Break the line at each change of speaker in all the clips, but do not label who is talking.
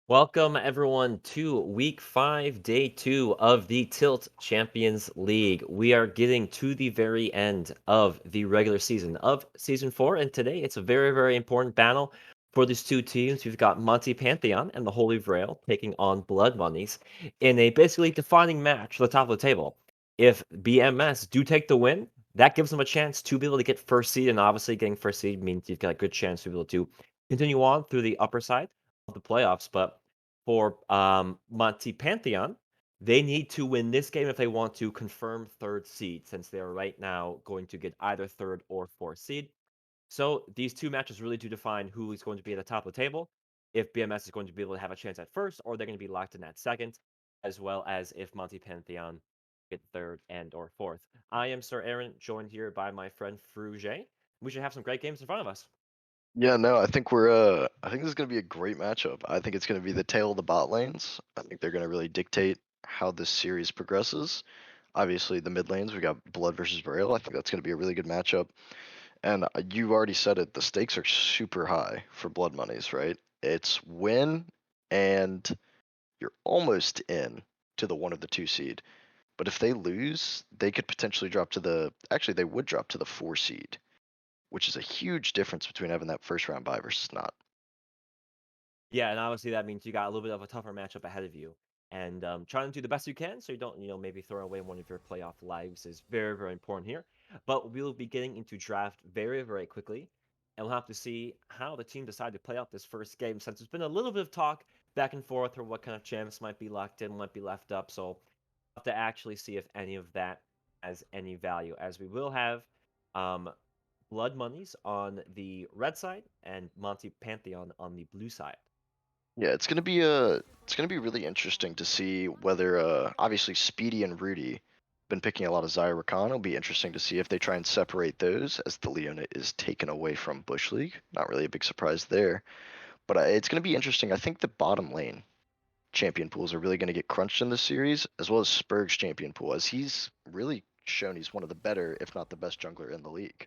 Welcome everyone to week 5, day 2 of the Tilt Champions League. We are getting to the very end of the regular season of season 4, and today it's a very, very important battle for these two teams. We've got Monty Pantheon and the Holy Grail taking on Blood Monies in a basically defining match for the top of the table. If BMS do take the win, that gives them a chance to be able to get first seed, and obviously getting first seed means you've got a good chance to be able to continue on through the upper side of the playoffs. But for Monty Pantheon, they need to win this game if they want to confirm third seed, since they are right now going to get either third or fourth seed. So these two matches really do define who is going to be at the top of the table, if BMS is going to be able to have a chance at first, or they're going to be locked in at second, as well as if Monty Pantheon get third and or fourth. I am Sir Aaron, joined here by my friend Fruge. We should have some great games in front of us.
Yeah, no, I think this is gonna be a great matchup. I think it's gonna be the tail of the bot lanes. I think they're gonna really dictate how this series progresses. Obviously, the mid lanes, we got Blood versus Braille. I think that's gonna be a really good matchup. And you already said it, the stakes are super high for Blood Monies, right? It's win and you're almost in to the one of the two seed. But if they lose, they could potentially drop to they would drop to the 4 seed, which is a huge difference between having that first round bye versus not.
Yeah, and obviously that means you got a little bit of a tougher matchup ahead of you. And trying to do the best you can so you don't, maybe throw away one of your playoff lives is very, very important here. But we'll be getting into draft very, very quickly. And we'll have to see how the team decide to play out this first game, since there's been a little bit of talk back and forth or what kind of champs might be locked in, might be left up. So we'll have to actually see if any of that has any value, as we will have um, Blood Monies on the red side and Monty Pantheon on the blue side.
Yeah, it's gonna be really interesting to see whether obviously Speedy and Rudy been picking a lot of Zyra Khan. It'll be interesting to see if they try and separate those as the Leona is taken away from Bush League. Not really a big surprise there, but it's gonna be interesting. I think the bottom lane champion pools are really gonna get crunched in this series, as well as Spurg's champion pool, as he's really shown he's one of the better, if not the best jungler in the league.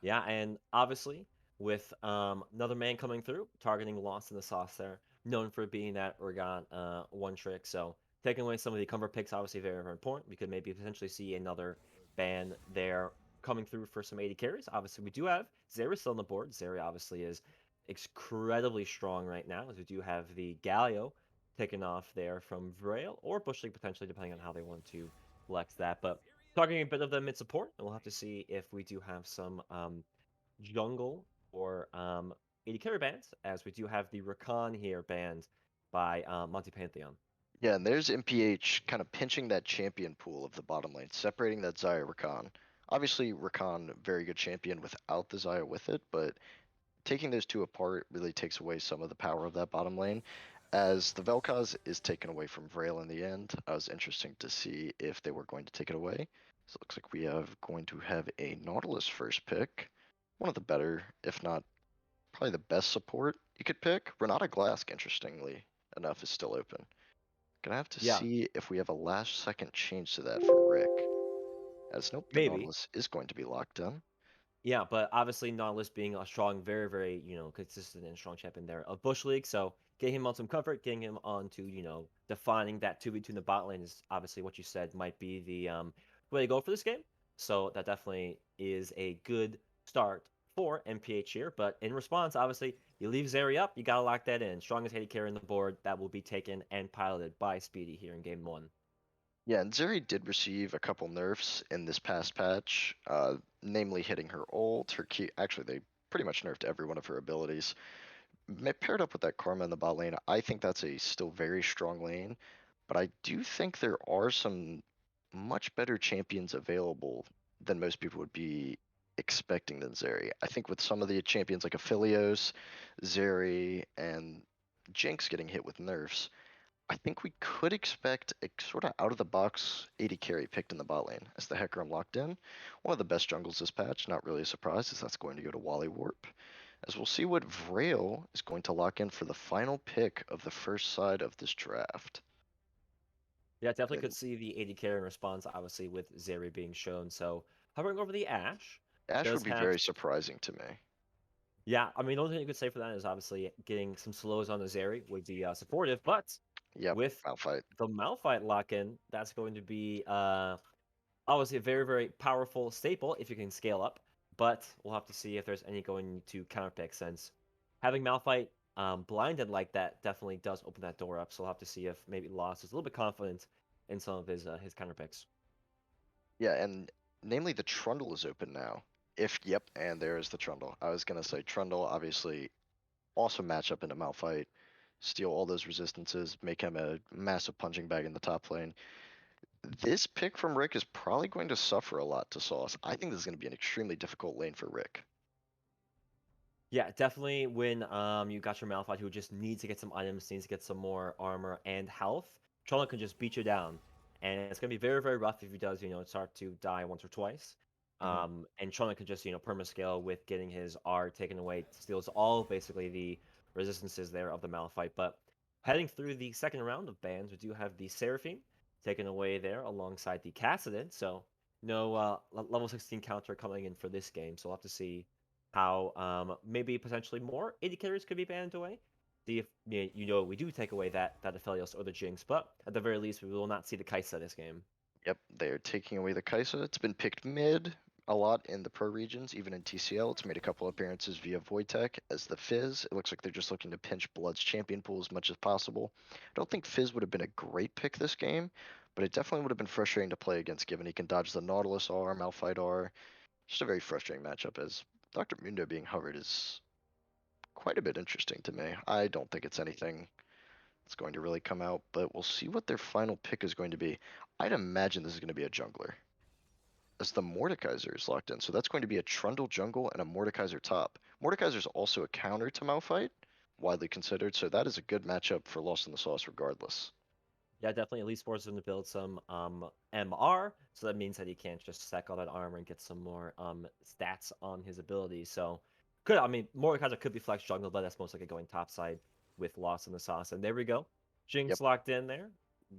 Yeah, and obviously with another man coming through, targeting Lost in the Sauce there, known for being that Urgot one trick. So taking away some of the comfort picks, obviously very, very important. We could maybe potentially see another ban there coming through for some AD carries. Obviously, we do have Zeri still on the board. Zeri obviously is incredibly strong right now, as we do have the Galio taken off there from Vrail or Bush League potentially, depending on how they want to flex that. But talking a bit of the mid support, and we'll have to see if we do have some jungle or AD carry bands, as we do have the Rakan here banned by Monty Pantheon.
Yeah, and there's MPH kind of pinching that champion pool of the bottom lane, separating that Xayah Rakan. Obviously, Rakan, very good champion without the Xayah with it, but taking those two apart really takes away some of the power of that bottom lane. As the Vel'Koz is taken away from Vrail in the end, I was interesting to see if they were going to take it away. So it looks like we are going to have a Nautilus first pick. One of the better, if not probably the best support you could pick. Renata Glask, interestingly enough, is still open. Gonna have to
Yeah,
see if we have a last second change to that from Rick. As nope, the
maybe.
Nautilus is going to be locked in.
Yeah, but obviously Nautilus being a strong, very, very, consistent and strong champion there of Bush League. So getting him on some comfort, getting him onto, defining that 2v2 in the bot lane is obviously what you said might be the way to go for this game. So that definitely is a good start for MPH here. But in response, obviously, you leave Zeri up, you gotta lock that in. Strongest AD carry on the board that will be taken and piloted by Speedy here in game one.
Yeah, and Zeri did receive a couple nerfs in this past patch, namely hitting her ult, her key. Actually, they pretty much nerfed every one of her abilities. Paired up with that Karma in the bot lane, I think that's a still very strong lane. But I do think there are some much better champions available than most people would be expecting than Zeri. I think with some of the champions like Aphelios, Zeri, and Jinx getting hit with nerfs, I think we could expect a sort of out of the box AD carry picked in the bot lane as the Hecarim locked in. One of the best jungles this patch, not really a surprise, as that's going to go to Wally Warp. As we'll see what Vrail is going to lock in for the final pick of the first side of this draft.
Yeah, definitely could
And
see the AD carry in response, obviously, with Zeri being shown. So hovering over the Ash
Ash would
does
be
have
very surprising to me.
Yeah, I mean, the only thing you could say for that is obviously getting some slows on the Zeri would be supportive, but
Yep,
with
Malphite.
the Malphite lock-in, that's going to be obviously a very, very powerful staple if you can scale up, but we'll have to see if there's any going to counterpick since having Malphite blinded like that definitely does open that door up. So we'll have to see if maybe Lost is a little bit confident in some of his counterpicks.
Yeah, and namely the Trundle is open now. If yep, and there is the Trundle. I was gonna say Trundle, obviously awesome matchup into Malphite. Steal all those resistances, make him a massive punching bag in the top lane. This pick from Rick is probably going to suffer a lot to Sauce. I think this is going to be an extremely difficult lane for Rick.
Yeah, definitely when you got your Malphite who just needs to get some items, needs to get some more armor and health, Trollan can just beat you down. And it's gonna be very, very rough if he does, start to die once or twice.
Hmm.
And Trollan can just, perma-scale with getting his R taken away, steals all basically the resistances there of the Malphite. But heading through the second round of bans, we do have the Seraphine taken away there alongside the Cassidin. So no level 16 counter coming in for this game. So we'll have to see how maybe potentially more AD carries could be banned away. See if we do take away that Aphelios or the Jinx, but at the very least we will not see the Kaisa this game.
Yep, they're taking away the Kaisa. It's been picked mid a lot in the pro regions, even in TCL. It's made a couple appearances via Voidtech as the Fizz. It looks like they're just looking to pinch Blood's champion pool as much as possible. I don't think Fizz would have been a great pick this game, but it definitely would have been frustrating to play against given he can dodge the Nautilus R, Malphite R. Just a very frustrating matchup as Dr. Mundo being hovered is quite a bit interesting to me. I don't think it's anything that's going to really come out, but we'll see what their final pick is going to be. I'd imagine this is going to be a jungler, as the Mordekaiser is locked in. So that's going to be a Trundle jungle and a Mordekaiser top. Mordekaiser is also a counter to Malphite, widely considered, so that is a good matchup for Lost in the Sauce regardless.
Yeah, definitely at least forces him to build some MR, so that means that he can't just stack all that armor and get some more stats on his abilities. So I mean Mordekaiser could be flex jungle, but that's most likely going topside with Lost in the Sauce. And there we go.
Yep,
Jinx locked in there.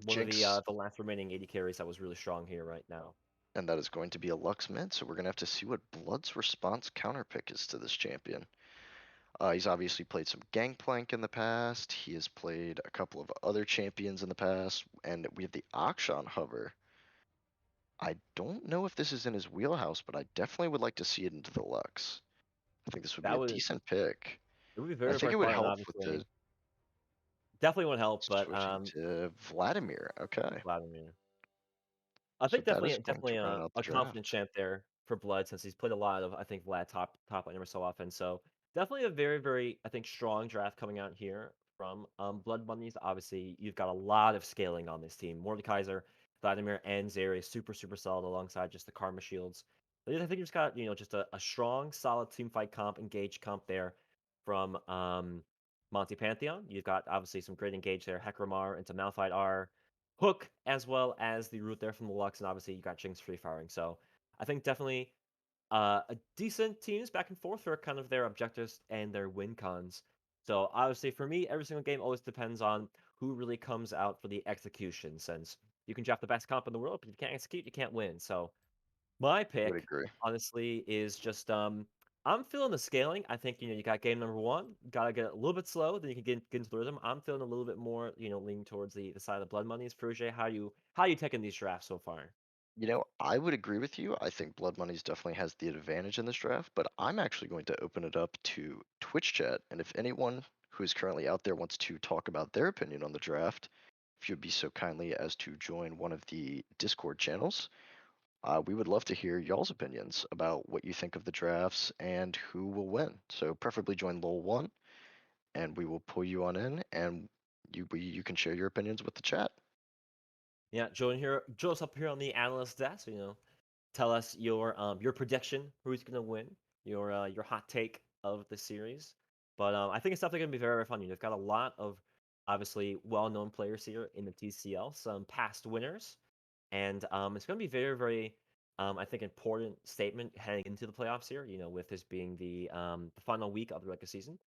One of
Jinx,
the last remaining AD carries that was really strong here right now.
and that is going to be a Lux mid, so we're going to have to see what Blood's response counter pick is to this champion. He's obviously played some Gangplank in the past. He has played a couple of other champions in the past, and we have the Akshan hover. I don't know if this is in his wheelhouse, but I definitely would like to see it into the Lux. I think this would be
That
a
would
decent pick.
it would be
And I
very,
think
very
it would
fun, and
help with
obviously
the
definitely would help, but
switching to Vladimir. Okay.
Vladimir. I
So
think
that is
definitely
going to
definitely
round out the
a confident
draft.
champ there for Blood since he's played a lot of I think Vlad top laner so often. So definitely a very very I think strong draft coming out here from Blood Bunnies. Obviously you've got a lot of scaling on this team. Mordekaiser, Vladimir, and Zeri super solid alongside just the Karma shields. But I think you've just got just a strong solid team fight comp engage comp there from Monty Pantheon. You've got obviously some great engage there. Hekramar into Malphite R. Hook, as well as the root there from the Lux, and obviously you got Jinx free firing. So I think definitely a decent teams back and forth for kind of their objectives and their win cons. So obviously for me, every single game always depends on who really comes out for the execution, since you can draft the best comp in the world, but if you can't execute, you can't win. So my
Would
pick,
agree.
honestly, is just I'm feeling the scaling. I think you got game number one, gotta get a little bit slow, then you can get into the rhythm. I'm feeling a little bit more, leaning towards the side of the blood monies. Fruge, how you taking these drafts so far?
I would agree with you. I think Blood Monies definitely has the advantage in this draft, but I'm actually going to open it up to Twitch chat. And if anyone who is currently out there wants to talk about their opinion on the draft, if you'd be so kindly as to join one of the Discord channels, we would love to hear y'all's opinions about what you think of the drafts and who will win. So preferably join LOL1, and we will pull you on in, and you can share your opinions with the chat.
Yeah, join us up here on the analyst desk. Tell us your prediction, who's gonna win, your hot take of the series. But I think it's definitely gonna be very, very fun. You've got a lot of obviously well-known players here in the TCL, some past winners, and it's gonna be very, very I think important statement heading into the playoffs here. With this being the final week of the regular season.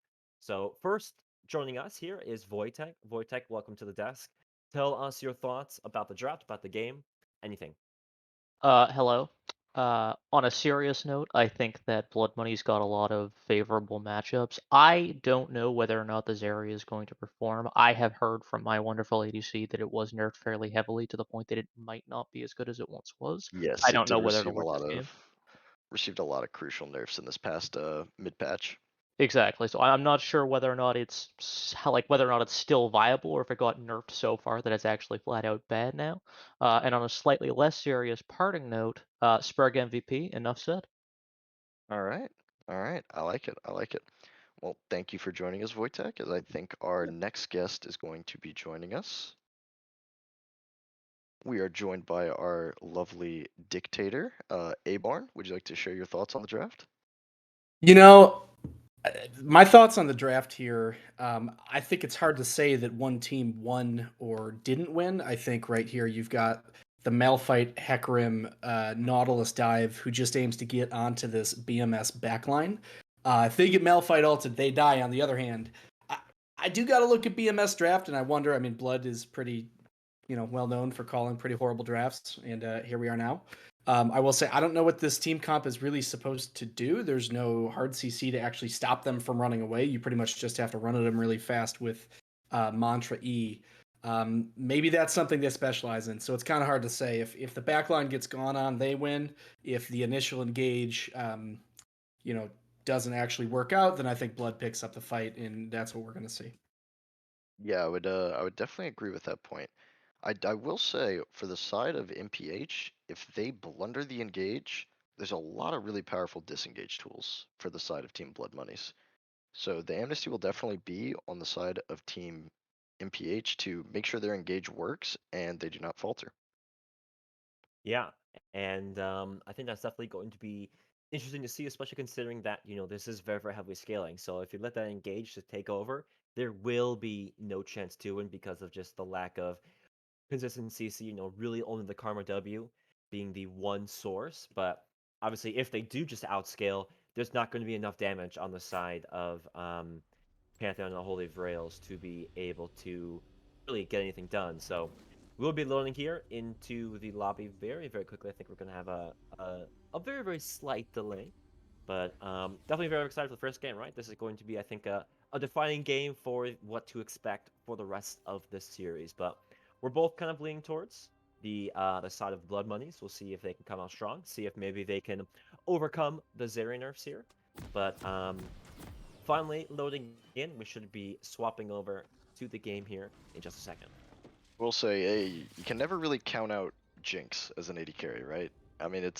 So first joining us here is Wojtek. Wojtek, welcome to the desk. Tell us your thoughts about the draft, about the game, anything.
Hello. On a serious note, I think that Blood Money's got a lot of favorable matchups. I don't know whether or not this area is going to perform. I have heard from my wonderful ADC that it was nerfed fairly heavily to the point that it might not be as good as it once was. I
Yes, it
don't
did
know whether it'll
receive a
work
lot
this game.
of crucial nerfs in this past mid patch.
Exactly. So I'm not sure whether or not whether or not it's still viable or if it got nerfed so far that it's actually flat out bad now. And on a slightly less serious parting note, Spurg MVP. Enough said.
All right, all right, I like it. I like it. Well, thank you for joining us, Wojtek. As I think our next guest is going to be joining us. We are joined by our lovely dictator, Abarn. Would you like to share your thoughts on the draft?
You know, my thoughts on the draft here. I think it's hard to say that one team won or didn't win. I think right here you've got the Malphite Hecarim Nautilus dive who just aims to get onto this BMS backline. If they get Malphite ulted, they die. On the other hand, I, I do got to look at BMS draft, and I wonder. I mean, Blood is pretty well known for calling pretty horrible drafts, and here we are now. I will say I don't know what this team comp is really supposed to do. There's no hard CC to actually stop them from running away. You pretty much just have to run at them really fast with Mantra E. Maybe that's something they specialize in. So it's kind of hard to say if the backline gets gone on, they win. If the initial engage, you know, doesn't actually work out, then I think Blood picks up the fight, and that's what we're going to see.
Yeah, I would definitely agree with that point. I will say for the side of MPH, if they blunder the engage, there's a lot of really powerful disengage tools for the side of Team Blood Monies. So the amnesty will definitely be on the side of Team MPH to make sure their engage works and they do not falter.
Yeah, and I think that's definitely going to be interesting to see, especially considering that this is very very heavily scaling. So if you let that engage to take over, there will be no chance to win because of just the lack of consistency. So really only the Karma W being the one source. But obviously, if they do just outscale, there's not going to be enough damage on the side of Pantheon and the Holy Grails to be able to really get anything done. So we'll be loading here into the lobby very, very quickly. I think we're going to have a very, very slight delay. But definitely very excited for the first game, right? This is going to be, I think, a defining game for what to expect for the rest of this series. But we're both kind of leaning towards the side of Blood Monies. We'll see if they can come out strong, see if maybe they can overcome the Zeri nerfs here. But finally loading in, we should be swapping over to the game here in just a second.
We'll say, hey, you can never really count out Jinx as an AD carry, right? I mean,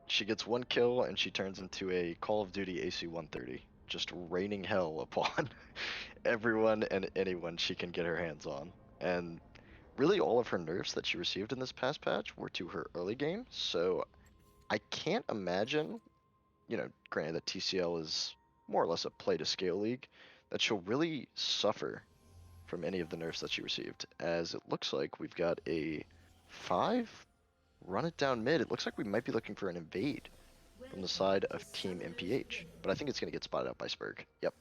she gets one kill and she turns into a Call of Duty AC 130, just raining hell upon everyone and anyone she can get her hands on. And really, all of her nerfs that she received in this past patch were to her early game, so I can't imagine, granted that TCL is more or less a play to scale league, that she'll really suffer from any of the nerfs that she received, as it looks like we've got a 5 run it down mid. It looks like we might be looking for an invade from the side of Team MPH, but I think it's going to get spotted out by Spurg. Yep.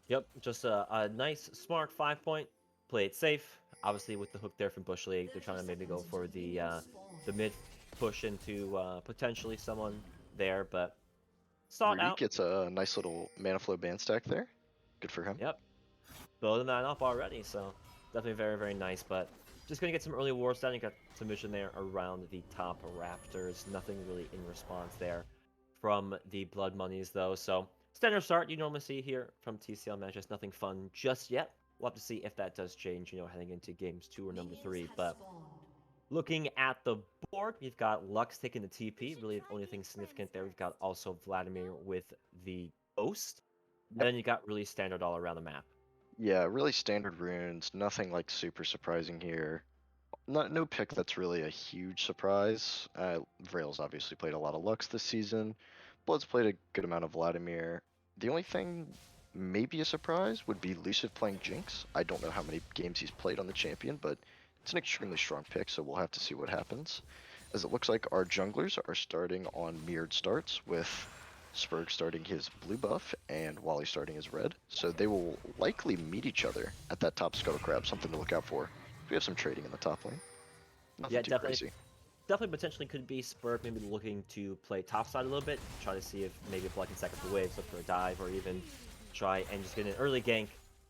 Yep, just a nice, smart 5 point. Play it safe. Obviously, with the hook there from Bush League, they're trying to maybe go for the mid push into potentially someone there, but saw it
Rudy
out.
gets a nice little mana flow band stack there. Good for him.
Yep, building that up already, so definitely very, very nice. But just gonna get some early wards down. You got some vision there around the top Raptors. Nothing really in response there from the Blood Monies, though. So standard start you normally see here from TCL matches. Nothing fun just yet. We'll have to see if that does change, heading into games 2 or number 3. But looking at the board, we've got Lux taking the TP. Really, the only thing significant there. We've got also Vladimir with the Ghost. And
Yep.
then you got really standard all around the map.
Yeah, really standard runes. Nothing like super surprising here. No pick that's really a huge surprise. Vrail's obviously played a lot of Lux this season. Blood's played a good amount of Vladimir. The only thing maybe a surprise would be Lucid playing Jinx. I don't know how many games he's played on the champion, but it's an extremely strong pick, so we'll have to see what happens. As it looks like our junglers are starting on mirrored starts, with Spurg starting his blue buff and Wally starting his red. So they will likely meet each other at that top Scuttle Crab, something to look out for. We have some trading in the top lane. Nothing
Yeah,
too
definitely
crazy.
definitely potentially could be Spurg maybe looking to play topside a little bit, try to see if maybe Blood can stack up the waves, look for a dive, or even try and just get an early gank,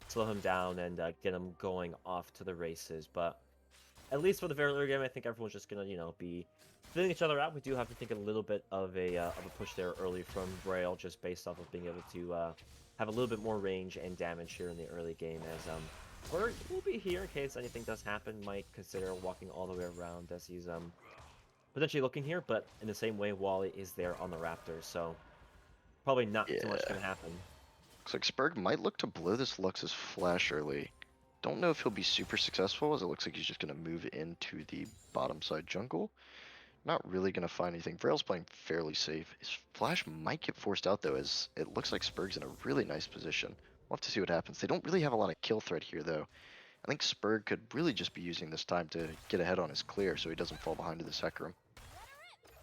slow him down, and get him going off to the races. But at least for the very early game, I think everyone's just gonna, be filling each other out. We do have to think a little bit of a push there early from Braille, just based off of being able to have a little bit more range and damage here in the early game. As we'll be here in case anything does happen. Might consider walking all the way around as he's potentially looking here, but in the same way, Wally is there on the Raptors, so probably not too much
Yeah.
gonna happen.
Looks like Spurg might look to blow this Lux's flash early. Don't know if he'll be super successful, as it looks like he's just going to move into the bottom side jungle. Not really going to find anything. Vrail's playing fairly safe. His flash might get forced out, though, as it looks like Spurg's in a really nice position. We'll have to see what happens. They don't really have a lot of kill threat here, though. I think Spurg could really just be using this time to get ahead on his clear so he doesn't fall behind to the Hecarim.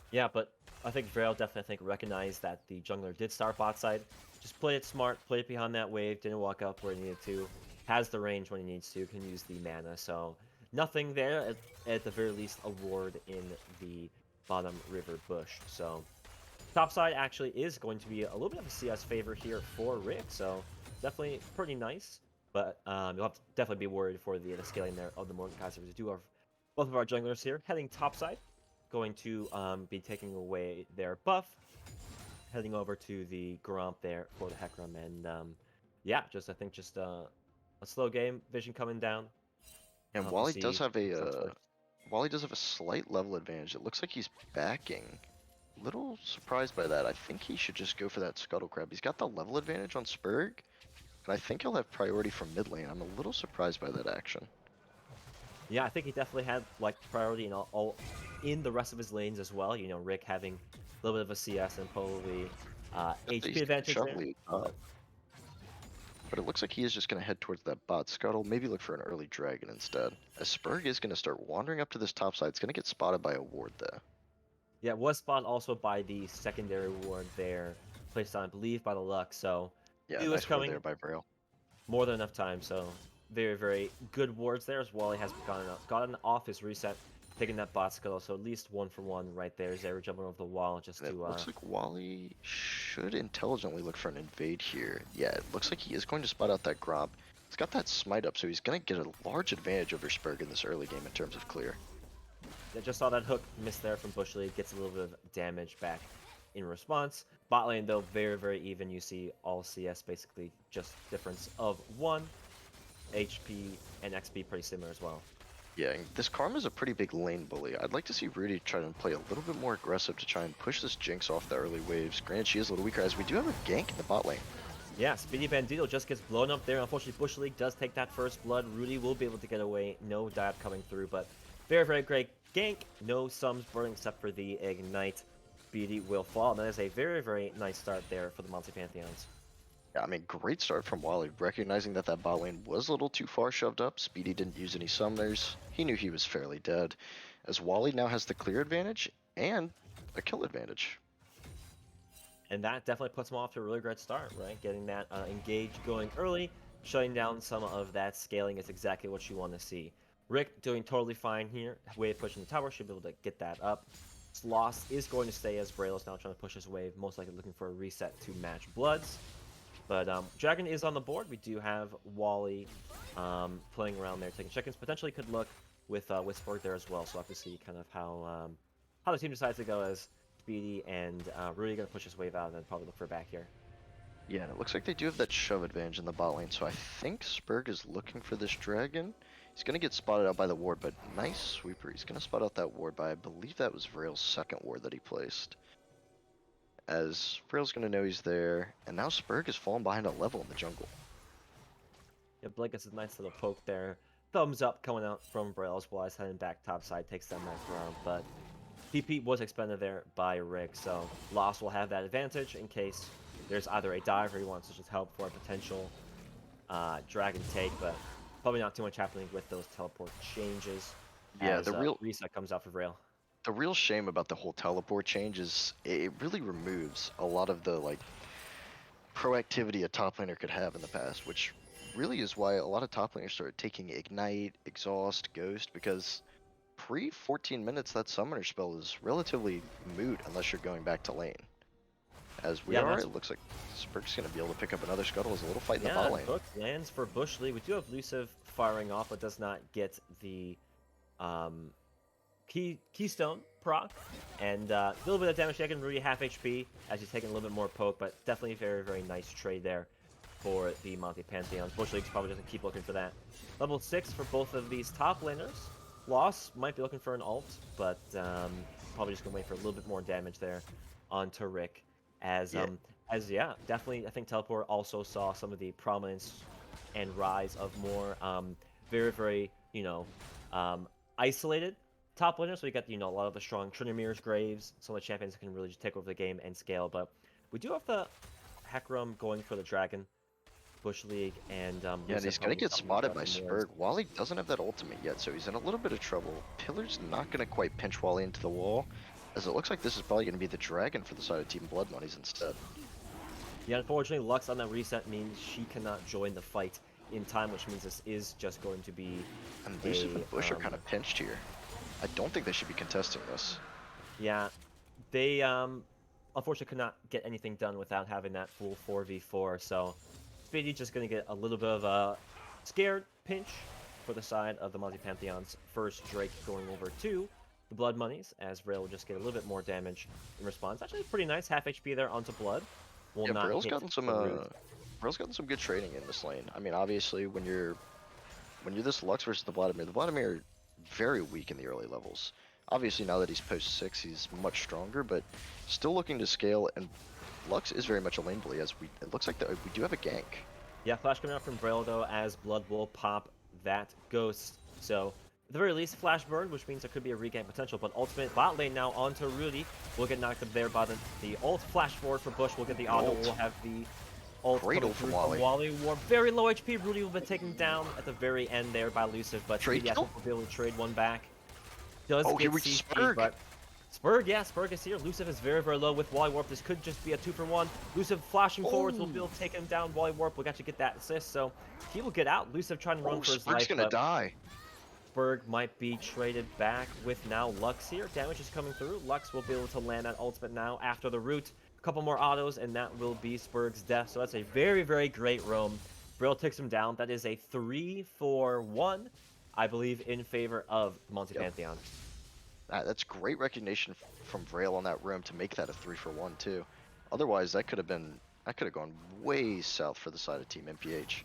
Yeah, but I think Vrail definitely recognized that the jungler did start bot side. Just played it smart, played it behind that wave, didn't walk up where he needed to, has the range when he needs to, can use the mana, so nothing there, at the very least a ward in the bottom river bush. So top side actually is going to be a little bit of a CS favor here for Rick, so definitely pretty nice. But you'll have to definitely be worried for the scaling there of the Mordekaiser. We do have both of our junglers here heading top side, going to be taking away their buff, heading over to the Gromp there for the Hecarim, and yeah, I think just a slow game, vision coming down.
And
We'll see
Wally does have a slight level advantage. It looks like he's backing. Little surprised by that. I think he should just go for that Scuttle Crab. He's got the level advantage on Spurg, and I think he'll have priority from mid lane. I'm a little surprised by that action.
Yeah, I think he definitely had like priority in all in the rest of his lanes as well. Rick having a little bit of a CS and probably HP advantage there.
Shovely up. But it looks like he is just going to head towards that bot scuttle, maybe look for an early dragon instead. As Spurg is going to start wandering up to this top side, it's going to get spotted by a ward though.
Yeah, it was spotted also by the secondary ward there, placed on, I believe, by the Lux. So
Yeah,
he was
nice ward
coming
there by Vrail.
more than enough time. So very, very good wards there as Wally has gotten off his reset, taking that bot scuttle. So at least 1-for-1 right there. Zero jumping over the wall just
And it
to.
looks like Wally should intelligently look for an invade here. Yeah, it looks like he is going to spot out that Gromp. He's got that smite up, so he's going to get a large advantage over Spurg in this early game in terms of clear.
I just saw that hook miss there from Bush League. Gets a little bit of damage back in response. Bot lane, though, very, very even. You see all CS basically just difference of 1. HP and XP pretty similar as well.
Yeah, and this Karma is a pretty big lane bully. I'd like to see Rudy try to play a little bit more aggressive to try and push this Jinx off the early waves. Granted, she is a little weaker, as we do have a gank in the bot lane.
Yeah, Speedy Bandito just gets blown up there. Unfortunately, Bush League does take that first blood. Rudy will be able to get away. No dive coming through, but very, very great gank. No sums burning except for the Ignite. Speedy will fall. And that is a very, very nice start there for the Monty Pantheons.
Yeah, I mean, great start from Wally, recognizing that that bot lane was a little too far shoved up. Speedy didn't use any summoners. He knew he was fairly dead, as Wally now has the clear advantage and a kill advantage.
And that definitely puts him off to a really great start, right? Getting that engage going early, shutting down some of that scaling is exactly what you want to see. Rick doing totally fine here. Wave pushing the tower, should be able to get that up. Lost is going to stay as Braille is now trying to push his wave, most likely looking for a reset to match Bloods. But Dragon is on the board. We do have Wally playing around there, taking check-ins. Potentially could look with Spurg there as well. So we'll have to see kind of how the team decides to go, as Speedy and Rudy going to push his wave out and then probably look for a back here.
Yeah, and it looks like they do have that shove advantage in the bot lane, so I think Spurg is looking for this dragon. He's going to get spotted out by the ward, but nice sweeper. He's going to spot out that ward by, I believe that was Vrail's second ward that he placed. As Vrail's going to know he's there, and now Spurg has fallen behind a level in the jungle.
Yeah, Blake gets a nice little poke there. Thumbs up coming out from Braille as well as heading back topside, takes them that ground, but PP was expended there by Rick, so Lost will have that advantage in case there's either a dive or he wants to just help for a potential dragon take, but probably not too much happening with those teleport changes.
Yeah,
as,
the real
reset comes out for Vrail.
The real shame about the whole teleport change is it really removes a lot of the like proactivity a top laner could have in the past, which really is why a lot of top laners started taking Ignite, Exhaust, Ghost, because pre-14 minutes, that summoner spell is relatively moot unless you're going back to lane. As we
Yeah,
are,
that's
it looks like Spurg's going to be able to pick up another scuttle as a little fight in the
yeah.
bot lane.
Hook lands for Bush League. We do have Luciv firing off, but does not get the Keystone proc, and a little bit of damage taken. Rudy half HP as he's taking a little bit more poke, but definitely a very, very nice trade there for the Monty Pantheons. Bush League's probably doesn't keep looking for that. Level 6 for both of these top laners. Loss might be looking for an ult, but probably just gonna wait for a little bit more damage there onto Rick. Yeah, definitely I think Teleport also saw some of the prominence and rise of more very, very, isolated top laner. So you got, a lot of the strong Trinimir's Graves, some of the champions that can really just take over the game and scale. But we do have the Hecarim going for the Dragon, Bush League, and
Yeah, and
Lucid
he's going to
probably
get
coming
spotted
up
by
more.
Spurg. Wally doesn't have that ultimate yet, so he's in a little bit of trouble. Pillar's not going to quite pinch Wally into the wall, as it looks like this is probably going to be the Dragon for the side of Team Blood Monies instead.
Yeah, unfortunately, Lux on that reset means she cannot join the fight in time, which means this is just going to be
And Luciv and Bush are kind of pinched here. I don't think they should be contesting this.
Yeah, they unfortunately could not get anything done without having that full 4v4. So Speedy just going to get a little bit of a scared pinch for the side of the Multi Pantheons. First Drake going over to the Blood Monies, as Rail will just get a little bit more damage in response. Actually, pretty nice, half HP there onto Blood. Will
Yeah,
not
Braille's
hit
gotten some
the root.
Braille's gotten some good trading in this lane. I mean, obviously when you're this Lux versus the Vladimir are very weak in the early levels. Obviously now that he's post 6, he's much stronger, but still looking to scale, and Lux is very much a lane bully, as it looks like we do have a gank.
Yeah, flash coming out from Braille though, as Blood will pop that ghost. So at the very least, flash burn, which means there could be a regain potential. But ultimate bot lane now onto Rudy. Will get knocked up there by the ult. Flash forward for Bush. We'll get the auto. We'll have the ult
Great
coming
ult from
through
Wally.
Wally War. Very low HP. Rudy will be taken down at the very end there by Luciv, but
Trade
Speedy, I
kill?
think, will be able to trade one back. Does
Oh,
get
here we
CC,
Spurg.
but Spurg, yeah, Spurg is here. Luciv is very, very low with Wally Warp. This could just be a 2-for-1. Luciv flashing forwards will be able to take him down. Wally Warp will actually get that assist, so he will get out. Luciv trying to run for his
Spurg's
life,
gonna
but
die.
Spurg might be traded back with now Lux here. Damage is coming through. Lux will be able to land that ultimate now after the root. A couple more autos, and that will be Spurg's death. So that's a very, very great roam. Brill takes him down. That is a 3-for-1, I believe, in favor of Monty Pantheon.
That's great recognition from Vrail on that room to make that a 3-for-1 too. Otherwise, that could have gone way south for the side of Team MPH.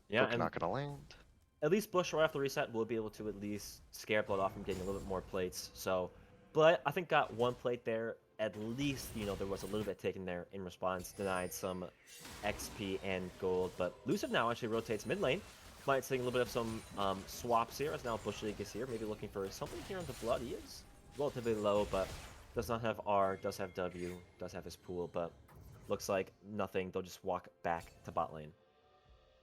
Yeah,
Hook
and
not gonna land.
at least Bush right after the reset will be able to at least scare Blood off from getting a little bit more plates. So, but I think got one plate there. At least, there was a little bit taken there in response, denied some XP and gold. But Luciv now actually rotates mid lane. Might see a little bit of some swaps here, as now Bush League is here. Maybe looking for something here on the Blood. He is relatively low, but does not have R, does have W, does have his pool, but looks like nothing. They'll just walk back to bot lane.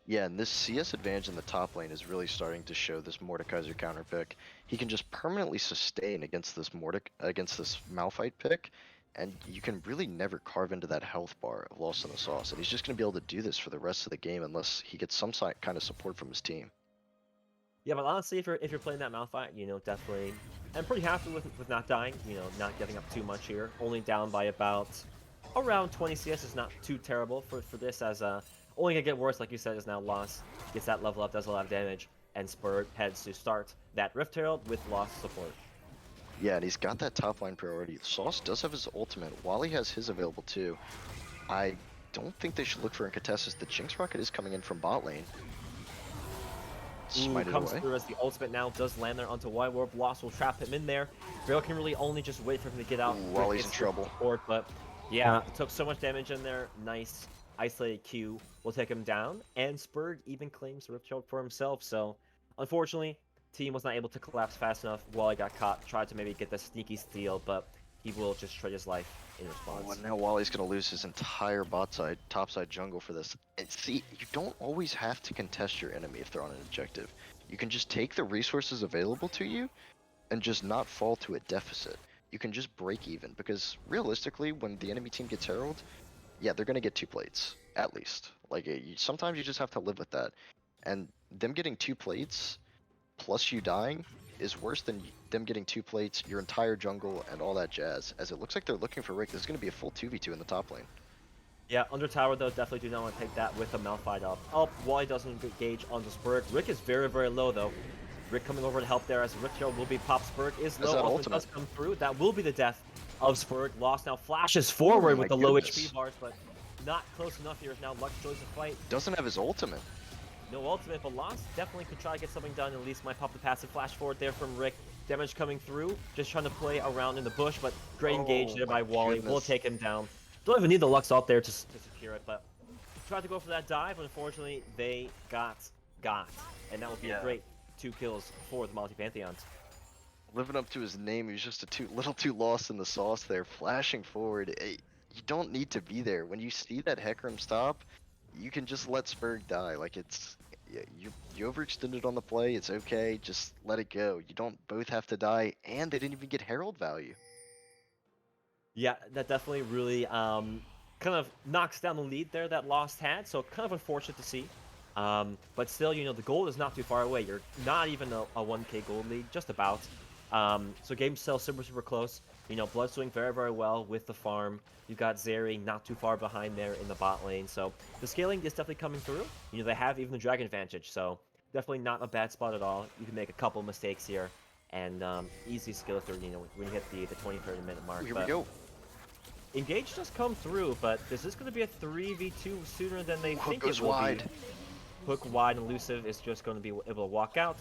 Yeah, and this CS advantage in the top lane is really starting to show this Mordekaiser counter pick. He can just permanently sustain against this Malphite pick, and you can really never carve into that health bar of Lost in the Sauce. And he's just going to be able to do this for the rest of the game unless he gets some kind of support from his team.
Yeah, but honestly, if you're playing that Malphite, definitely, I'm pretty happy with not dying. Not giving up too much here. Only down by about around 20 CS is not too terrible for this, as only gonna get worse, like you said, is now Lost gets that level up, does a lot of damage, and Spurg heads to start that Rift Herald with Lost support.
Yeah, and he's got that top line priority. Sauce does have his ultimate. Wally has his available too. I don't think they should look for a contest, as the Jinx Rocket is coming in from bot lane. Smite it
Comes
away.
through as the ultimate now does land there onto Wide Warp. Lost will trap him in there. Rail can really only just wait for him to get out.
Ooh, Wally's in trouble.
Support, but yeah, took so much damage in there. Nice isolated Q will take him down, and Spurg even claims the Rift Herald for himself. So unfortunately, team was not able to collapse fast enough. Wally got caught, tried to maybe get the sneaky steal, but he will just trade his life in response.
Oh, and now Wally's going to lose his entire topside jungle for this. And see, you don't always have to contest your enemy if they're on an objective. You can just take the resources available to you and just not fall to a deficit. You can just break even, because realistically, when the enemy team gets heralded, yeah, they're going to get 2 plates, at least. Like, sometimes you just have to live with that. And them getting 2 plates, plus you dying, is worse than them getting 2 plates, your entire jungle, and all that jazz. As it looks like they're looking for Rick. This is going to be a full 2v2 in the top lane.
Yeah, under tower though, definitely do not want to take that with a Malphite up. Wally doesn't engage onto Spurg. Rick is very, very low though. Rick coming over to help there as Rick here will be pop. Spurg is low.
that
Ultimate does
ultimate?
come through. That will be the death of Spurg. Lost now flashes
Oh
forward
my
with the low
goodness.
HP bars, but not close enough here. Now Lux joins the fight.
Doesn't have his ultimate.
No ultimate, but Lost definitely could try to get something done. At least might pop the passive flash forward there from Rick. Damage coming through. Just trying to play around in the bush, but great engage there by
my
Wally.
goodness.
Will take him down. Don't even need the Lux out there to secure it, but tried to go for that dive, but unfortunately they got. And that would be a great 2 kills for the multi-Pantheons.
Living up to his name, he was just little too lost in the sauce there, flashing forward. You don't need to be there. When you see that Hecarim stop, you can just let Spurg die. Like, you overextended on the play, it's okay, just let it go. You don't both have to die, and they didn't even get Herald value.
Yeah, that definitely really kind of knocks down the lead there that Lost had, so kind of unfortunate to see. But still, you know, the gold is not too far away. You're not even a 1k gold lead, just about. So game's still super, super close. You know, Blood's doing very, very well with the farm. You've got Zeri not too far behind there in the bot lane. So the scaling is definitely coming through. You know, they have even the dragon advantage, so definitely not a bad spot at all. You can make a couple mistakes here and easy skill through, you know, when you hit the 20-30 minute mark.
Here we go.
Engage does come through, but this is going to be a 3v2 sooner than they
Hook
think
goes
it will
wide.
be. Hook wide, and Elusive is just going to be able to walk out.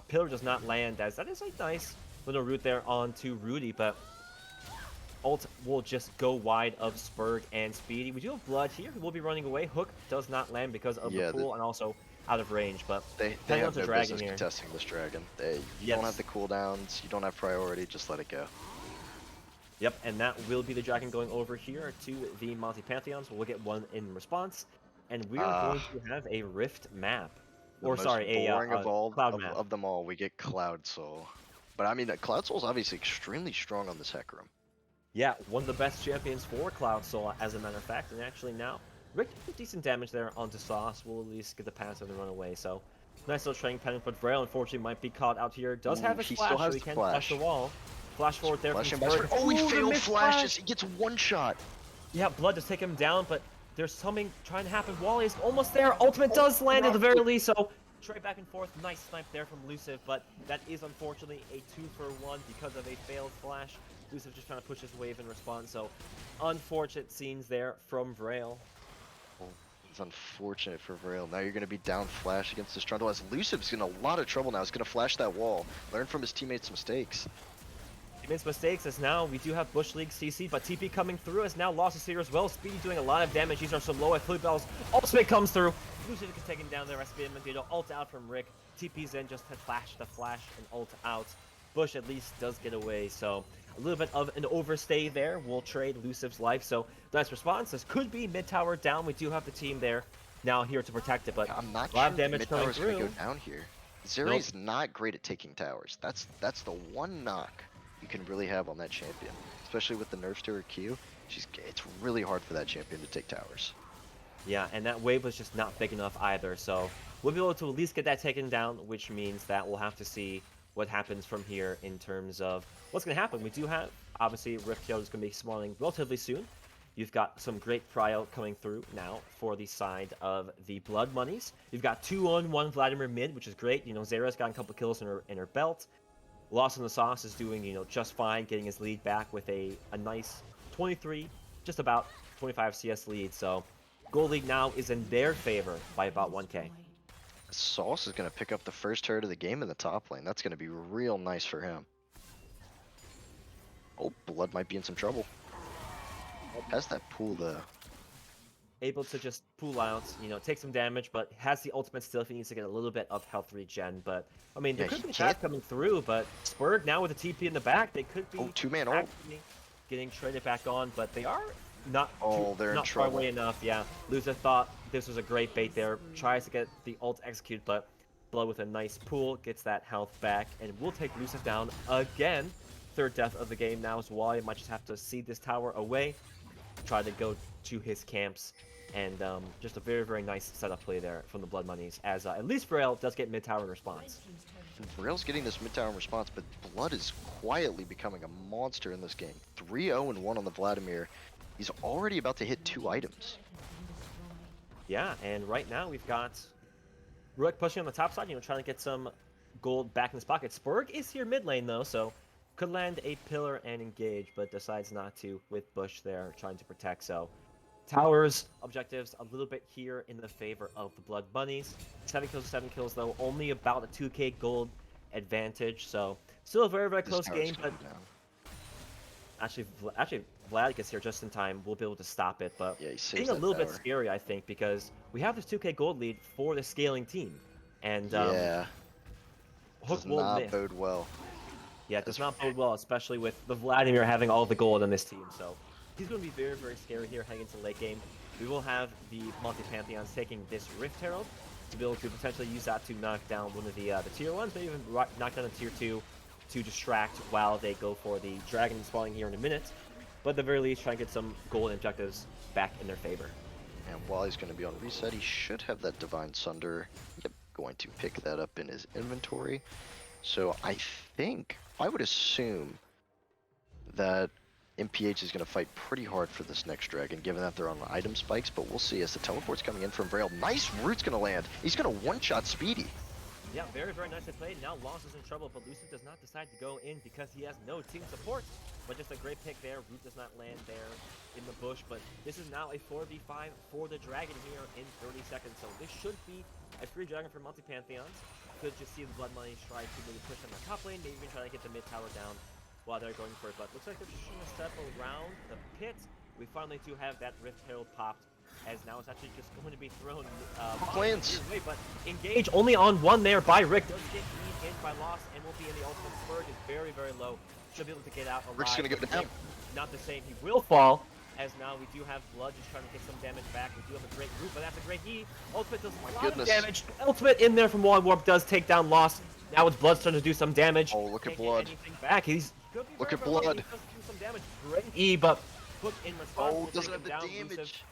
Pillar does not land, as that is a nice little route there onto Rudy, but ult will just go wide of Spurg and Speedy. We do have Blood here, who will be running away. Hook does not land because of the pool and also out of range, but
they
depending
have
on
no
the dragon
business
here.
contesting this dragon. You don't have the cooldowns, you don't have priority, just let it go.
Yep, and that will be the dragon going over here to the multi-Pantheons. We'll get one in response, and we are going to have a Rift map.
The most boring of all
Cloud map.
of them all, we get Cloud Soul. But I mean, Cloud Soul's obviously extremely strong on this Hecarim.
Yeah, one of the best champions for Cloud Soul, as a matter of fact, and actually now, Rick did decent damage there onto Sauce. We'll at least get the passive and run away, so nice little trading pen, but Vrail unfortunately might be caught out here. Does have his
he
flash,
still has
so he
the
can
flash.
flash the wall. Flash forward there from Spurg.
Oh, he
Ooh, the
failed
missed
flashes.
flash.
He gets one shot.
Yeah, Blood does take him down, but there's something trying to happen. Wally is almost there. Ultimate does land at the very least, so trade back and forth. Nice snipe there from Elusive, but that is unfortunately a 2-for-1 because of a failed flash. Elusive just trying to push his wave in response, so unfortunate scenes there from Vrail.
It's unfortunate for Vrail. Now you're going to be down flash against this Trundle, as Elusive's in a lot of trouble now. He's going to flash that wall. Learn from his teammates' mistakes.
He makes mistakes as now we do have Bush League CC, but TP coming through as now Lost is here as well. Speedy doing a lot of damage. These are some low Flute Bells. Ultimate comes through. Elusive can take him down there. Speedy Mandito ult out from Rick. TP's in just to flash the flash and ult out. Bush at least does get away, so a little bit of an overstay there. We'll trade Elusive's life, so nice response. This could be mid tower down. We do have the team there now here to protect it, but
I'm not
a lot
sure
of damage
mid
coming
tower's
through.
going to go down here. Zeri's not great at taking towers. That's the one knock you can really have on that champion, especially with the nerfs to her Q. It's really hard for that champion to take towers.
Yeah, and that wave was just not big enough either, so we'll be able to at least get that taken down, which means that we'll have to see what happens from here in terms of what's going to happen. We do have, obviously, Rift Tail is going to be spawning relatively soon. You've got some great prio coming through now for the side of the Blood Monies. You've got 2-on-1 Vladimir mid, which is great. You know, Zera's got a couple kills in her belt. Lost in the Sauce is doing, you know, just fine, getting his lead back with a nice 23, just about 25 CS lead. So Gold League now is in their favor by about 1k.
Sauce is going to pick up the first turret of the game in the top lane. That's going to be real nice for him. Oh, Blood might be in some trouble. Has that pool though.
Able to just pull out, you know, take some damage, but has the ultimate still if he needs to get a little bit of health regen. But, I mean, there could be that coming through, but Spurg now with a TP in the back, they could be
two-man ult.
Getting traded back on, but they are not,
they're
not
in
far
trouble.
away enough. Yeah, Loser thought this was a great bait there, tries to get the ult executed, but Blood with a nice pull gets that health back, and we'll take Lucifer down again. Third death of the game now as Wally might just have to see this tower away, try to go to his camps. And just a very, very nice setup play there from the Blood Monies, as at least Braille does get mid-tower in response.
Braille's getting this mid-tower response, but Blood is quietly becoming a monster in this game. 3-0-1 on the Vladimir. He's already about to hit 2 items.
Yeah, and right now we've got Rook pushing on the top side, trying to get some gold back in his pocket. Spurg is here mid lane, though, so could land a pillar and engage, but decides not to with Bush there, trying to protect, so... Towers, objectives, a little bit here in the favor of the Blood Bunnies. 7 kills, though, only about a 2k gold advantage, so still a very, very
This
close
tower's
game,
gonna
but
be down.
actually, Vlad gets here just in time. We'll be able to stop it, but
Yeah, he saves
getting a
that
little bit
tower.
scary, I think, because we have this 2k gold lead for the scaling team, and
Yeah,
Hook
does
will
not
miss.
bode well.
Yeah, it does
As-
not bode well, especially with the Vladimir having all the gold on this team. So he's going to be very, very scary here heading into the late game. We will have the multi-Pantheons taking this Rift Herald to be able to potentially use that to knock down one of the tier 1s, maybe even knock down a tier 2 to distract while they go for the Dragon spawning here in a minute. But at the very least, try and get some gold objectives back in their favor.
And while he's going to be on reset, he should have that Divine Sunder. Yep, going to pick that up in his inventory. So I would assume that MPH is going to fight pretty hard for this next dragon, given that they're on item spikes, but we'll see as the teleport's coming in from Braille. Nice root's going to land. He's going to one-shot Speedy.
Yeah, very, very nicely played. Now Lost is in trouble, but Lucid does not decide to go in because he has no team support. But just a great pick there. Root does not land there in the bush, but this is now a 4v5 for the Dragon here in 30 seconds. So this should be a free Dragon for multi-Pantheons. Could just see the Blood Money try to really push on the top lane, maybe even try to get the mid tower down while they're going for it. But looks like they're just going to step around the pit. We finally do have that Rift Herald popped, as now it's actually just going to be thrown
Wins.
away, but engage only on one there by Rick. Does get in by Lost and will be in the ultimate. Spurg is very, very low. Should be able to get out alive.
Rick's gonna go down.
Not the same. He will fall, as now we do have Blood just trying to get some damage back. We do have a great root, but that's a great E. Ultimate does a lot of damage. Ultimate in there from Wall Warp does take down Lost. Now it's Blood starting to do some damage.
Oh, look at
Can't get
Blood.
anything back.
Look at Blood.
He does do some damage. Great E, but Hook in response.
Oh,
will
doesn't
take
have
him
the
down.
damage.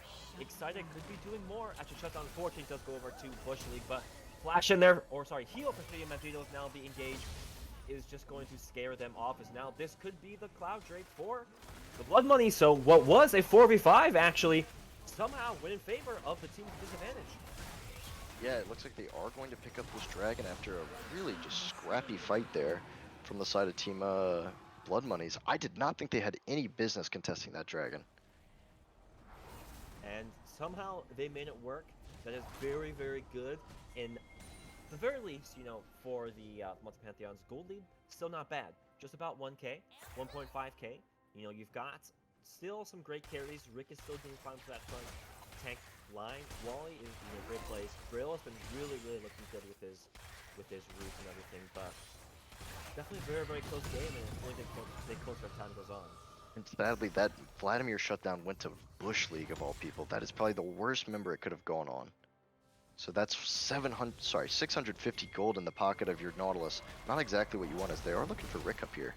Excited, could be doing more. Actually, shutdown unfortunately does go over to Bush League, but Flash in there, or sorry, heal for Stadium Magneto is now be engaged, is just going to scare them off, as now this could be the Cloud Drake for the Blood Money. So what was a 4v5 actually somehow went in favor of the team's disadvantage.
Yeah, it looks like they are going to pick up this dragon after a really just scrappy fight there from the side of Team Blood Monies. I did not think they had any business contesting that dragon.
And somehow they made it work. That is very, very good. In the very least, for the Multi-Pantheon's gold lead, still not bad. Just about 1k, 1.5k. You've got still some great carries. Rick is still doing fine for that front tank line. Wally is in a great place. Braille has been really, really looking good with his roots and everything, but definitely a very, very close game, and it's going to stay closer as time goes on.
And sadly, that Vladimir shutdown went to Bush League of all people. That is probably the worst member it could have gone on. So that's 650 gold in the pocket of your Nautilus. Not exactly what you want, as they are looking for Rick up here.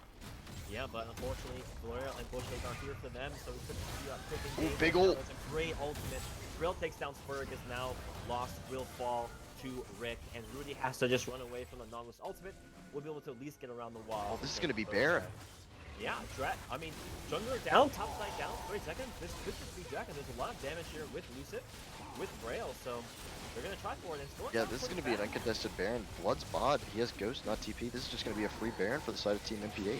Yeah, but unfortunately, Gloria and Bush League aren't here for them, so we couldn't see a quick engagement.
Big ult.
It's a great ultimate. Drill takes down Spurg, is now Lost, will fall to Rick, and Rudy has to just run away from the Nautilus ultimate. We'll be able to at least get around the wall.
Oh, this is going to be Baron.
Yeah, jungler down, top side down, 30 seconds. This could just be Dragon. There's a lot of damage here with Lucid, with Braille, so they're going to try for it.
Yeah, this is going to be an uncontested Baron. Blood's bot. He has Ghost, not TP. This is just going to be a free Baron for the side of Team MPH.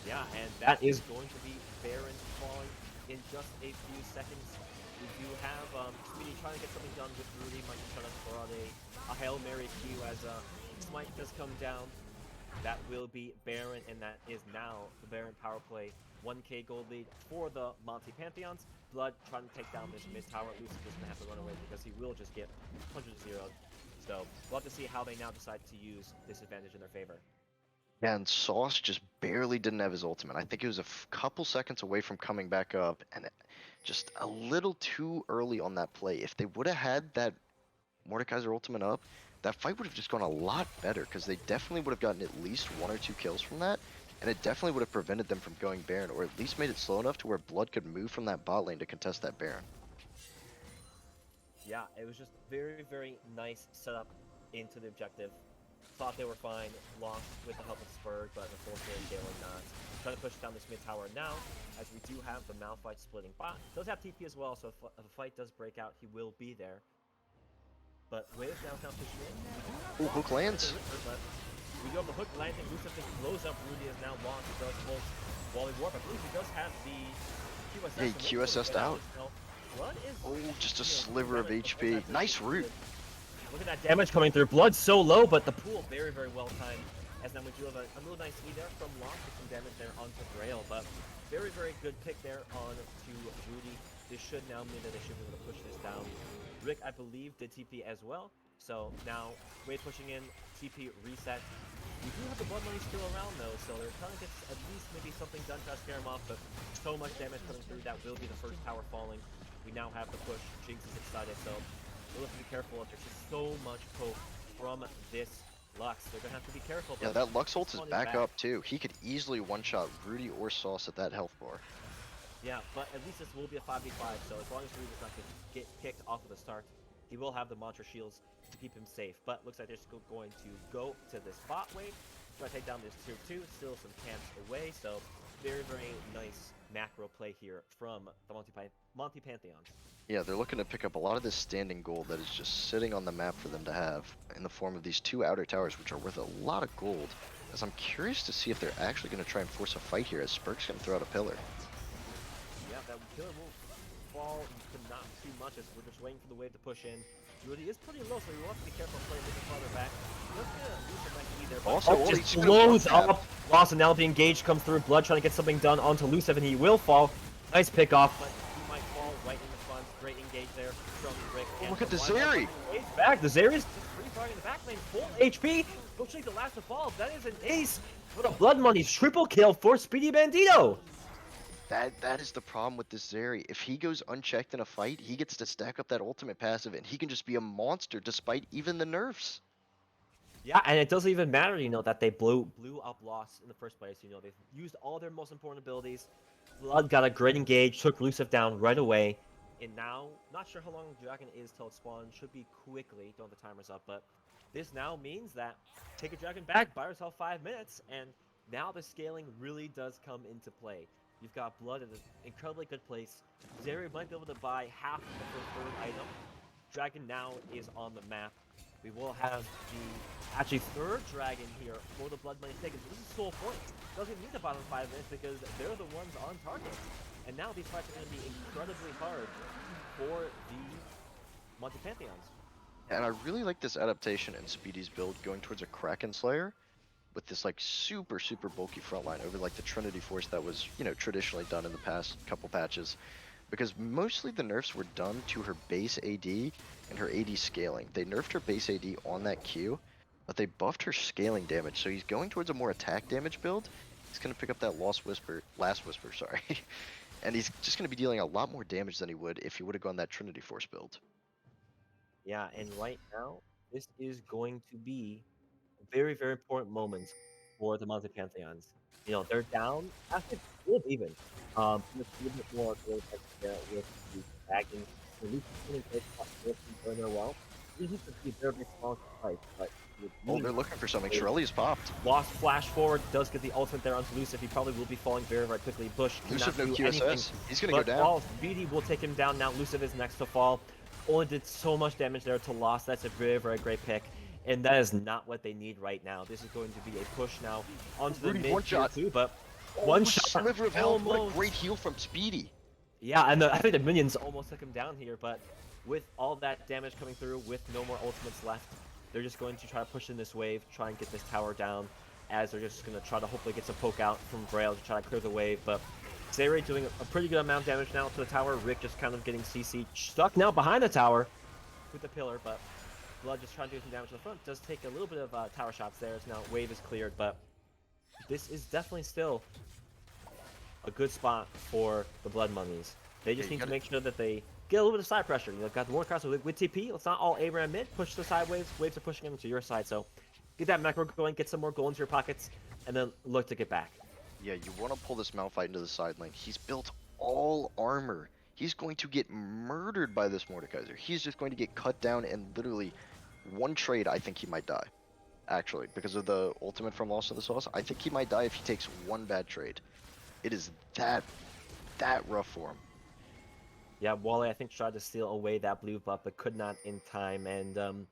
Yeah, and that is going to be Baron falling in just a few seconds. We do have Speedy trying to get something done with Rudy. Might be trying to throw out a Hail Mary Q as Smite does come down. That will be Baron, and that is now the Baron power play. 1k gold lead for the Multi-Pantheons. Blood trying to take down this mid tower. Lucid just gonna have to run away because he will just get 100-0. So we'll have to see how they now decide to use this advantage in their favor.
Yeah, and Sauce just barely didn't have his ultimate. I think it was a couple seconds away from coming back up, and just a little too early on that play. If they would have had that Mordekaiser ultimate up, that fight would have just gone a lot better, because they definitely would have gotten at least 1 or 2 kills from that. and it definitely would have prevented them from going Baron, or at least made it slow enough to where Blood could move from that bot lane to contest that Baron.
Yeah, it was just very, very nice setup into the objective. Thought they were fine, lost with the help of Spurg, but unfortunately they were not. Trying to push down this mid tower now, as we do have the Malphite splitting bot. Does have TP as well, so if a fight does break out, he will be there. But Wave now pushing in.
Ooh, hook lands.
But we do have the hook landing. Lucif just blows up. Rudy is now launched. He does ult Wally Warp. I believe he does have the QSS.
Yeah, he QSS'd out.
Blood is
Oh, just a sliver of HP. Nice root.
Look at that damage coming through. Blood so low, but the pool very, very well timed. As then we do have a little nice E there from Lost with some damage there onto Grail. But very, very good pick there on to Rudy. This should now mean that they should be able to push this down. Rick, I believe, did TP as well. So now Wade pushing in, TP reset. We do have the blood money still around though, so they're trying to get at least maybe something done to scare him off, but so much damage coming through, that will be the first tower falling. We now have the push. Jinx is excited, so we'll have to be careful. There's just so much poke from this Lux. They're gonna have to be careful.
Yeah, that Lux ult is back up too. He could easily one-shot Rudy or Sauce at that health bar.
Yeah, but at least this will be a 5v5, so as long as Rudy does not get kicked off of the start, he will have the Mantra shields to keep him safe. But looks like they're still going to go to this bot wave, try to take down this tier 2, still some camps away, so very, very nice macro play here from the Monty Pantheons.
Yeah, they're looking to pick up a lot of this standing gold that is just sitting on the map for them to have in the form of these 2 outer towers, which are worth a lot of gold. As I'm curious to see if they're actually going to try and force a fight here, as Spurg's going to throw out a pillar.
Yeah, that pillar will fall to not too much as we're just waiting for the wave to push in. Rudy is pretty low, so we will have to be careful playing a little farther back. Let's get a Lucif back either.
Also,
just blows up. Lost and now the engage comes through. Blood trying to get something done onto Lucif, and he will fall. Nice pick off, but he might fall right in the front. Great engage there from Rick.
Oh, look at the Zeri!
Back. The Zeri is free firing in the back lane, full HP. Looks like the last to fall. That is an ace for the Blood Money's triple kill for Speedy Bandito.
That is the problem with this Zeri. If he goes unchecked in a fight, he gets to stack up that ultimate passive, and he can just be a monster despite even the nerfs.
Yeah, and it doesn't even matter, you know, that they blew up Lost in the first place. You know, they've used all their most important abilities. Blood got a great engage, took Lucif down right away, and now, not sure how long the Dragon is till it spawns. Should be quickly, don't have the timers up, but this now means that take a Dragon back, buy yourself 5 minutes, and now the scaling really does come into play. You've got Blood in an incredibly good place. Zeri might be able to buy half of the 3rd item. Dragon now is on the map. We will have the actually 3rd dragon here for the Blood Money taken. This is sole point. Doesn't need the bottom 5 minutes because they're the ones on target. And now these fights are going to be incredibly hard for the Monty Pantheons.
And I really like this adaptation in Speedy's build going towards a Kraken Slayer with this like super bulky front line over like the Trinity Force that was, you know, traditionally done in the past couple patches. Because mostly the nerfs were done to her base AD and her AD scaling. They nerfed her base AD on that Q, but they buffed her scaling damage. So he's going towards a more attack damage build. He's going to pick up that Last Whisper, sorry. And he's just going to be dealing a lot more damage than he would if he would have gone that Trinity Force build.
Yeah, and right now, this is going to be very, very important moments for the Monty Pantheons. You know, they're down, actually, good even. Just a little bit more gold there with the dragons. At least doing their well. This is a very big small fight, but
Oh, they're looking for something. Shirley's popped.
Lost flash forward, does get the ultimate there onto Lucif. He probably will be falling very, very quickly. Bush
Lucif no
do
QSS.
anything,
He's going to go down.
Falls. BD will take him down now. Lucif is next to fall. Only did so much damage there to Lost. That's a very, very great pick. And that is not what they need right now. This is going to be a push now onto the mid tier too, but one shot.
Sliver of health. What a great heal from Speedy.
Yeah, and I think the minions almost took him down here, but with all that damage coming through, with no more ultimates left, they're just going to try to push in this wave, try and get this tower down, as they're just going to try to hopefully get some poke out from Braille to try to clear the wave, but Zeri doing a pretty good amount of damage now to the tower. Rick just kind of getting CC stuck now behind the tower with the pillar, but Blood just trying to do some damage to the front. Does take a little bit of tower shots there, as now wave is cleared, but this is definitely still a good spot for the Blood Monies. They just need to make sure that they get a little bit of side pressure. You know, got the Warcross with TP. Let's not all Abraham mid. Push the side waves. Waves are pushing them to your side. So get that macro going, get some more gold into your pockets, and then look to get back.
Yeah, you want to pull this Malphite into the side lane. He's built all armor. He's going to get murdered by this Mordekaiser. He's just going to get cut down, and literally one trade, I think he might die. Actually, because of the ultimate from Lost in the Sauce, I think he might die if he takes one bad trade. It is that rough for him.
Yeah, Wally, I think, tried to steal away that blue buff, but could not in time. And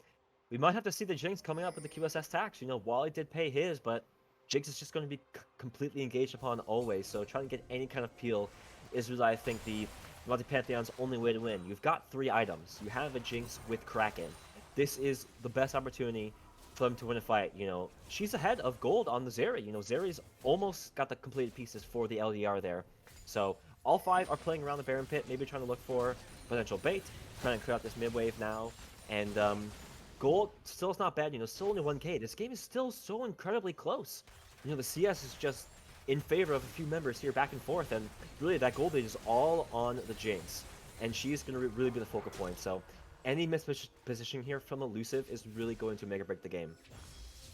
we might have to see the Jinx coming up with the QSS tax. You know, Wally did pay his, but Jinx is just going to be completely engaged upon always. So trying to get any kind of peel is really, I think, the Multi Pantheon's only way to win. You've got 3 items. You have a Jinx with Kraken. This is the best opportunity for them to win a fight. You know, she's ahead of gold on the Zeri. You know, Zeri's almost got the completed pieces for the LDR there. So all 5 are playing around the Baron Pit, maybe trying to look for potential bait, trying to clear out this mid wave now. And gold still is not bad, you know, still only 1k. This game is still so incredibly close. You know, the CS is just in favor of a few members here back and forth, and really that gold lead is all on the Jinx. And she's going to really be the focal point. So any mispositioning here from Elusive is really going to make or break the game.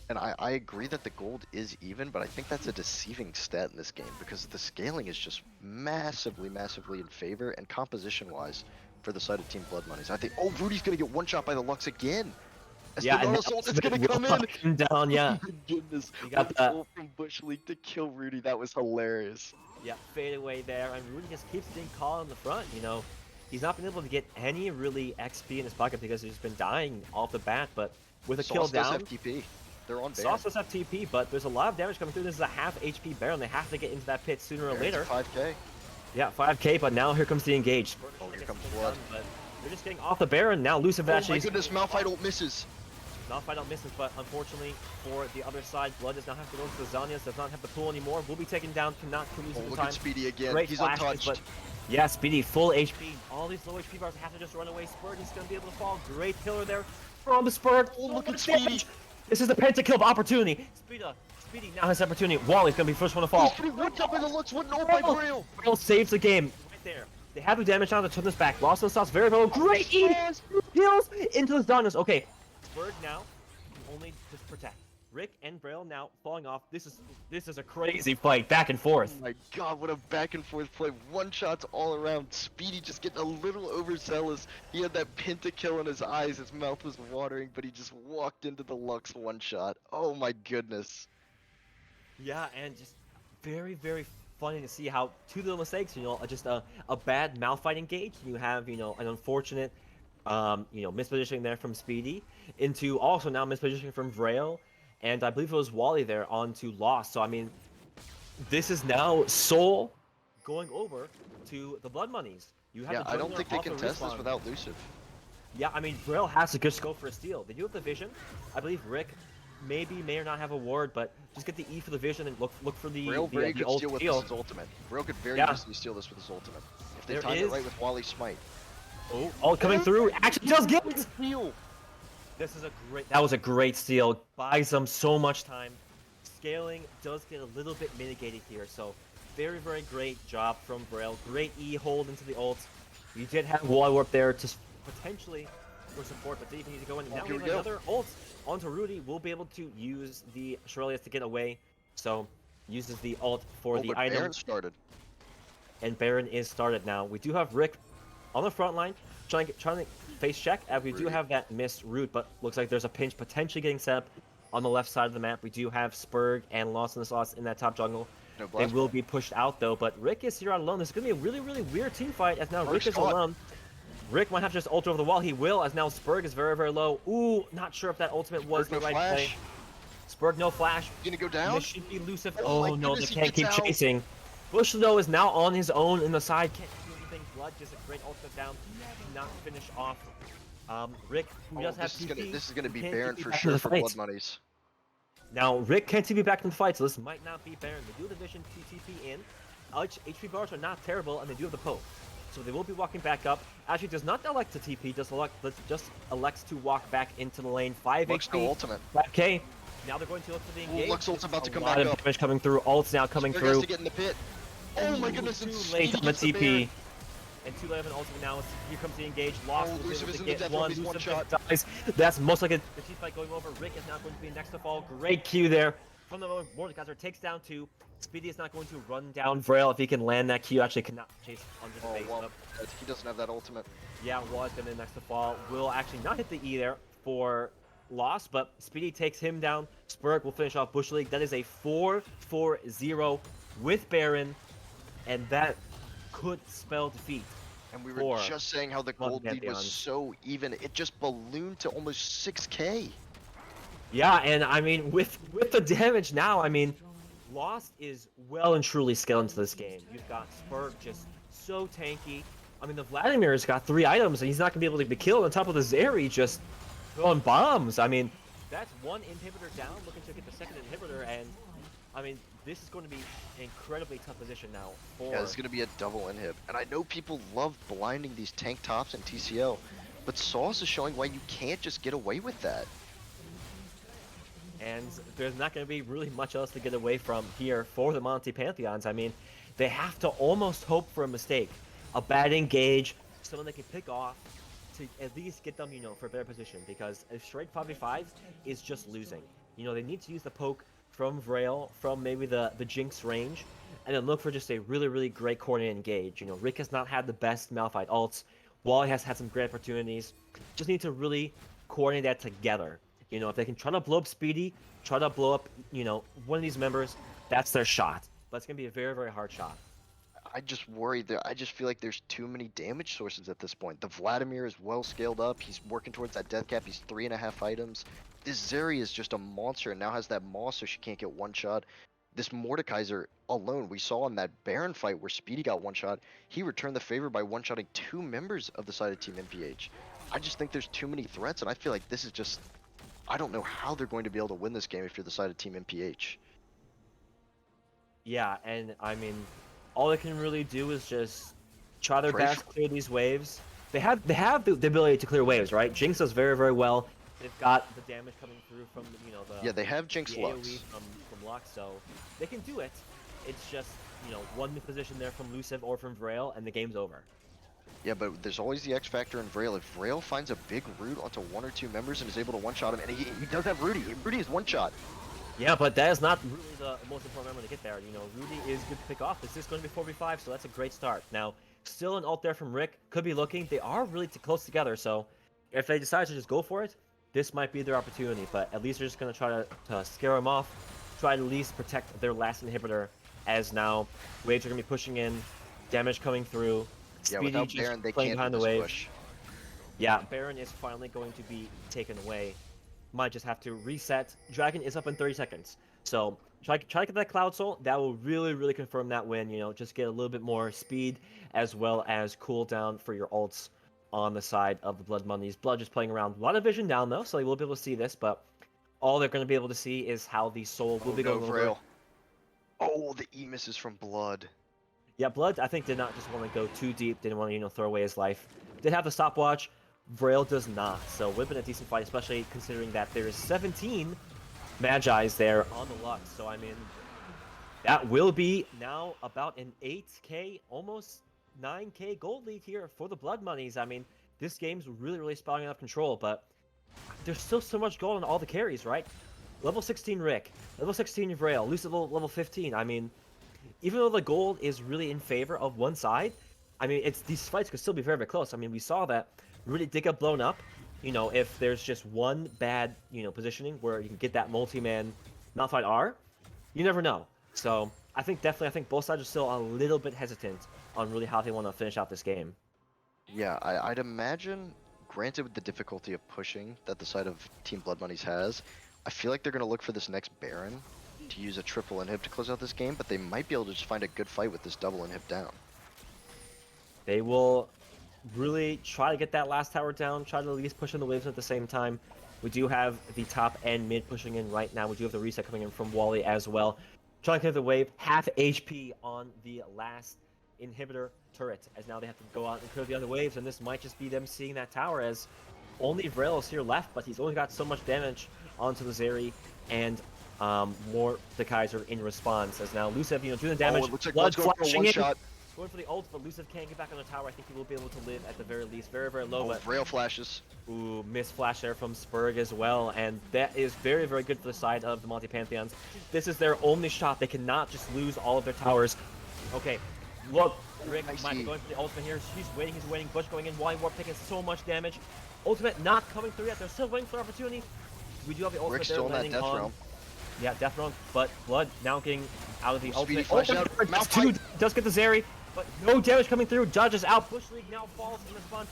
And I agree that the gold is even, but I think that's a deceiving stat in this game because the scaling is just massively in favor, and composition-wise for the side of Team Blood Monies. I think, oh, Rudy's gonna get one shot by the Lux again.
Yeah, and
Astronaut is gonna come in.
Down, yeah.
Oh my goodness,
You got
that ult from Bush League to kill Rudy. That was hilarious.
Yeah, fade away there, and Rudy just keeps getting caught on the front. You know, he's not been able to get any really XP in his pocket because he's been dying off the bat. But with a kill down,
FTP. They're on Baron.
Sauce does have TP, but there's a lot of damage coming through. This is a half HP Baron. They have to get into that pit sooner or later.
5k.
Yeah, 5k, but now here comes the engage.
Oh, here comes Blood.
But they're just getting off the Baron. Now Elusive actually...
Oh my goodness, Malphite ult misses.
Malphite don't misses, but unfortunately for the other side, Blood does not have to go into the Zanyas, does not have the pool anymore. Will be taken down, cannot kill Elusive in
Look
time.
at Speedy again.
Great
He's
flashes,
untouched.
but yeah, Speedy, full HP. All these low HP bars have to just run away. Spurg is going to be able to fall. Great pillar there from the Spurg.
Oh, look at
Speedy.
Speedy.
This is the pentakill opportunity. Speedy now has opportunity. Wally's going to be first one to fall.
He's getting one shot by the Lux, one ult by Braille.
Braille saves the game right there. They have the damage now to turn this back. Lost in the sauce, very low. Great E! Heals into the Zanyas. Okay, Spurg now can only just protect. Rick and Braille now falling off. This is a crazy fight, back and forth.
Oh my god, what a back and forth play. One shots all around. Speedy just getting a little overzealous. He had that pentakill in his eyes. His mouth was watering, but he just walked into the Lux one shot. Oh my goodness.
Yeah, and just very, very funny to see how 2 little mistakes, you know, just a bad Malphite engage. You have, you know, an unfortunate, you know, mispositioning there from Speedy into also now mispositioning from Vrail. And I believe it was Wally there onto Lost. So, I mean, this is now Soul going over to the Blood Monies. You have
Yeah, I don't think they can test this without Elusive.
Yeah, I mean, Braille has a good scope for a steal. They do have the vision. I believe Rick may or not have a ward, but just get the E for the vision and look for the
Braille very could steal with
steal.
his ultimate. Braille could very
Yeah.
easily steal this with his ultimate. If they
There
time
is-
it right with Wally's smite.
Oh, all coming through. Actually does get it!
Steal.
That was a great steal. Buys them so much time. Scaling does get a little bit mitigated here, so very, very great job from Braille. Great E hold into the ult. You did have wall warp there to potentially for support, but didn't even need to go in. Now we
here
have
we go.
another ult onto Rudy. We'll be able to use the Shirelius to get away. So uses the ult for
Oh,
the
but
item.
Baron started.
And Baron is started now. We do have Rick on the front line trying to face check, as we do have that missed route, but looks like there's a pinch potentially getting set up on the left side of the map. We do have Spurg and Lost in the Sauce in that top jungle.
No
They
blast
will
bomb.
be pushed out though, but Rick is here out alone. This is going to be a really, really weird team fight as now Rick is
caught.
alone. Rick might have to just ult over the wall. He will, as now Spurg is very, very low. Ooh, not sure if that ultimate was
Spurg,
the
no
right
flash.
play. Spurg, no flash.
Gonna go down?
This should be elusive.
Oh
Oh,
my
no,
goodness,
they
he
can't keep
gets out.
chasing. Bush, though, is now on his own in the side. Can't do anything. Blood just a great ultimate down. Not finish off. Rick, who
Oh,
does have
this is gonna be
can't
Baron
keep
for
back in
sure
the
for
fight.
Blood Monies.
Now, Rick can't TP back in the fight, so this might not be Baron. They do have the vision to TP in. HP bars are not terrible, and they do have the poke. So they will be walking back up. Actually, does not elect to TP, just elects to walk back into the lane. 5
Lux
HP,
no ultimate.
5k. Now they're going to look for the
Ooh,
engage.
Lux ult's about to come
A lot
back
of
up.
damage coming through. Ult's now coming
Spurg has
through.
to get in the pit. Oh my goodness,
Too
it's
late
Speedy
on the
gets the
TP.
Baron.
And too late of an ultimate now. Here comes the engage. Lost.
Oh,
Was
Elusive
able
is
to
in the
get
death
one.
zone. He's one
Elusive
shot.
dies. That's most like a team fight going over. Rick is now going to be next to fall. Great Q there from the Mordekaiser. Takes down 2. Speedy is not going to run down Vrail if he can land that Q. Actually, cannot chase under the base.
Well, he doesn't have that ultimate.
Yeah, was going to next to fall. Will actually not hit the E there for loss, but Speedy takes him down. Spurg will finish off Bush League. That is a 4-4-0 with Baron, and that could spell defeat.
And we were just saying how the gold lead was
Pantheons.
so even. It just ballooned to almost 6K.
Yeah, and I mean, with the damage now, I mean, Lost is well and truly scaled into this game. You've got Spurg just so tanky. I mean, the Vladimir's got 3 items, and he's not going to be able to be killed. On top of the Zeri just throwing bombs. I mean, that's 1 inhibitor down, looking to get the 2nd inhibitor, and I mean, this is going to be an incredibly tough position now for...
Yeah, it's going to be a double inhib. And I know people love blinding these tank tops in TCL, but Sauce is showing why you can't just get away with that.
And there's not going to be really much else to get away from here for the Monty Pantheons. I mean, they have to almost hope for a mistake. A bad engage, someone they can pick off to at least get them, you know, for a better position. Because a straight 5v5 is just losing. You know, they need to use the poke from Vrail, from maybe the Jinx range, and then look for just a really, really great coordinated engage. You know, Rick has not had the best Malphite ults. Wally has had some great opportunities. Just need to really coordinate that together. You know, if they can try to blow up Speedy, try to blow up, you know, one of these members, that's their shot. But it's going to be a very, very hard shot.
I just worry that I just feel like there's too many damage sources at this point. The Vladimir is well scaled up. He's working towards that death cap. He's 3.5 items. This Zeri is just a monster and now has that Moss, so she can't get one shot. This Mordekaiser alone, we saw in that Baron fight where Speedy got one shot. He returned the favor by one-shotting 2 members of the side of Team MPH. I just think there's too many threats, and I feel like this is just... I don't know how they're going to be able to win this game if you're the side of Team MPH.
Yeah, and I mean, all they can really do is just try their best to clear these waves. They have the ability to clear waves, right? Jinx does very, very well. They've got the damage coming through from, you know, the...
Yeah, they have Jinx
the
Lux.
AoE from Lux, so they can do it. It's just, you know, one position there from Luciv or from Vrail, and the game's over.
Yeah, but there's always the X factor in Vrail. If Vrail finds a big root onto 1 or 2 members and is able to one-shot him, and he does have Rudy. Rudy is one-shot.
Yeah, but that is not really the most important member to get there. You know, Rudy is good to pick off. This is going to be 4v5, so that's a great start. Now, still an ult there from Rick. Could be looking. They are really close together, so if they decide to just go for it, this might be their opportunity. But at least they're just going to try to scare them off, try to at least protect their last inhibitor, as now waves are going to be pushing in, damage coming through.
Yeah,
Speedy
without
just
Baron, they
playing
can't
behind
do
the
this
wave.
push.
Yeah, Baron is finally going to be taken away. Might just have to reset. Dragon is up in 30 seconds. So try to get that Cloud Soul. That will really, really confirm that win. You know, just get a little bit more speed as well as cooldown for your ults on the side of the Blood Monies. Blood just playing around. A lot of vision down though, so they will be able to see this, but all they're going to be able to see is how the soul will be going over.
Vrail. Oh, the E misses from Blood.
Yeah, Blood, I think, did not just want to go too deep, didn't want to, you know, throw away his life. Did have the stopwatch. Vrail does not, so would have been a decent fight, especially considering that there is 17 Magi's there on the Lux. So, I mean, that will be now about an 8k, almost 9k gold lead here for the Blood Monies. I mean, this game's really, really spouting out of control, but there's still so much gold on all the carries, right? Level 16 Rick, level 16 Vrail, Lucid level 15. I mean, even though the gold is really in favor of one side, I mean, these fights could still be very, very close. I mean, we saw that really did get blown up. You know, if there's just one bad, you know, positioning where you can get that multi-man Malphite R, you never know. So I think both sides are still a little bit hesitant on really how they want to finish out this game.
Yeah, I'd imagine, granted with the difficulty of pushing that the side of Team Blood Monies has, I feel like they're going to look for this next Baron to use a triple inhib to close out this game, but they might be able to just find a good fight with this double inhib down.
They will really try to get that last tower down, try to at least push in the waves at the same time. We do have the top and mid pushing in right now. We do have the reset coming in from Wally as well. Trying to clear the wave, half HP on the last inhibitor turret, as now they have to go out and clear the other waves, and this might just be them seeing that tower, as only Vrail is here left, but he's only got so much damage onto the Zeri, and more the Kaiser in response, as now Luciv, you know, doing the damage.
Oh, it looks like
Blood
Blood's going for a
flashing in.
one-shot.
going for the ult, but Luciv can't get back on the tower. I think he will be able to live at the very least. Very, very low,
Oh,
but
rail flashes.
ooh, missed flash there from Spurg as well, and that is very, very good for the side of the Monty Pantheons. This is their only shot. They cannot just lose all of their towers. Okay, look, Rick might be going for the ultimate here. He's waiting. Bush going in. Wally Warp taking so much damage. Ultimate not coming through yet. They're still waiting for opportunity. We do have the ultimate
Rick's
there
still in that
landing
death
on.
realm.
Yeah, Death Realm, but Blood now getting out of the
Speedy
ultimate.
flash out.
Two does get the Zeri, but no damage coming through. Judge is out. Bush League now falls in the spawn.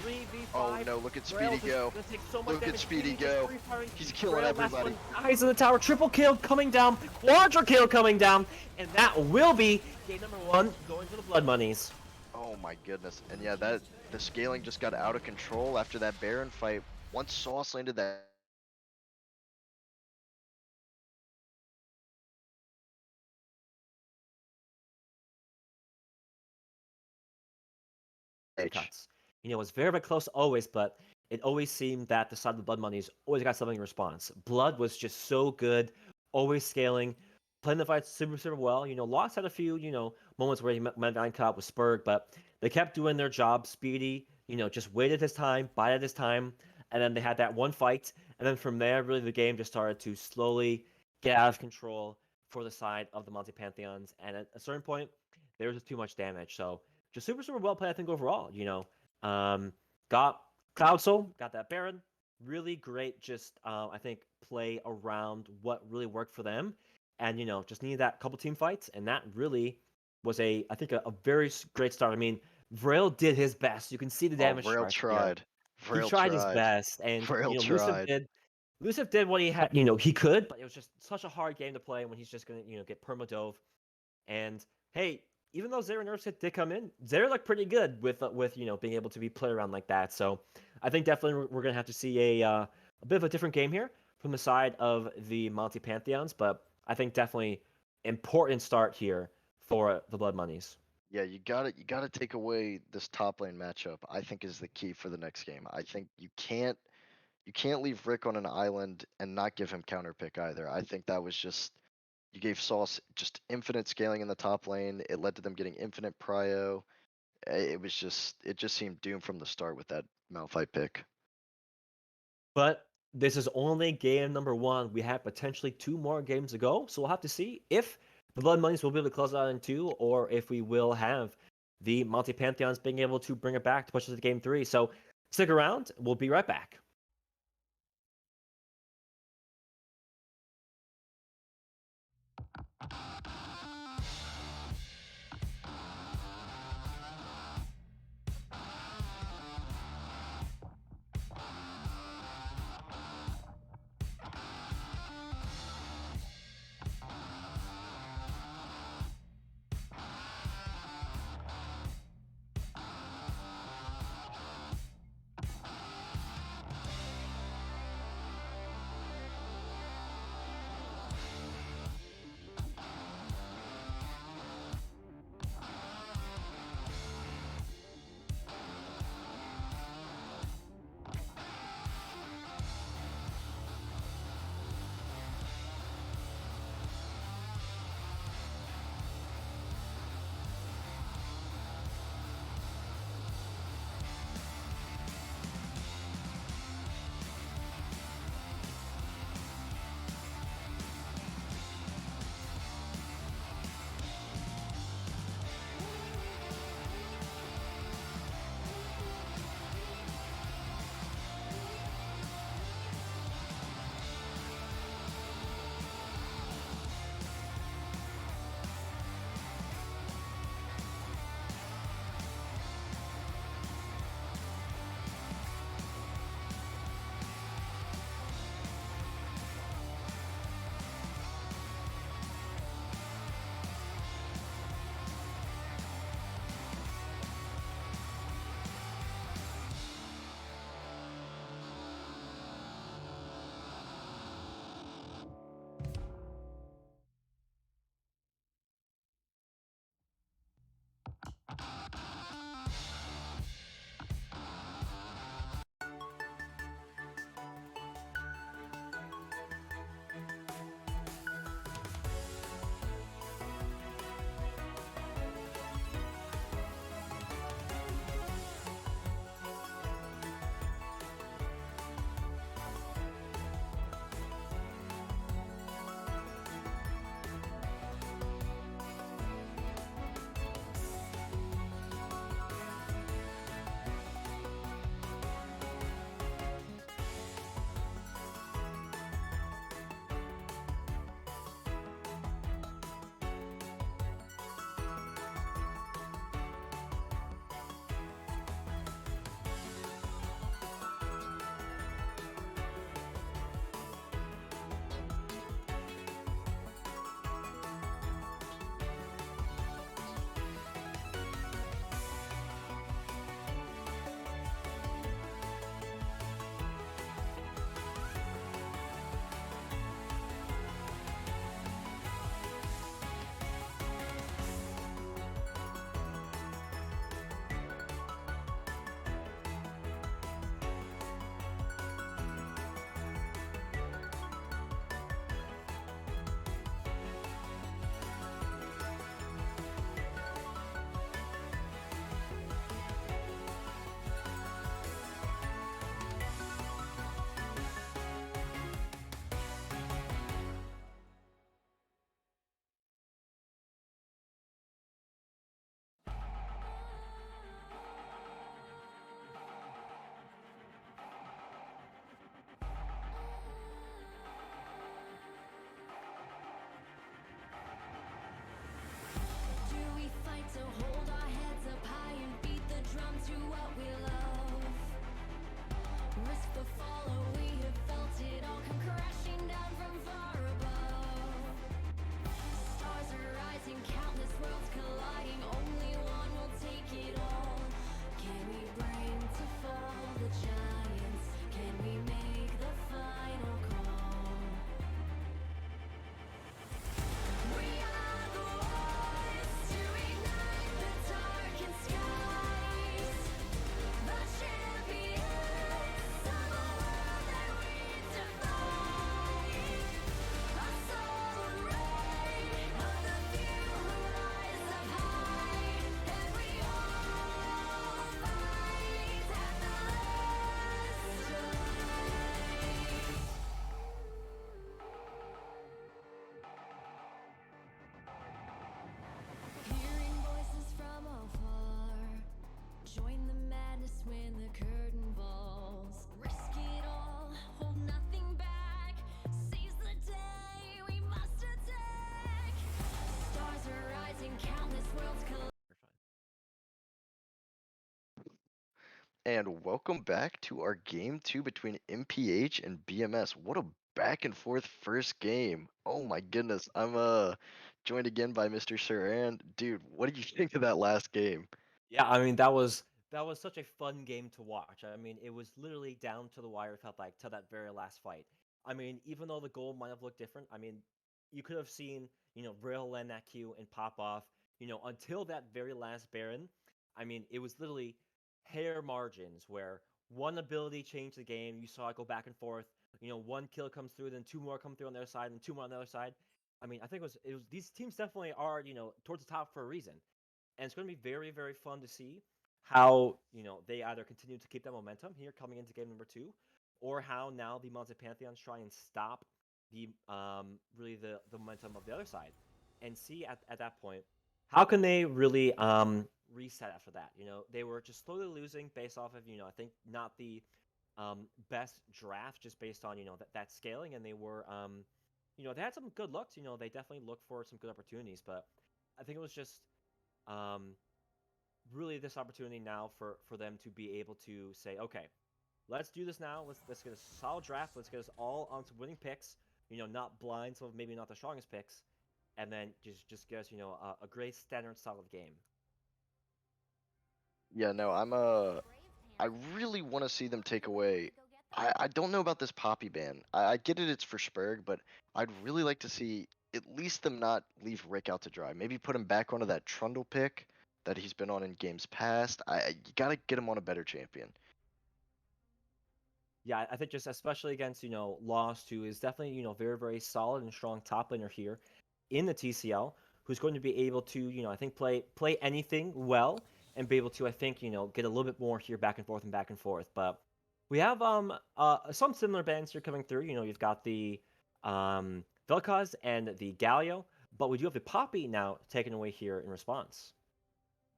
3v5.
Oh no, look at
Rail
Speedy go.
gonna take so much
Look at
damage.
Speedy
just
go.
free-firing.
He's killing
Rail, last
everybody.
one dies in the tower. Triple kill coming down. Quadra kill coming down. And that will be game number 1 going for the Blood Monies.
Oh my goodness. And yeah, the scaling just got out of control after that Baron fight. Once Sauce landed that
cuts. You know, it was very, very close always, but it always seemed that the side of the Blood Monies always got something in response. Blood was just so good, always scaling, playing the fights super, super well. You know, Lost had a few, you know, moments where he met 9 cut with Spurg, but they kept doing their job. Speedy, you know, just waited his time, bided his time, and then they had that one fight, and then from there, really the game just started to slowly get out of control for the side of the Monty Pantheons, and at a certain point, there was just too much damage. So just super, super well played, I think, overall, you know. Got Cloud Soul, got that Baron. Really great, just, I think, play around what really worked for them. And, you know, just needed that couple team fights, and that really was I think, a very great start. I mean, Vrail did his best. You can see the damage.
Vrail tried.
He tried his best, and,
Vrail
you know,
tried.
Luciv did what he had, you know, he could, but it was just such a hard game to play when he's just going to, you know, get perma-dove. And, hey, even though Zera nerfs did come in, Zera looked pretty good with you know, being able to be played around like that. So I think definitely we're going to have to see a bit of a different game here from the side of the Monty Pantheons, but I think definitely important start here for the Blood Monies.
Yeah, you gotta take away this top lane matchup. I think is the key for the next game. I think you can't leave Rick on an island and not give him counter pick either. I think that was just you gave Sauce just infinite scaling in the top lane. It led to them getting infinite prio. It just seemed doomed from the start with that Malphite pick.
But this is only game number 1. We have potentially 2 more games to go, so we'll have to see if the Blood Monies will be able to close out in 2, or if we will have the Monty Pantheons being able to bring it back to push us to game 3. So stick around. We'll be right back.
rising, countless worlds colliding. Only one will take it all. Can we bring to fall the giants? Can we make the final call? We are the ones to ignite the darkened skies. The champions of a world that we defy. A soul ray of the few who rise up high. And we all fight at the last Hearing voices from afar. Join the madness when the curtain falls. Risk it all, hold nothing back. Seize the day, we must attack. Stars are rising, countless worlds collide.
And welcome back to our game 2 between MPH and BMS. What a back and forth first game. Oh my goodness. I'm joined again by Mr. Saran. Dude, what did you think of that last game?
Yeah, I mean that was such a fun game to watch. I mean, it was literally down to the wire. It felt like till that very last fight. I mean, even though the goal might have looked different, I mean, you could have seen Rail land that Q and pop off. Until that very last Baron. I mean, it was literally hair margins where one ability changed the game. You saw it go back and forth. One kill comes through, then two more come through on the other side, and two more on the other side. I mean, I think it was these teams definitely are towards the top for a reason, and it's going to be very, very fun to see how they either continue to keep that momentum here coming into game number 2, or how now the Monte Pantheons try and stop the really the momentum of the other side, and see at that point how can they really reset after that. They were just slowly losing based off of I think not the best draft, just based on that scaling, and they were they had some good looks. They definitely looked for some good opportunities, but I think it was just um, really this opportunity now for them to be able to say, okay, let's do this now. Let's get a solid draft. Let's get us all onto winning picks. Not blind, so maybe not the strongest picks, and then just get us a great standard solid game.
Yeah, no, I really want to see them take away. I don't know about this Poppy ban. I get it, it's for Spurg, but I'd really like to see at least them not leave Rick out to dry. Maybe put him back onto that Trundle pick that he's been on in games past. You gotta get him on a better champion.
Yeah, I think just especially against Lost, who is definitely very, very solid and strong top laner here in the TCL, who's going to be able to I think play anything well, and be able to I think get a little bit more here back and forth and back and forth. But we have some similar bands here coming through. You've got the Vel'Koz and the Galio, but we do have the Poppy now taken away here in response.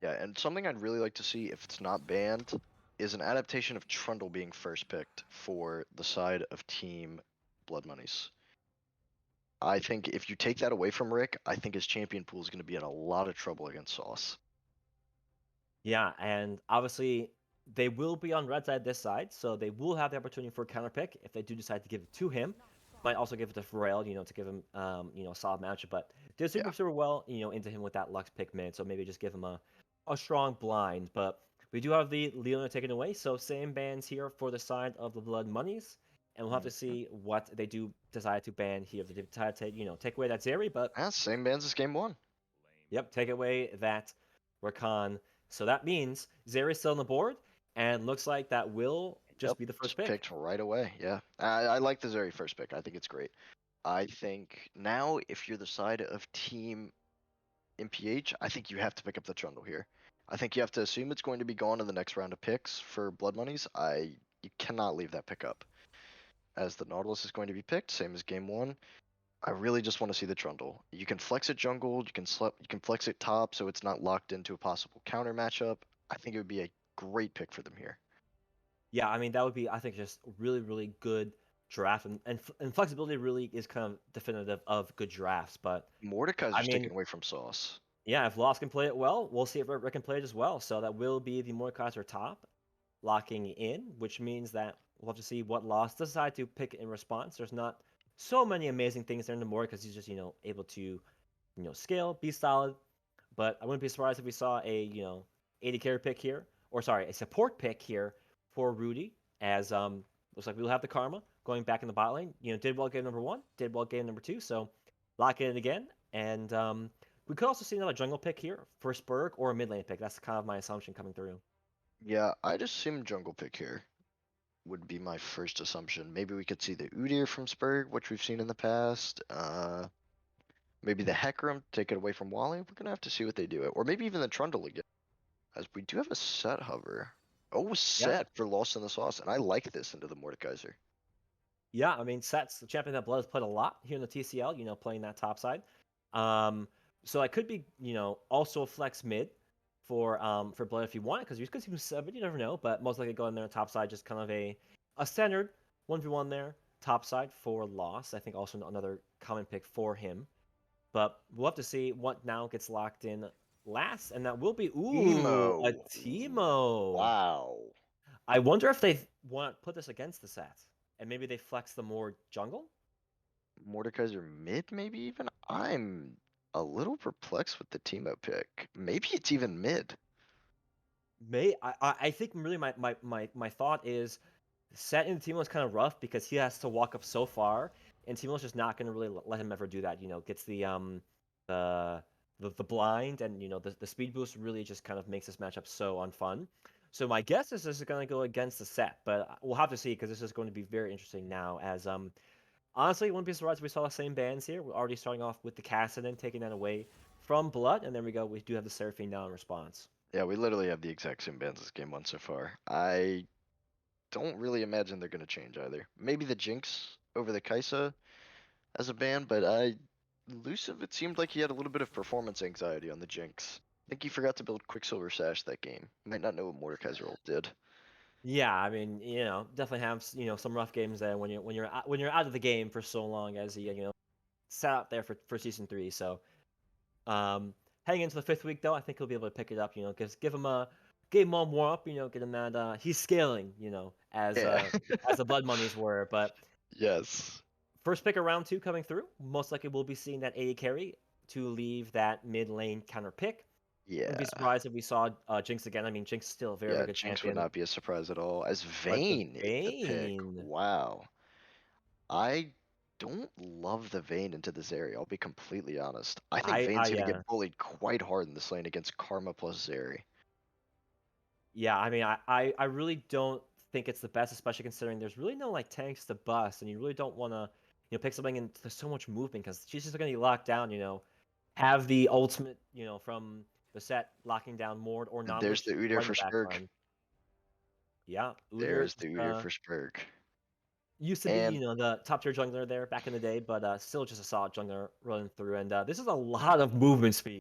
Yeah, and something I'd really like to see if it's not banned is an adaptation of Trundle being first picked for the side of Team Blood Monies. I think if you take that away from Rick, I think his champion pool is going to be in a lot of trouble against Sauce.
Yeah, and obviously they will be on red side this side, so they will have the opportunity for a counter pick if they do decide to give it to him. Might also give it to Pharrell, to give him a solid matchup, but did
Yeah.
super well, into him with that Lux pick mid, so maybe just give him a strong blind. But we do have the Leona taken away, so same bans here for the side of the Blood Monies, and we'll have to see what they do decide to ban here. If they decide to take away that Zeri, but
Yeah, same bans as game 1.
yep, take away that Rakan. So that means Zeri's still on the board, and looks like that will just
Yep,
be the first
just
pick.
picked right away. Yeah, I like the Zeri first pick. I think it's great. I think now if you're the side of Team MPH, I think you have to pick up the Trundle here. I think you have to assume it's going to be gone in the next round of picks for Blood Monies. You cannot leave that pick up, as the Nautilus is going to be picked, same as game 1. I really just want to see the Trundle. You can flex it jungle, you can flex it top, so it's not locked into a possible counter matchup. I think it would be a great pick for them here.
Yeah, I mean that would be I think just really really good draft, and flexibility really is kind of definitive of good drafts. But
Mordecai's
I
just
mean,
taken away from Sauce.
yeah, if Lost can play it well, we'll see if Rick can play it as well. So that will be the Mordekaiser top locking in, which means that we'll have to see what Lost decide to pick in response. There's not so many amazing things there in the Mord because he's just able to scale, be solid. But I wouldn't be surprised if we saw a 80 carry pick here, or sorry, a support pick here for Rudy, as looks like we'll have the karma going back in the bot lane. Did well game number 1, did well game number 2, so lock it in again. And we could also see another jungle pick here for Spurg or a mid lane pick. That's kind of my assumption coming through.
Yeah, I'd assume jungle pick here would be my first assumption. Maybe we could see the Udyr from Spurg, which we've seen in the past. Maybe the Hecarim, take it away from Wally. We're gonna have to see what they do. Or maybe even the Trundle again, as we do have a set hover. Oh,
Yeah.
set for Lost in the Sauce, and I like this into the Mordekaiser.
Yeah, I mean, Set's the champion that Blood has played a lot here in the TCL, playing that top side. So I could be, also a flex mid for Blood if you want it, because you could see him 7, you never know, but most likely go in there on top side, just kind of a standard 1v1 there, top side for Loss. I think also another common pick for him. But we'll have to see what now gets locked in last, and that will be, a Teemo.
Wow.
I wonder if they want to put this against the set, and maybe they flex the more jungle.
Mordekaiser mid, maybe even? I'm a little perplexed with the Teemo pick. Maybe it's even mid.
I think really my thought is set in Teemo is kind of rough because he has to walk up so far, and Teemo's just not going to really let him ever do that. Gets the blind, and the speed boost really just kind of makes this matchup so unfun. So my guess is this is going to go against the set, but we'll have to see because this is going to be very interesting now. As honestly, wouldn't be surprised if we saw the same bans here. We're already starting off with the Kassadin, taking that away from Blood, and there we go. We do have the Seraphine now in response.
Yeah, we literally have the exact same bans as game 1 so far. I don't really imagine they're going to change either. Maybe the Jinx over the Kaisa as a ban, but Elusive, it seemed like he had a little bit of performance anxiety on the Jinx. I think he forgot to build Quicksilver Sash that game. Might not know what Mordekaiser ult did.
Yeah, I mean, definitely have some rough games there when you're out of the game for so long as he sat out there for season 3. So, heading into the 5th week though, I think he'll be able to pick it up. Give him a game 1 warm up. Get him that he's scaling. As as the blood monies were. But
Yes.
first pick of round 2 coming through. Most likely we'll be seeing that 80 carry to leave that mid lane counter pick.
Yeah.
Wouldn't be surprised if we saw Jinx again. I mean, Jinx is still a very,
Yeah,
very good
Jinx
champion.
would not be a surprise at all. As
But the
Vayne is the pick.
Vayne.
Wow. I don't love the Vayne into this area, I'll be completely honest. I think Vayne's gonna
yeah.
get bullied quite hard in this lane against Karma plus Zeri.
Yeah, I mean, I really don't think it's the best, especially considering there's really no tanks to bust, and you really don't want to pick something into so much movement because she's just going to be locked down. Have the ultimate from the set locking down Mord or
And there's the
Knowledge
Udyr
right in
for
the back
Spurg.
line. Yeah,
There's the
Udyr
Udyr for Spurg.
used to be
And
the top tier jungler there back in the day, but still just a solid jungler running through. And this is a lot of movement speed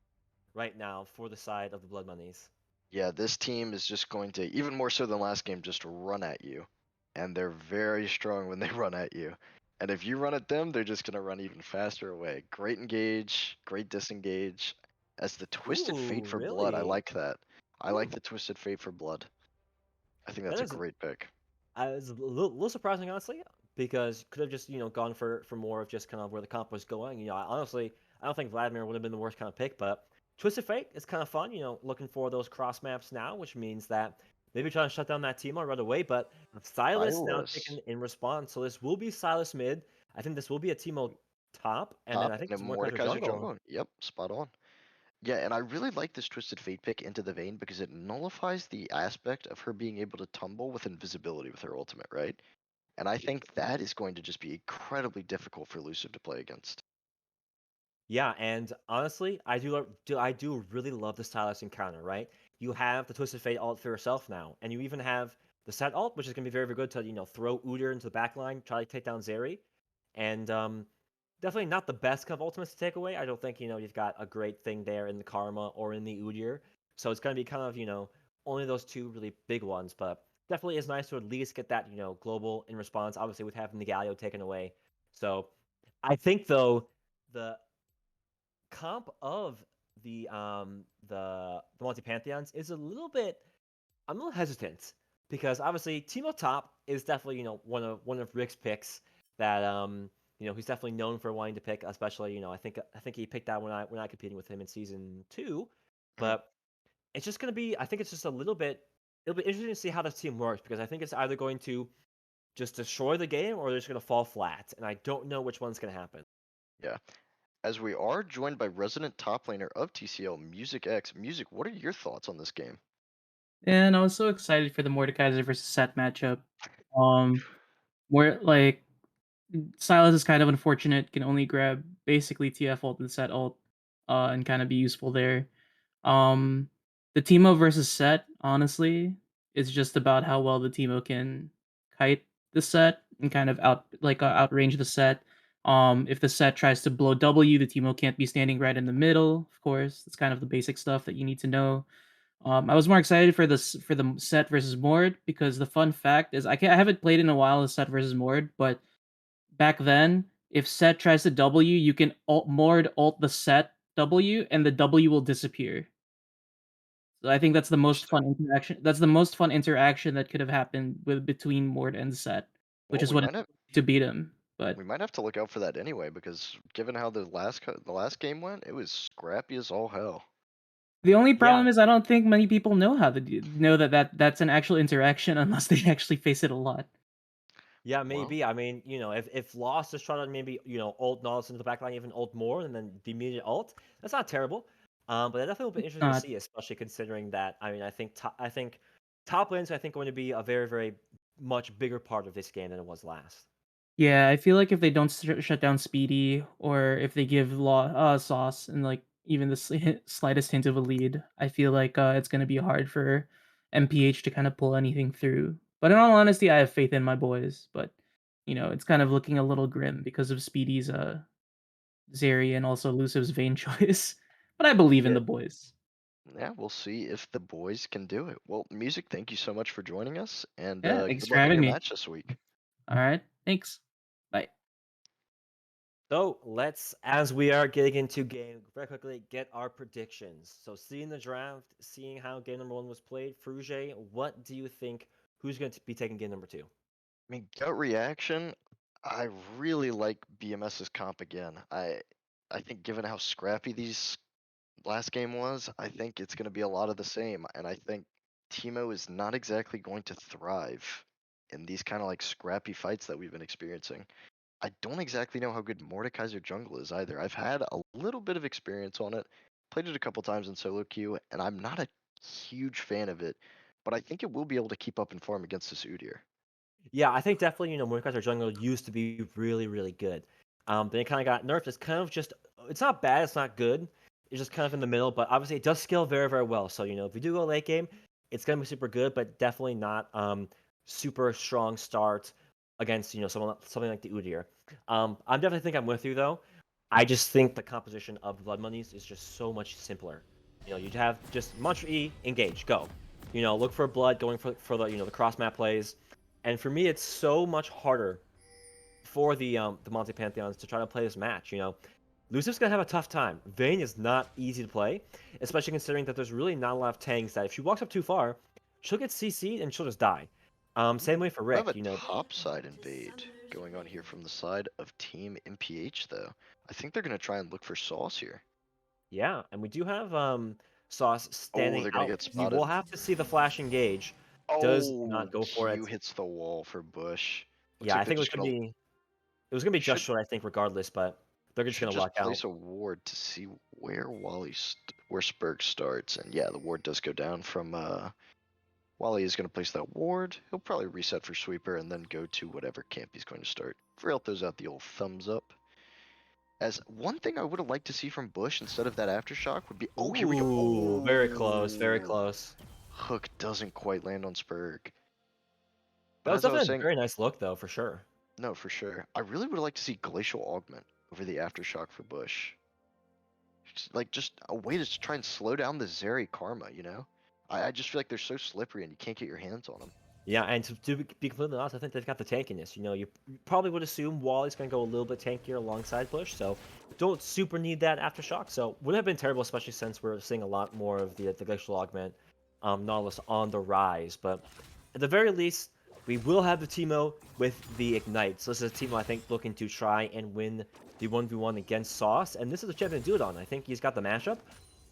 right now for the side of the Blood Monies.
yeah, this team is just going to, even more so than last game, just run at you. And they're very strong when they run at you. And if you run at them, they're just gonna run even faster away. Great engage, great disengage. As the Twisted Fate
Ooh,
for Blood, I
really?
like that. I like the Twisted Fate for Blood. I think that's
That
a
is
great pick.
I was a little surprising, honestly, because could have just gone for more of just kind of where the comp was going. I don't think Vladimir would have been the worst kind of pick, but Twisted Fate is kind of fun. Looking for those cross maps now, which means that maybe trying to shut down that Teemo right away. But Silas now taken
Silas.
in response, so this will be Silas mid. I think this will be a Teemo top, and then
Top
I think
and a
it's Mordekaiser
Mordekaiser
jungle.
jungle. Yep, spot on. Yeah, and I really like this Twisted Fate pick into the Vayne because it nullifies the aspect of her being able to tumble with invisibility with her ultimate, right? And I think that is going to just be incredibly difficult for Elusive to play against.
Yeah, and honestly, I do really love the Stylus encounter, right? You have the Twisted Fate ult for yourself now, and you even have the set ult, which is gonna be very, very good to throw Udyr into the backline, try to take down Zeri, and definitely not the best kind of ultimates to take away. I don't think you've got a great thing there in the Karma or in the Udyr, so it's gonna be kind of only those two really big ones, but definitely is nice to at least get that global in response. Obviously, with having the Galio taken away, so I think though the comp of the multi pantheons is a little bit. I'm a little hesitant because obviously Teemo top is definitely one of Rick's picks that He's definitely known for wanting to pick, especially, I think he picked that when I competing with him in season 2,
Mhm.
but it's just gonna be I think it's just it'll be interesting to see how this team works because I think it's either going to just destroy the game or they're just gonna fall flat, and I don't know which one's gonna happen.
Yeah. As we are joined by resident top laner of TCL, Music X. Music, what are your thoughts on this game?
And I was so excited for the Mordekaiser versus Set matchup. Um, where like Silas is kind of unfortunate, can only grab basically TF ult and Set ult, and kind of be useful there. Um, the Teemo versus Set, honestly, is just about how well the Teemo can kite the Set and kind of outrange the Set. If the Set tries to blow W, the Teemo can't be standing right in the middle. Of course, that's kind of the basic stuff that you need to know. I was more excited for the Set versus Mord because the fun fact is I haven't played in a while the Set versus Mord, but back then if Set tries to W, you can Mord ult the Set W and the W will disappear. So I think that's the most
Interesting.
fun interaction. That's the most fun interaction that could have happened with between Mord and Set, which
Well,
is what it took to beat him. But
we might have to look out for that anyway because given how the last game went, it was scrappy as all hell.
the only
Yeah,
problem is I don't think many people know how to know that's an actual interaction unless they actually face it a lot.
yeah,
Well,
maybe. I mean, if Lost is trying to maybe, ult Nautilus into the backline, even ult more, and then the immediate ult, that's not terrible. But that definitely will be interesting to
Not
see, especially considering that. I mean, I think top lanes, I think, going to be a very, very much bigger part of this game than it was last.
Yeah, I feel like if they don't shut down Speedy, or if they give Sauce and like even the slightest hint of a lead, I feel like it's gonna be hard for MPH to kind of pull anything through. But in all honesty, I have faith in my boys. But it's kind of looking a little grim because of Speedy's Zeri and also Luciv's Vayne choice. But I believe in
yeah,
the boys.
yeah, we'll see if the boys can do it. Well, Music, thank you so much for joining us, and
Yeah, thanks
good
for
luck in
having
your
me.
match this week.
All right, thanks. Bye.
So let's, as we are getting into game, very quickly get our predictions. So seeing the draft, seeing how game number 1 was played, Fruge, what do you think? Who's going to be taking game number 2?
I mean, gut reaction, I really like BMS's comp again. I think given how scrappy these last game was, I think it's going to be a lot of the same, and I think Timo is not exactly going to thrive in these kind of like scrappy fights that we've been experiencing. I don't exactly know how good Mordekaiser jungle is either. I've had a little bit of experience on it, played it a couple times in solo queue, and I'm not a huge fan of it, but I think it will be able to keep up in form against this Udyr.
Yeah, I think definitely, Mordekaiser Jungle used to be really, really good. Then it kind of got nerfed. It's kind of just, it's not bad, it's not good. It's just kind of in the middle, but obviously it does scale very, very well. So, if you do go late game, it's going to be super good, but definitely not super strong start against, something like the Udyr. I definitely think I'm with you, though. I just think the composition of Blood Monies is just so much simpler. You'd have just Mantra E, engage, go. Look for blood, going for the, the cross map plays. And for me, it's so much harder for the Monte Pantheons to try to play this match. Lucif's gonna have a tough time. Vayne is not easy to play, especially considering that there's really not a lot of tanks that if she walks up too far, she'll get CC'd and she'll just die. Same way for
We have
Rick.
a top side invade going on here from the side of Team MPH, though. I think they're going to try and look for Sauce here.
Yeah, and we do have Sauce
Oh,
standing
they're going to
out.
get
You
spotted.
will have to see the flash engage. Does
Oh,
not go for
Q
it.
hits the wall for Bush. Looks
Yeah,
like
I
they're
think
just going to
it was gonna be just
should
short. I think regardless, but they're just
should
gonna
just
luck out.
place a ward to see where where Spurg starts. And yeah, the ward does go down from Wally is going to place that ward. He'll probably reset for sweeper and then go to whatever camp he's going to start. Frail throws out the old thumbs up. As one thing I would have liked to see from Bush instead of that aftershock would be, oh, here we go.
Ooh, very close, very
Oh,
close.
hook doesn't quite land on Spurg.
That
But
was
as I was
definitely a
saying,
very nice look, though, for sure.
no, for sure. I really would have liked to see Glacial Augment over the aftershock for Bush. Just a way to try and slow down the Zeri karma. I just feel like they're so slippery and you can't get your hands on them.
Yeah, and to be completely honest, I think they've got the tankiness. You probably would assume Wally's going to go a little bit tankier alongside Bush, so don't super need that aftershock. So wouldn't have been terrible, especially since we're seeing a lot more of the glacial augment, Nautilus on the rise. But at the very least, we will have the Teemo with the Ignite. So this is a Teemo I think looking to try and win the 1v1 against Sauce, and this is a champion to do it on. I think he's got the mashup,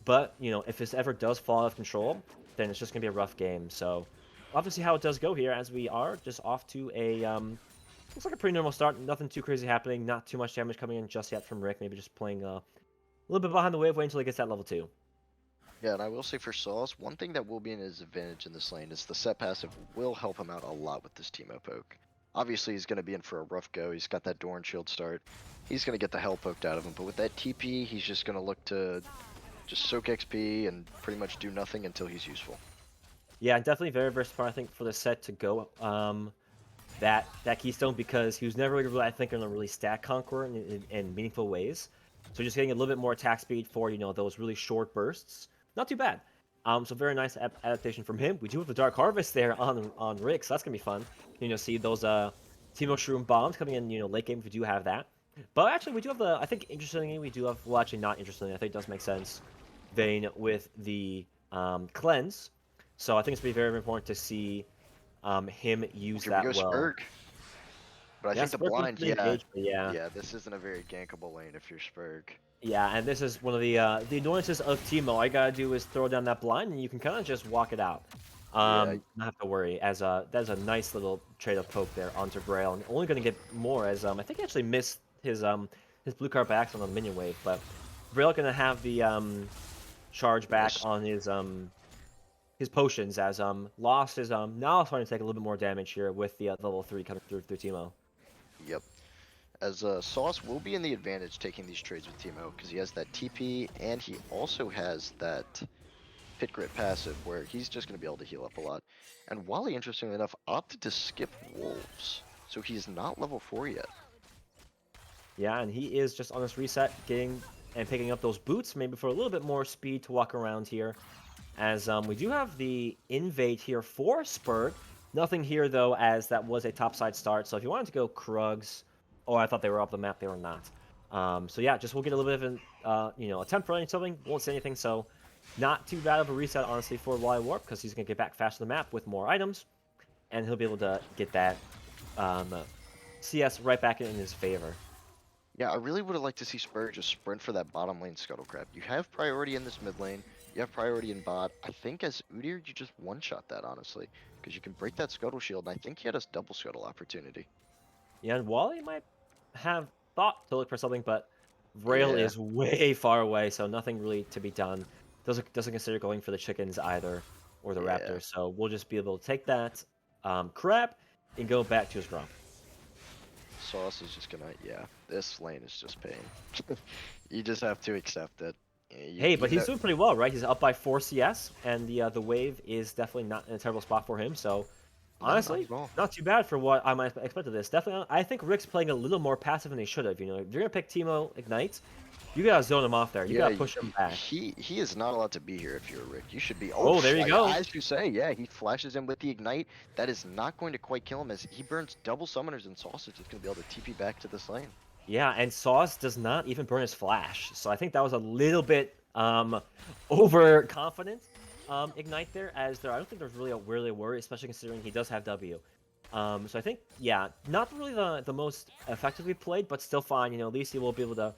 but if this ever does fall out of control, then it's just gonna be a rough game. So we'll have to see how it does go here, as we are just off to a looks like a pretty normal start. Nothing too crazy happening. Not too much damage coming in just yet from Rick. Maybe just playing a little bit behind the wave, waiting until he gets that level 2.
Yeah, and I will say for Sauce, one thing that will be in his advantage in this lane is the set passive will help him out a lot with this Teemo poke. Obviously, he's going to be in for a rough go. He's got that Doran shield start. He's going to get the hell poked out of him, but with that TP, he's just going to look to just soak XP and pretty much do nothing until he's useful.
Yeah, definitely very versatile, I think, for the set to go that Keystone, because he was never really, I think, going to really stack Conqueror in meaningful ways. So just getting a little bit more attack speed for, those really short bursts. Not too bad. So very nice adaptation from him. We do have the Dark Harvest there on Rick, so that's going to be fun. See those Teemo Shroom bombs coming in, late game if we do have that. But actually, we do have I think, interestingly, we do have, well, actually not interestingly, I think it does make sense, Vayne with the Cleanse. So I think it's going to be very, very important to see him use
Here
that
we go,
well.
Spurg. But I
Yeah,
think the
Spurg was
blind,
pretty
yeah,
engaged, but yeah.
yeah, this isn't a very gankable lane if you're Spurg.
Yeah, and this is one of the annoyances of Teemo. All you gotta do is throw down that blind, and you can kind of just walk it out. Not have to worry. As that's a nice little trade-off poke there onto Braille, and only gonna get more as I think he actually missed his blue card backs on the minion wave, but Braille gonna have the charge back on his potions, as Lost is now starting to take a little bit more damage here with the level 3 coming through Teemo.
Yep. As Sauce will be in the advantage taking these trades with Teemo, because he has that TP and he also has that Pit Grit passive where he's just going to be able to heal up a lot. And Wally, interestingly enough, opted to skip Wolves, so he's not level 4 yet.
Yeah, and he is just on this reset, getting and picking up those boots, maybe for a little bit more speed to walk around here. As we do have the invade here for Spurt. Nothing here, though, as that was a topside start. So if you wanted to go Krugs, I thought they were up the map, they were not. So yeah, just we'll get a little bit of an, a temporary something, won't say anything, so not too bad of a reset, honestly, for Wally Warp, because he's going to get back faster to the map with more items, and he'll be able to get that CS right back in his favor.
Yeah, I really would have liked to see Spur just sprint for that bottom lane Scuttle Crab. You have priority in this mid lane, you have priority in bot. I think as Udyr, you just one-shot that, honestly, because you can break that Scuttle shield, and I think he had a double Scuttle opportunity.
Yeah, and Wally might have thought to look for something, but Vrail is way far away, so nothing really to be done. Doesn't consider going for the chickens either, or the raptor, so we'll just be able to take that crab and go back to his drop.
Sauce is just gonna, this lane is just pain. You just have to accept it.
Hey, but he's doing pretty well, right? He's up by 4 CS, and the wave is definitely not in a terrible spot for him, so honestly, not too bad for what I might expect of this. Definitely, I think Rick's playing a little more passive than he should have. If you're gonna pick Teemo Ignite, you gotta zone him off there. You gotta push him back.
He is not allowed to be here if you're Rick. You should be.
Oh, there you go.
As you say, yeah, he flashes in with the Ignite. That is not going to quite kill him, as he burns double summoners, and Sauce is just gonna be able to TP back to this lane. Yeah,
and Sauce does not even burn his flash, so I think that was a little bit overconfident. Ignite there, as I don't think there's really a worry, especially considering he does have W. So I think, yeah, not really the most effectively played, but still fine. At least he will be able to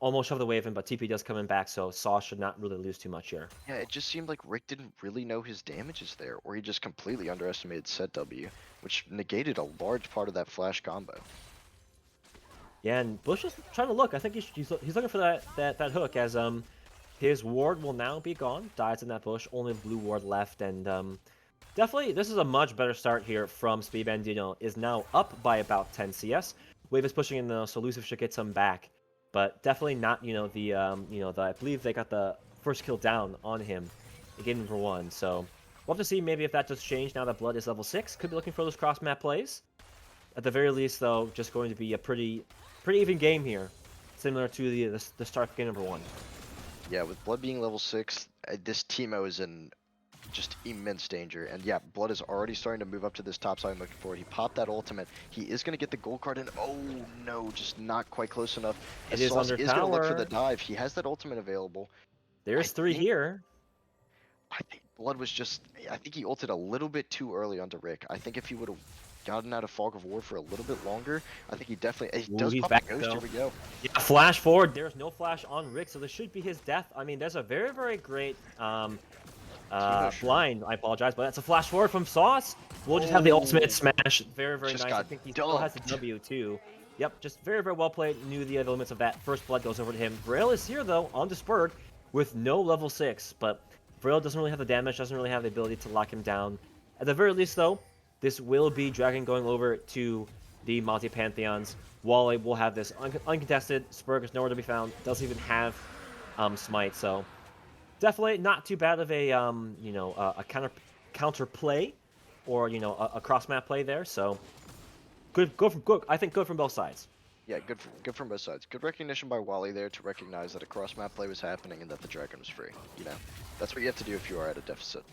almost shove the wave in, but TP does come in back, so Sauce should not really lose too much here.
Yeah, it just seemed like Rick didn't really know his damages there, or he just completely underestimated set W, which negated a large part of that flash combo.
Yeah, and Bush is trying to look. I think he's looking for that hook, as his ward will now be gone. Dies in that bush. Only blue ward left, and definitely this is a much better start here from Speed Bandito. Is now up by about 10 CS. Wave is pushing in though, so Elusive should get some back, but definitely not I believe they got the first kill down on him. They gave him for 1, so we'll have to see maybe if that does change now that Blood is level 6. Could be looking for those cross map plays. At the very least, though, just going to be a pretty even game here, similar to the start of game number 1.
Yeah, with Blood being level 6, this Teemo is in just immense danger. And yeah, Blood is already starting to move up to this top side I'm looking for. He popped that ultimate. He is going to get the gold card, and oh no, just not quite close enough.
It is under
going to look for the dive. He has that ultimate available.
There's 3 here.
I think Blood was just, I think he ulted a little bit too early onto Rick. I think if he would have gotten out of Fog of War for a little bit longer, I think he definitely, he
Ooh,
does
he's
pop
back
a ghost,
though.
here we go.
Yeah, flash forward. There's no flash on Rick, so this should be his death. I mean, there's a very, very great blind. I apologize, but that's a flash forward from Sauce. We'll just have the ultimate smash. Very, very
Just
nice. I
got
think he still has the
dunked.
W too. Yep, just very, very well played. Knew the limits of that. First blood goes over to him. Vrail is here though, on the Spurg, with no level 6, but Vrail doesn't really have the damage, doesn't really have the ability to lock him down. At the very least though, this will be Dragon going over to the Monty Pantheons. Wally will have this uncontested. Spurg is nowhere to be found. Doesn't even have Smite, so definitely not too bad of a you know, a counter play, or you know, a cross map play there. So good, I think good from both sides.
Yeah, good from both sides. Good recognition by Wally there to recognize that a cross map play was happening and that the dragon was free. You know, that's what you have to do if you are at a deficit.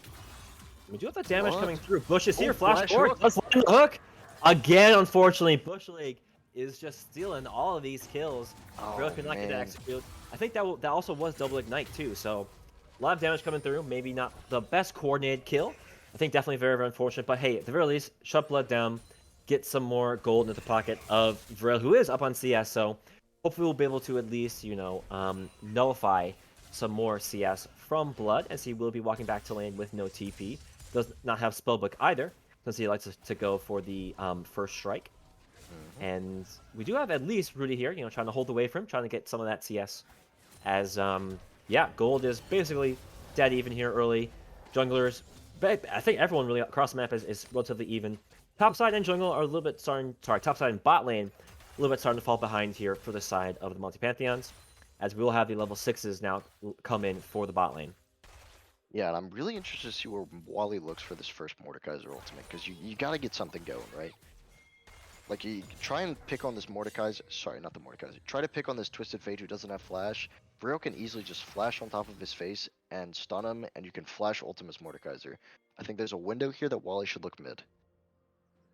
We do have the damage
What?
coming through. Bush is here.
Oh,
Flash
flash
forward.
hook.
Does land the hook. Again, unfortunately, Bush League is just stealing all of these kills.
Oh,
Really could not get to
man.
execute. I think that also was double ignite too. So a lot of damage coming through. Maybe not the best coordinated kill. I think definitely very, very unfortunate. But hey, at the very least, shut blood down. Get some more gold into the pocket of Vril, who is up on CS. So hopefully we'll be able to at least, you know, nullify some more CS from Blood, as he will be walking back to lane with no TP. Does not have Spellbook either, since he likes to go for the first strike. And we do have at least Rudy here, you know, trying to hold away from him, trying to get some of that CS. As, yeah, gold is basically dead even here early. Junglers, but I think everyone really across the map is relatively even. Top side and jungle are a little bit starting, top side and bot lane, a little bit starting to fall behind here for the side of the Monty Pantheons, as we will have the level 6s now come in for the bot lane.
Yeah, and I'm really interested to see where Wally looks for this first Mordekaiser ultimate, because you got to get something going, right? Like, you try and pick on this Mordekaiser, sorry, not the Mordekaiser, try to pick on this Twisted Fate who doesn't have flash. Vril can easily just flash on top of his face and stun him, and you can flash Ultimus Mordekaiser. I think there's a window here that Wally should look mid.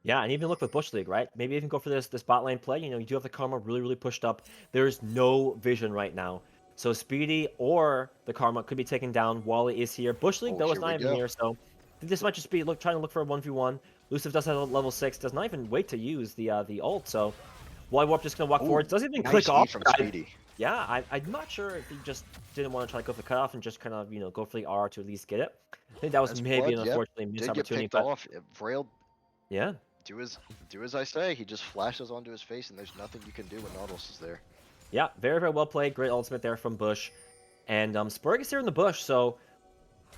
Yeah, and even look with Bush League, right? Maybe even go for this bot lane play. You know, you do have the Karma really, really pushed up. There's no vision right now. So Speedy or the Karma could be taken down. Wally is here. Bush League,
Oh,
though, is
here
not
we
even
go.
here. So this might just be trying to look for a 1v1. Lucif does have a level 6. Does not even wait to use the ult. So Wally Warp just going to walk
Ooh,
forward. Doesn't even
nice
click
E
off.
from Speedy.
Yeah, I'm not sure if he just didn't want to try to go for the cutoff and just kind of, you know, go for the R to at least get it. I think that was
As
maybe
Blood,
an
yep,
unfortunately missed
did get
opportunity.
picked
But
off. Vril,
yeah.
do as I say. He just flashes onto his face, and there's nothing you can do when Nautilus is there.
Yeah, very, very well played. Great ultimate there from Bush. And Spurg is here in the bush, so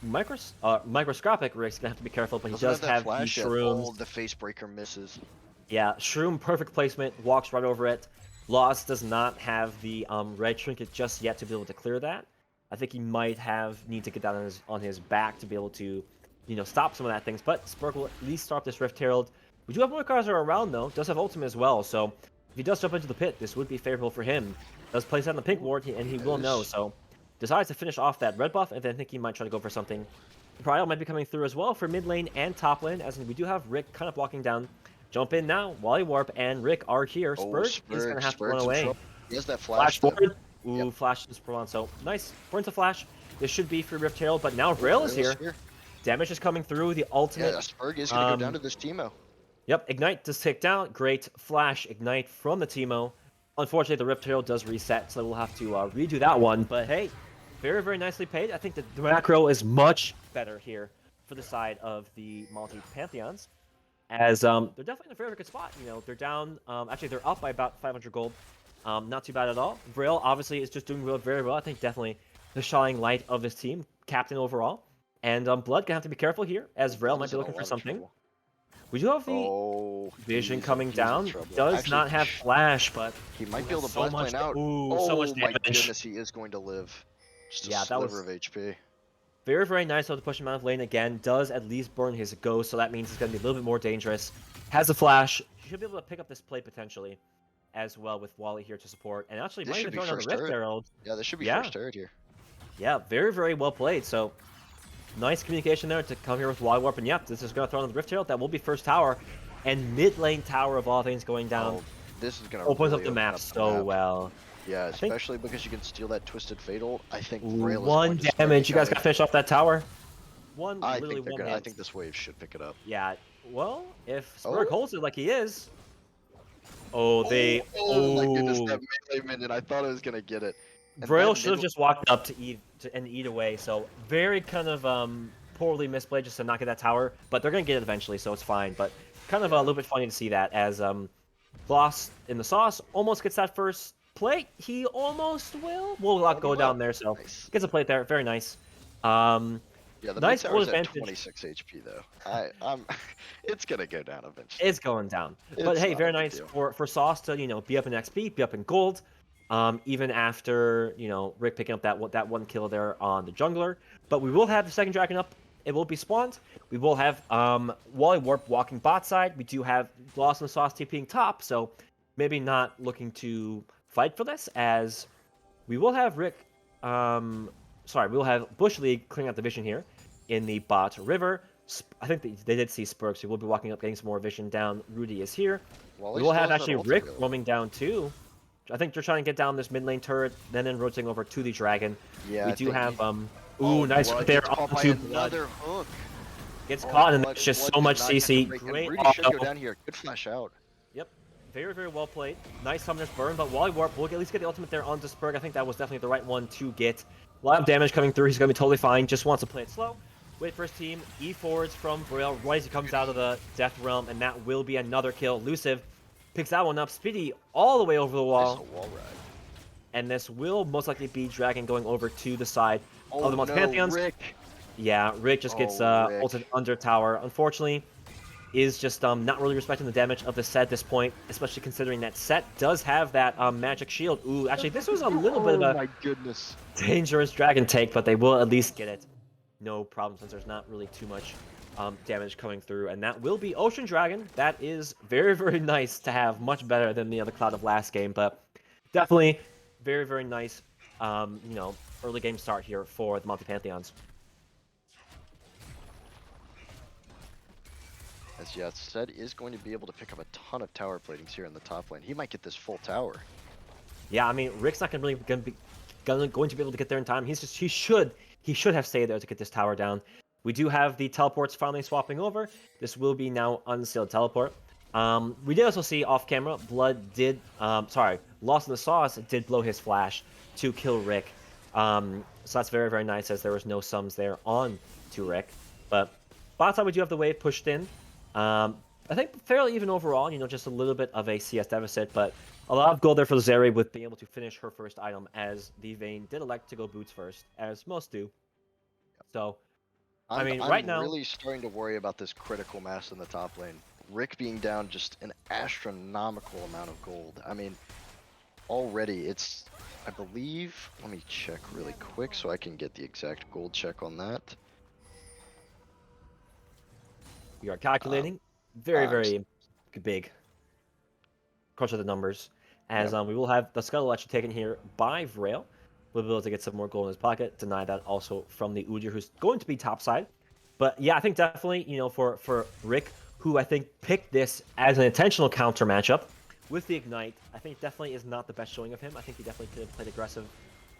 microscopic Rick's gonna have to be careful, but he does
that
have the
flash yet.
shrooms.
Oh, the face breaker misses.
Yeah, shroom, perfect placement, walks right over it. Lost does not have the red trinket just yet to be able to clear that. I think he might need to get down on his back to be able to, you know, stop some of that things. But Spurg will at least start this Rift Herald. We do have more cars around though. Does have ultimate as well, so if he does jump into the pit, this would be favorable for him. Does place that on the pink ward, and he will know. So decides to finish off that red buff, and then I think he might try to go for something. Prio might be coming through as well for mid lane and top lane, as we do have Rick kind of blocking down. Jump in now. Wally Warp and Rick are here. Spurg is going to have to run away.
He has that
Flash
flash. though.
forward. Ooh,
Yep.
flash is on. So nice. Burns a flash. This should be for Rift Herald, but now Rail is here. Damage is coming through. The ultimate.
Yeah, Spurg is going to go down to this Teemo.
Yep, Ignite does take down. Great flash Ignite from the Teemo. Unfortunately, the Rift Herald does reset, so we'll have to redo that one. But hey, very, very nicely paid. I think that the macro is much better here for the side of the Monty Pantheons, as they're definitely in a very good spot. You know, they're down. Actually, they're up by about 500 gold. Not too bad at all. Vrail obviously is just doing very well. I think definitely the shining light of this team, captain overall. And Blood gonna have to be careful here, as Vrail might be looking for something. We do have the vision coming down. Does not have flash, but
he might be able to
so
blast lane out.
Ooh, so much
my
damage.
goodness, he is going to live. Just a
Yeah, that was-
sliver of HP.
Very, very nice though to push him out of lane again. Does at least burn his ghost, so that means he's going to be a little bit more dangerous. Has a flash. Should be able to pick up this play potentially, as well with Wally here to support. And actually,
This
might
should
even
be
throw on the
first
Rift
turret.
Herald.
Yeah, this should be
Yeah.
first turret here.
Yeah, very, very well played. So nice communication there to come here with Wally Warp. And yep, this is going to throw on the Rift Herald. That will be first tower. And mid lane tower of all things going down.
Oh, this is going to
Opens
really
up the map
up
so well.
Yeah,
think-
especially because you can steal that Twisted Fatal. I think
Ooh,
Vrail is
one
going to start
damage. You guys
going.
got to finish off that tower. literally one
I
hit.
think this wave should pick it up.
Yeah. Well, if Spurg
Oh.
holds it like he is. Oh, they.
Oh my goodness, that melee minion! I thought I was gonna get it. And
Braille
that
should have
mid-
just walked up to eat away. So very kind of poorly misplayed just to not get that tower. But they're gonna get it eventually, so it's fine. But kind of a little bit funny to see that as Floss in the sauce almost gets that first plate. He almost will not go down there, so
Nice.
gets a plate there. Very nice.
Yeah, the
Nice
mid
gold
tower's at
advantage.
26 HP though. I'm it's gonna go down eventually.
It's going down. But
It's
hey,
not
very
a big
nice
deal.
for Sauce to be up in XP, be up in gold. Even after Rick picking up that one kill there on the jungler. But we will have the second dragon up. It will be spawned. We will have Wally Warp walking bot side. We do have Gloss and Sauce TPing top, so maybe not looking to fight for this, as we will have Rick. We'll have Bush League clearing out the vision here in the bot river. I think they did see Spurg, so we'll be walking up, getting some more vision down. Rudy is here.
Wally
We will
still
have
has that
actually
ult
Rick
skill.
roaming down too. I think they're trying to get down this mid lane turret, then rotating over to the dragon.
Yeah,
We
I
do
think
have
Oh,
nice
Blood
right there
gets caught by
onto Blood.
another hook.
Gets
Oh,
caught, and
Blood-
there's just
Blood
so
did
much
not get the
CC.
break, and
Great
Rudy should go
auto.
down here. Good flash out.
Yep. Very, very well played. Nice summoner's burn, but Wally Warp will at least get the ultimate there onto Spurg. I think that was definitely the right one to get. A lot of damage coming through. He's going to be totally fine. Just wants to play it slow. Wait for his team. E forwards from Braille right as he comes out of the Death Realm, and that will be another kill. Elusive picks that one up. Speedy all the way over the
Nice
wall.
little wall ride.
And this will most likely be Dragon going over to the side
Oh
of the Monty
no,
Pantheons.
Rick.
Yeah, Rick just gets
Rick.
ulted under tower. Unfortunately, is just not really respecting the damage of the set at this point, especially considering that set does have that magic shield. Ooh, actually, this was a little bit of
Oh
a
my goodness.
dangerous dragon take, but they will at least get it. No problem, since there's not really too much damage coming through, and that will be Ocean Dragon. That is very, very nice to have, much better than the other Cloud of last game, but definitely very, very nice, early game start here for the Monty Pantheons.
As Yath said, is going to be able to pick up a ton of tower platings here in the top lane. He might get this full tower.
Yeah, I mean, Rick's not going to be able to get there in time. He should have stayed there to get this tower down. We do have the teleports finally swapping over. This will be now unsealed teleport. We did also see off camera, Blood did, Lost in the Sauce did blow his flash to kill Rick. So that's very, very nice, as there was no sums there on to Rick. But bot side, we do have the wave pushed in. I think fairly even overall, just a little bit of a CS deficit, but a lot of gold there for Zeri with being able to finish her first item, as the Vayne did elect to go boots first, as most do. So, I mean, right now,
I'm really starting to worry about this critical mass in the top lane. Rick being down just an astronomical amount of gold. I mean, already it's, I believe, let me check really quick so I can get the exact gold check on that.
we are calculating very, very big. Crunch of the numbers, as we will have the Scuttle actually taken here by Vrail. We'll be able to get some more gold in his pocket. Deny that also from the Udyr, who's going to be topside. But yeah, I think definitely, for Rick, who I think picked this as an intentional counter matchup with the Ignite, I think definitely is not the best showing of him. I think he definitely could have played aggressive,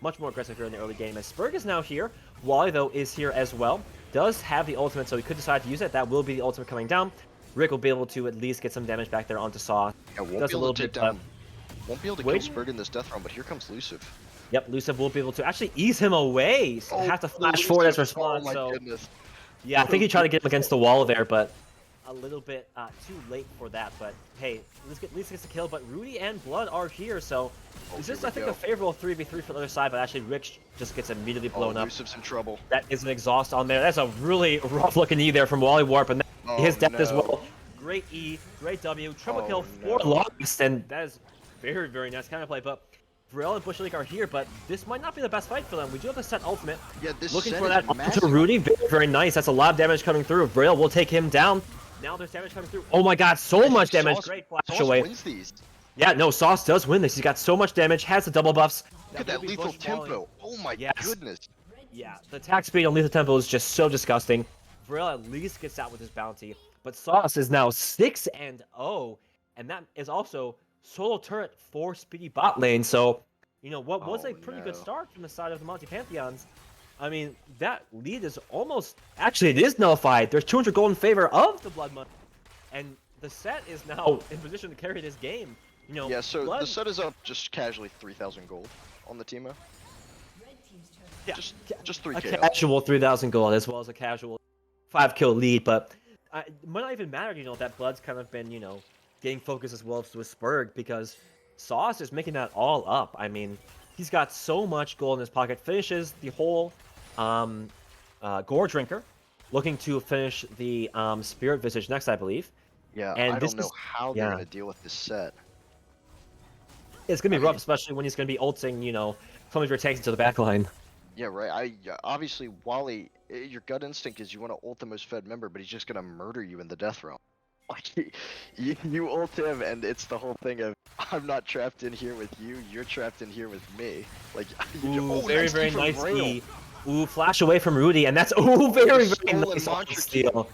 much more aggressive here in the early game. As Spurg is now here, Wally, though, is here as well. Does have the ultimate, so he could decide to use it. That will be the ultimate coming down. Rick will be able to at least get some damage back there onto Saw.
Yeah, won't
Does
be
a
able
little
to take
bit,
down. Won't be able to kill
waiting.
Spurg in this death round, but here comes Luciv.
Yep, Luciv will be able to actually ease him away. So have to flash forward as response.
Oh my
So
goodness.
yeah, I think he tried to get him against the wall there, but a little bit too late for that. But hey, at least gets the kill. But Rudy and Blood are here, so it's just, I think, a favorable 3v3 for the other side. But actually, Rick just gets immediately blown up.
Luciv's in trouble.
That is an exhaust on there. That's a really rough looking E there from Wally Warp, and his death as well. Great E, great W, triple kill for Lost, and that is very, very nice counterplay. But Vrel and Bush League are here, but this might not be the best fight for them. We do have the set ultimate.
Yeah, this
Looking
set
for
is
that
massive.
to Rudy. Very, very nice. That's a lot of damage coming through. Vrel will take him down. Now there's damage coming through. Oh my god, so much damage.
Sauce-
Great flash
Sauce
away.
wins these.
Yeah, no, Sauce does win this. He's got so much damage, has the double buffs.
Look at that
will be
lethal
Bush falling.
tempo. Oh my
Yes.
goodness.
Yeah, the attack speed on Lethal Tempo is just so disgusting. Vril at least gets out with his bounty, but Sauce is now 6-0, and that is also solo turret for Speedy bot lane. So, what was a pretty good
no.
start from the side of the Monty Pantheons I mean, that lead is almost... Actually, it is nullified. There's 200 gold in favor of the Blood Money. And the set is now in position to carry this game. You know,
Yeah, so
Blood...
the set is up just casually 3,000 gold on the Teemo.
Yeah,
Just
a
3k.
casual 3,000 gold as well as a casual 5-kill lead, but it might not even matter, you know, that Blood's kind of been, you know, getting focused as well as with Spurg, because Sauce is making that all up. I mean, he's got so much gold in his pocket, finishes the whole Gore Drinker, looking to finish the Spirit Visage next, I believe.
Yeah,
And
I
this
don't know
is-
how they're
yeah.
gonna deal with this set.
It's going to be
I
rough,
mean-
especially when he's going to be ulting, you know, some of your tanks into the backline.
Yeah, right. Obviously, Wally, your gut instinct is you want to ult the most fed member, but he's just gonna murder you in the death realm. Like you ult him, and it's the whole thing of I'm not trapped in here with you, you're trapped in here with me. Like,
Ooh, very, very
from
nice
Rail.
E. Ooh, flash away from Rudy, and that's very, very
stolen
nice
Mantra
steal.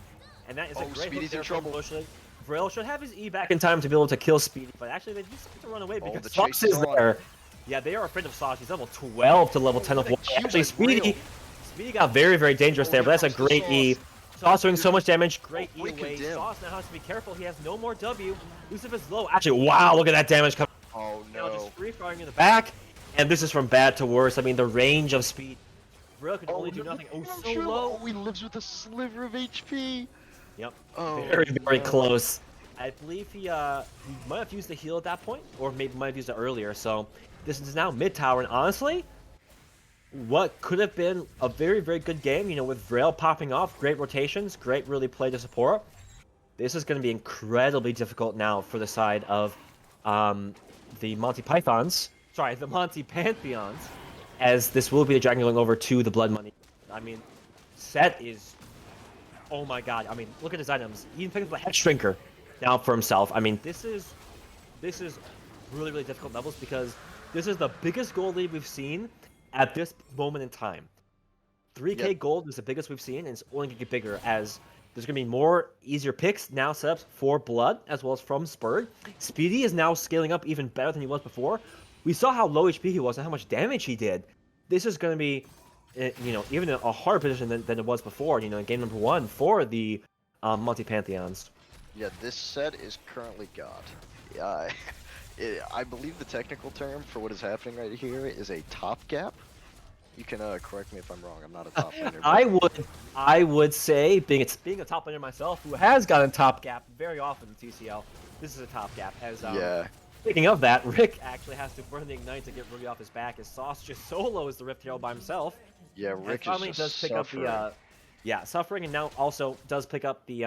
And that is a
Oh,
great
Speedy's
hook
in
there from
trouble.
Bushley. Vril should have his E back in time to be able to kill Speedy, but actually they just have to run away
Oh,
because
the
Sauce
chase
is
is on.
there. Yeah, they are afraid of Sauce. He's level 12 to level 10 of
what a
war.
cute
Actually,
Vril.
Speedy got very, very dangerous
Oh,
there,
here
but that's a
comes the
great E.
Sauce.
Sauce doing so much damage. Great
Oh,
E
we
away.
condemn.
Sauce now has to be careful. He has no more W. Lucif is low. Actually, wow, look at that damage coming.
Oh
Now
no.
just free firing in the back, and this is from bad to worse. I mean, the range of Speed. Vril can only do nothing. Oh, so low.
Oh, he lives with a sliver of HP.
Yep.
Oh,
Very, very
no.
close. I believe he might have used the heal at that point, or maybe might have used it earlier. So this is now mid tower, and honestly, what could have been a very, very good game, you know, with Vril popping off, great rotations, great really play to support. This is going to be incredibly difficult now for the side of the Monty Pythons. Sorry, the Monty Pantheons, as this will be the dragon going over to the Blood Money. I mean, Set is, oh my god. I mean, look at his items. He even picked up the Hex Shrinker now for himself. I mean, this is really, really difficult levels because this is the biggest gold lead we've seen at this moment in time. 3k
Yep.
gold is the biggest we've seen, and it's only going to get bigger as there's going to be more easier picks now setups for Blood as well as from Spurg. Speedy is now scaling up even better than he was before. We saw how low HP he was and how much damage he did. This is going to be, you know, even a harder position than it was before, you know, in game number 1 for the Monty Pantheons.
Yeah, this set is currently God. Yeah, I believe the technical term for what is happening right here is a top gap. You can correct me if I'm wrong. I'm not a top laner. but-
I would say, being a top laner myself, who has gotten top gap very often in TCL, this is a top gap. As
yeah.
speaking of that, Rick actually has to burn the ignite to get Ruby off his back, as Sauce just solos the Rift Herald by himself.
Yeah,
And
Rick
finally
is
does
just
pick
suffering.
up the suffering, and now also does pick up the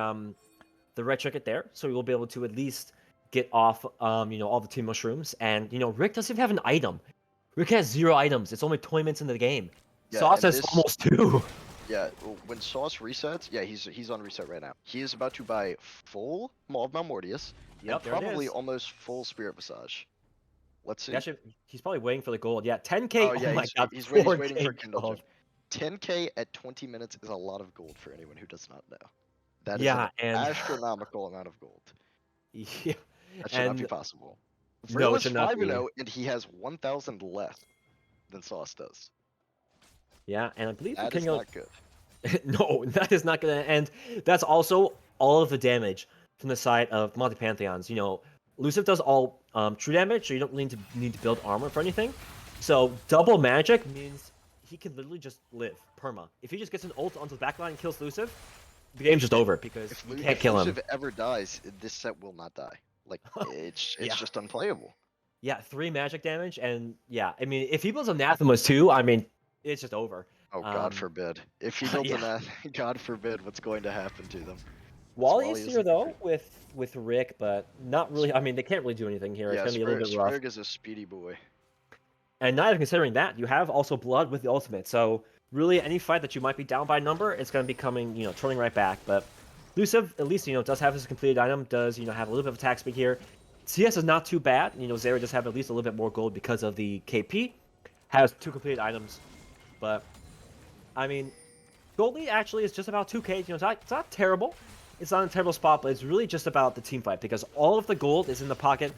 red trinket there, so we will be able to at least get off you know, all the team mushrooms. And you know, Rick doesn't even have an item. Rick has 0 items. It's only 20 minutes into the game.
Yeah,
Sauce
and
has
this-
almost 2.
Yeah, when Sauce resets, yeah, he's on reset right now. He is about to buy full Maw of Malmortius,
Yep,
and
there it
probably
is.
almost full Spirit Visage. Let's see.
Actually, he's probably waiting for the gold. Yeah, 10k.
Oh yeah,
my
he's,
god,
he's waiting
4K
for Kindle
gold.
Gem. 10k at 20 minutes is a lot of gold for anyone who does not know. That is
Yeah,
an
and
astronomical amount of gold.
yeah,
That should not be
and
possible.
no,
Vril
it
is
should not
5-0,
be.
and he has 1,000 less than Sauce does.
Yeah, and I believe the
That is
King of
not good.
no, that is not gonna end. That's also all of the damage from the side of Monty Pantheons. You know, Lucif does all true damage, so you don't really need to build armor for anything. So double magic means he can literally just live perma. If he just gets an ult onto the backline and kills Lucif, the game's just over because you can't kill him.
If ever dies, this set will not die. Like it's
Yeah.
just unplayable.
Yeah, 3 magic damage, and yeah, I mean, if he builds Anathemas too, I mean, it's just over.
Oh God
Um,
forbid. If he builds
yeah.
that, God forbid what's going to happen to them.
Wally
Wally
is
is
here
the
though with Rick, but not really. I mean, they can't really do anything here.
Yeah,
It's gonna be a little bit rough.
Sprig is a speedy boy.
And not even considering that, you have also Blood with the ultimate. So really, any fight that you might be down by number, it's going to be coming, you know, turning right back. But Lucif, at least, you know, does have his completed item, does, you know, have a little bit of attack speed here. CS is not too bad. You know, Zeri does have at least a little bit more gold because of the KP. Has 2 completed items. But, I mean, gold lead actually is just about 2k. You know, it's not terrible. It's not a terrible spot, but it's really just about the team fight because all of the gold is in the pocket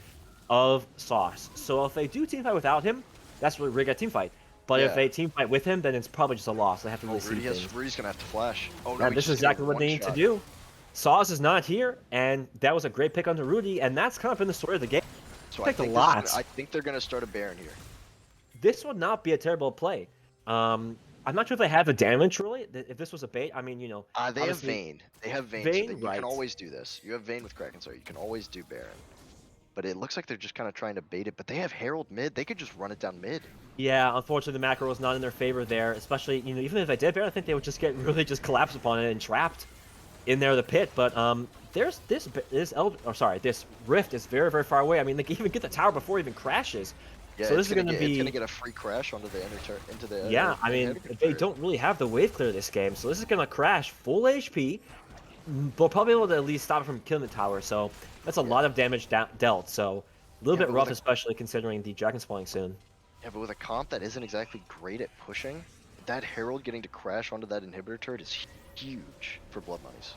of Sauce. So if they do team fight without him, that's really Rick at team fight. But if
Yeah.
they team fight with him, then it's probably just a loss. They have to really see things.
Rudy's gonna have to flash. Oh no,
Yeah,
he's
this is
just gonna
exactly what they need to
one-shot.
do. Sauce is not here, and that was a great pick onto Rudy, and that's kind of been the story of the game.
So
Picked a
this is
lot.
gonna- I think they're gonna start a Baron here.
This would not be a terrible play. I'm not sure if they have the damage really. If this was a bait, I mean,
They have
obviously-
Vayne. They have Vayne,
Vayne,
so that you
right.
can always do this. You have Vayne with Kraken, so you can always do Baron. But it looks like they're just kind of trying to bait it. But they have Herald mid. They could just run it down mid.
Yeah, unfortunately the macro was not in their favor there. Especially, even if they did Baron, I think they would just get really just collapsed upon it and trapped in there the pit. But there's this rift is very, very far away. I mean, they can even get the tower before it even crashes.
Yeah,
So this is
it's
be
gonna get a free crash onto the into the.
Yeah, I mean,
inhibitor
they
turret.
don't really have the wave clear this game, so this is gonna crash full HP. But probably able to at least stop it from killing the tower, so that's a lot of damage dealt. So a little
Yeah,
bit
but
rough,
with
especially considering the dragon spawning soon.
Yeah, but with a comp that isn't exactly great at pushing, that Herald getting to crash onto that inhibitor turret is huge for Blood Monies.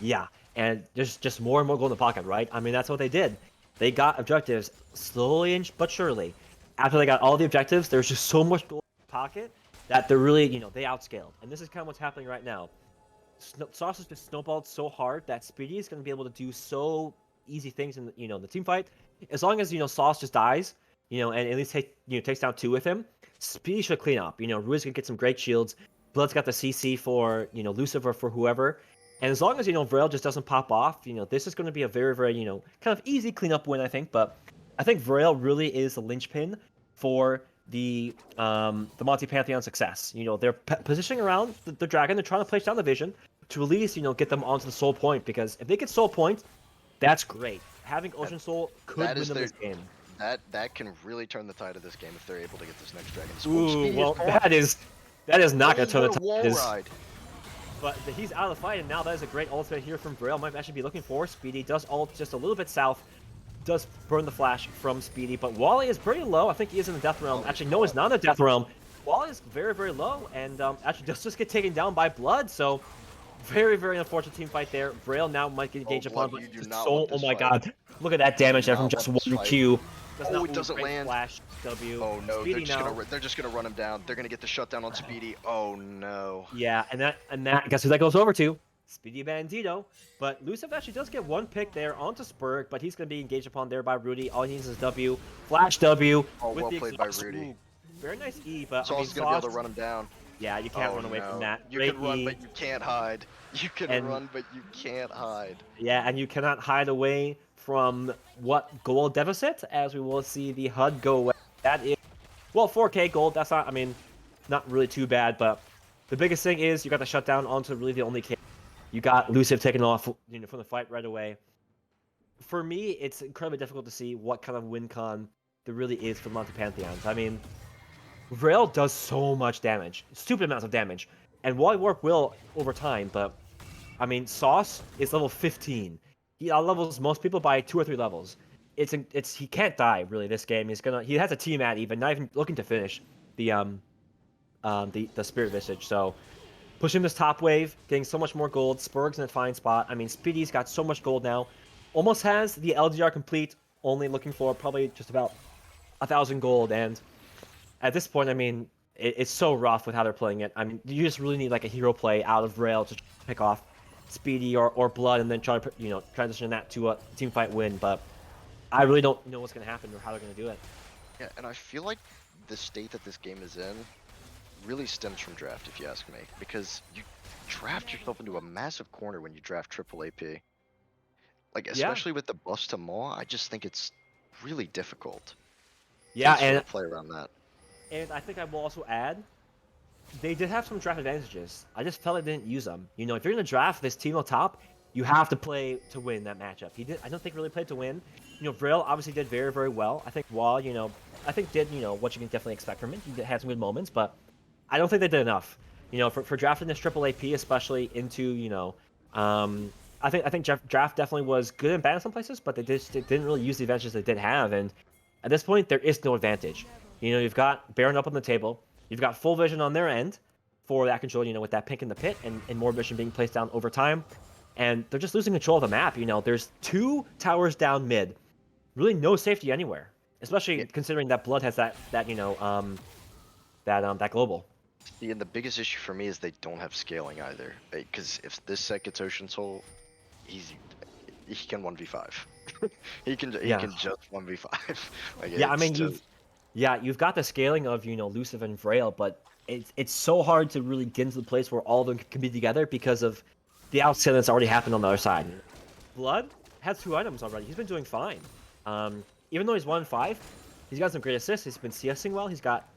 Yeah, and there's just more and more gold in the pocket, right? I mean, that's what they did. They got objectives slowly but surely. After they got all the objectives, there's just so much gold in the pocket that they're really, they outscaled. And this is kind of what's happening right now. Sauce has just snowballed so hard that Speedy is going to be able to do so easy things in the team fight. As long as Sauce just dies, and at least takes down 2 with him, Speedy should clean up. Rui's gonna get some great shields. Blood's got the CC for Lucifer for whoever, and as long as Vrail just doesn't pop off, this is going to be a very, very kind of easy cleanup win, I think. But I think Vrail really is the linchpin for the Monty Pantheon success. They're positioning around the dragon. They're trying to place down the vision to at least get them onto the soul point, because if they get soul point, that's great. Having Ocean Soul could win them this game.
That can really turn the tide of this game if they're able to get this next dragon.
Ooh, well, that is not going to turn the
wall
tide.
ride.
But he's out of the fight, and now that is a great ultimate here from Vrail. Might actually be looking for Speedy. Does ult just a little bit south. Does burn the flash from Speedy, but Wally is pretty low. I think he is in the death realm. Actually, no, he's not in the death realm. Wally is very, very low, and actually does just get taken down by Blood. So very, very unfortunate team fight there. Vrail now might get engaged upon,
Blood,
but
you do not
so
want
oh
this
my
fight.
God, look at that damage there from
Not
just
want this
one
fight.
Q.
Oh, it doesn't land.
Flash W.
Oh no,
Speedy now.
they're just gonna run him down. They're gonna get the shutdown on Speedy. Oh no.
Yeah, and that guess who that goes over to? Speedy Bandito. But Lucifer actually does get one pick there onto Spurg, but he's going to be engaged upon there by Rudy. All he needs is W, flash W.
Oh,
with
well
the
played by
exhaust.
Rudy.
Ooh, very nice E, but
Sauce is gonna be able to run him down.
Yeah, you can't
Oh,
run away
no.
from that.
You
Great
can run,
E.
but you can't hide. You can
And-
run, but you can't hide.
Yeah, and you cannot hide away from what gold deficit, as we will see the HUD go away. That is, well, 4K gold. That's not, I mean, not really too bad, but the biggest thing is you got the shutdown onto really the only K. You got Lucifer taken off, from the fight right away. For me, it's incredibly difficult to see what kind of win con there really is for Monty Pantheons. I mean, Vrail does so much damage, stupid amounts of damage, and Wally Warp will over time, but I mean, Sauce is level 15. He outlevels most people by 2 or 3 levels. He can't die really this game. He has a team at even, not even looking to finish the Spirit Visage. So pushing this top wave, getting so much more gold. Spurg's in a fine spot. I mean, Speedy's got so much gold now. Almost has the LDR complete, only looking for probably just about 1,000 gold. And at this point, I mean, it's so rough with how they're playing it. I mean, you just really need like a hero play out of Rail to pick off Speedy or Blood, and then try to transition that to a team fight win. But I really don't know what's going to happen or how they're going to do it.
Yeah, and I feel like the state that this game is in really stems from draft, if you ask me, because you draft yourself into a massive corner when you draft triple AP. Like, especially with the buffs to Maw, I just think it's really difficult.
Yeah,
to sort
and
of play around that.
And I think I will also add, they did have some draft advantages. I just felt I didn't use them. If you're going to draft this team on top, you have to play to win that matchup. I don't think really played to win. Vrail obviously did very, very well. I think Wall, did, what you can definitely expect from him. He had some good moments, but I don't think they did enough. For drafting this triple AP, especially into, I think draft definitely was good and bad in some places, but they didn't really use the advantages they did have. And at this point, there is no advantage. You've got Baron up on the table. You've got full vision on their end for that control, with that pink in the pit and more vision being placed down over time. And they're just losing control of the map. There's 2 towers down mid. Really no safety anywhere. Especially considering that Blood has that that global.
See, and the biggest issue for me is they don't have scaling either. Because if this set gets Ocean Soul, he can 1v5. he can
Yeah.
just 1v5. Like
Yeah, I
it's
mean
just
you've got the scaling of Lucifer and Vrail, but it's so hard to really get into the place where all of them can be together because of the outscaling that's already happened on the other side. Blood has 2 items already. He's been doing fine. Even though he's 1-5, he's got some great assists. He's been CSing well. He's got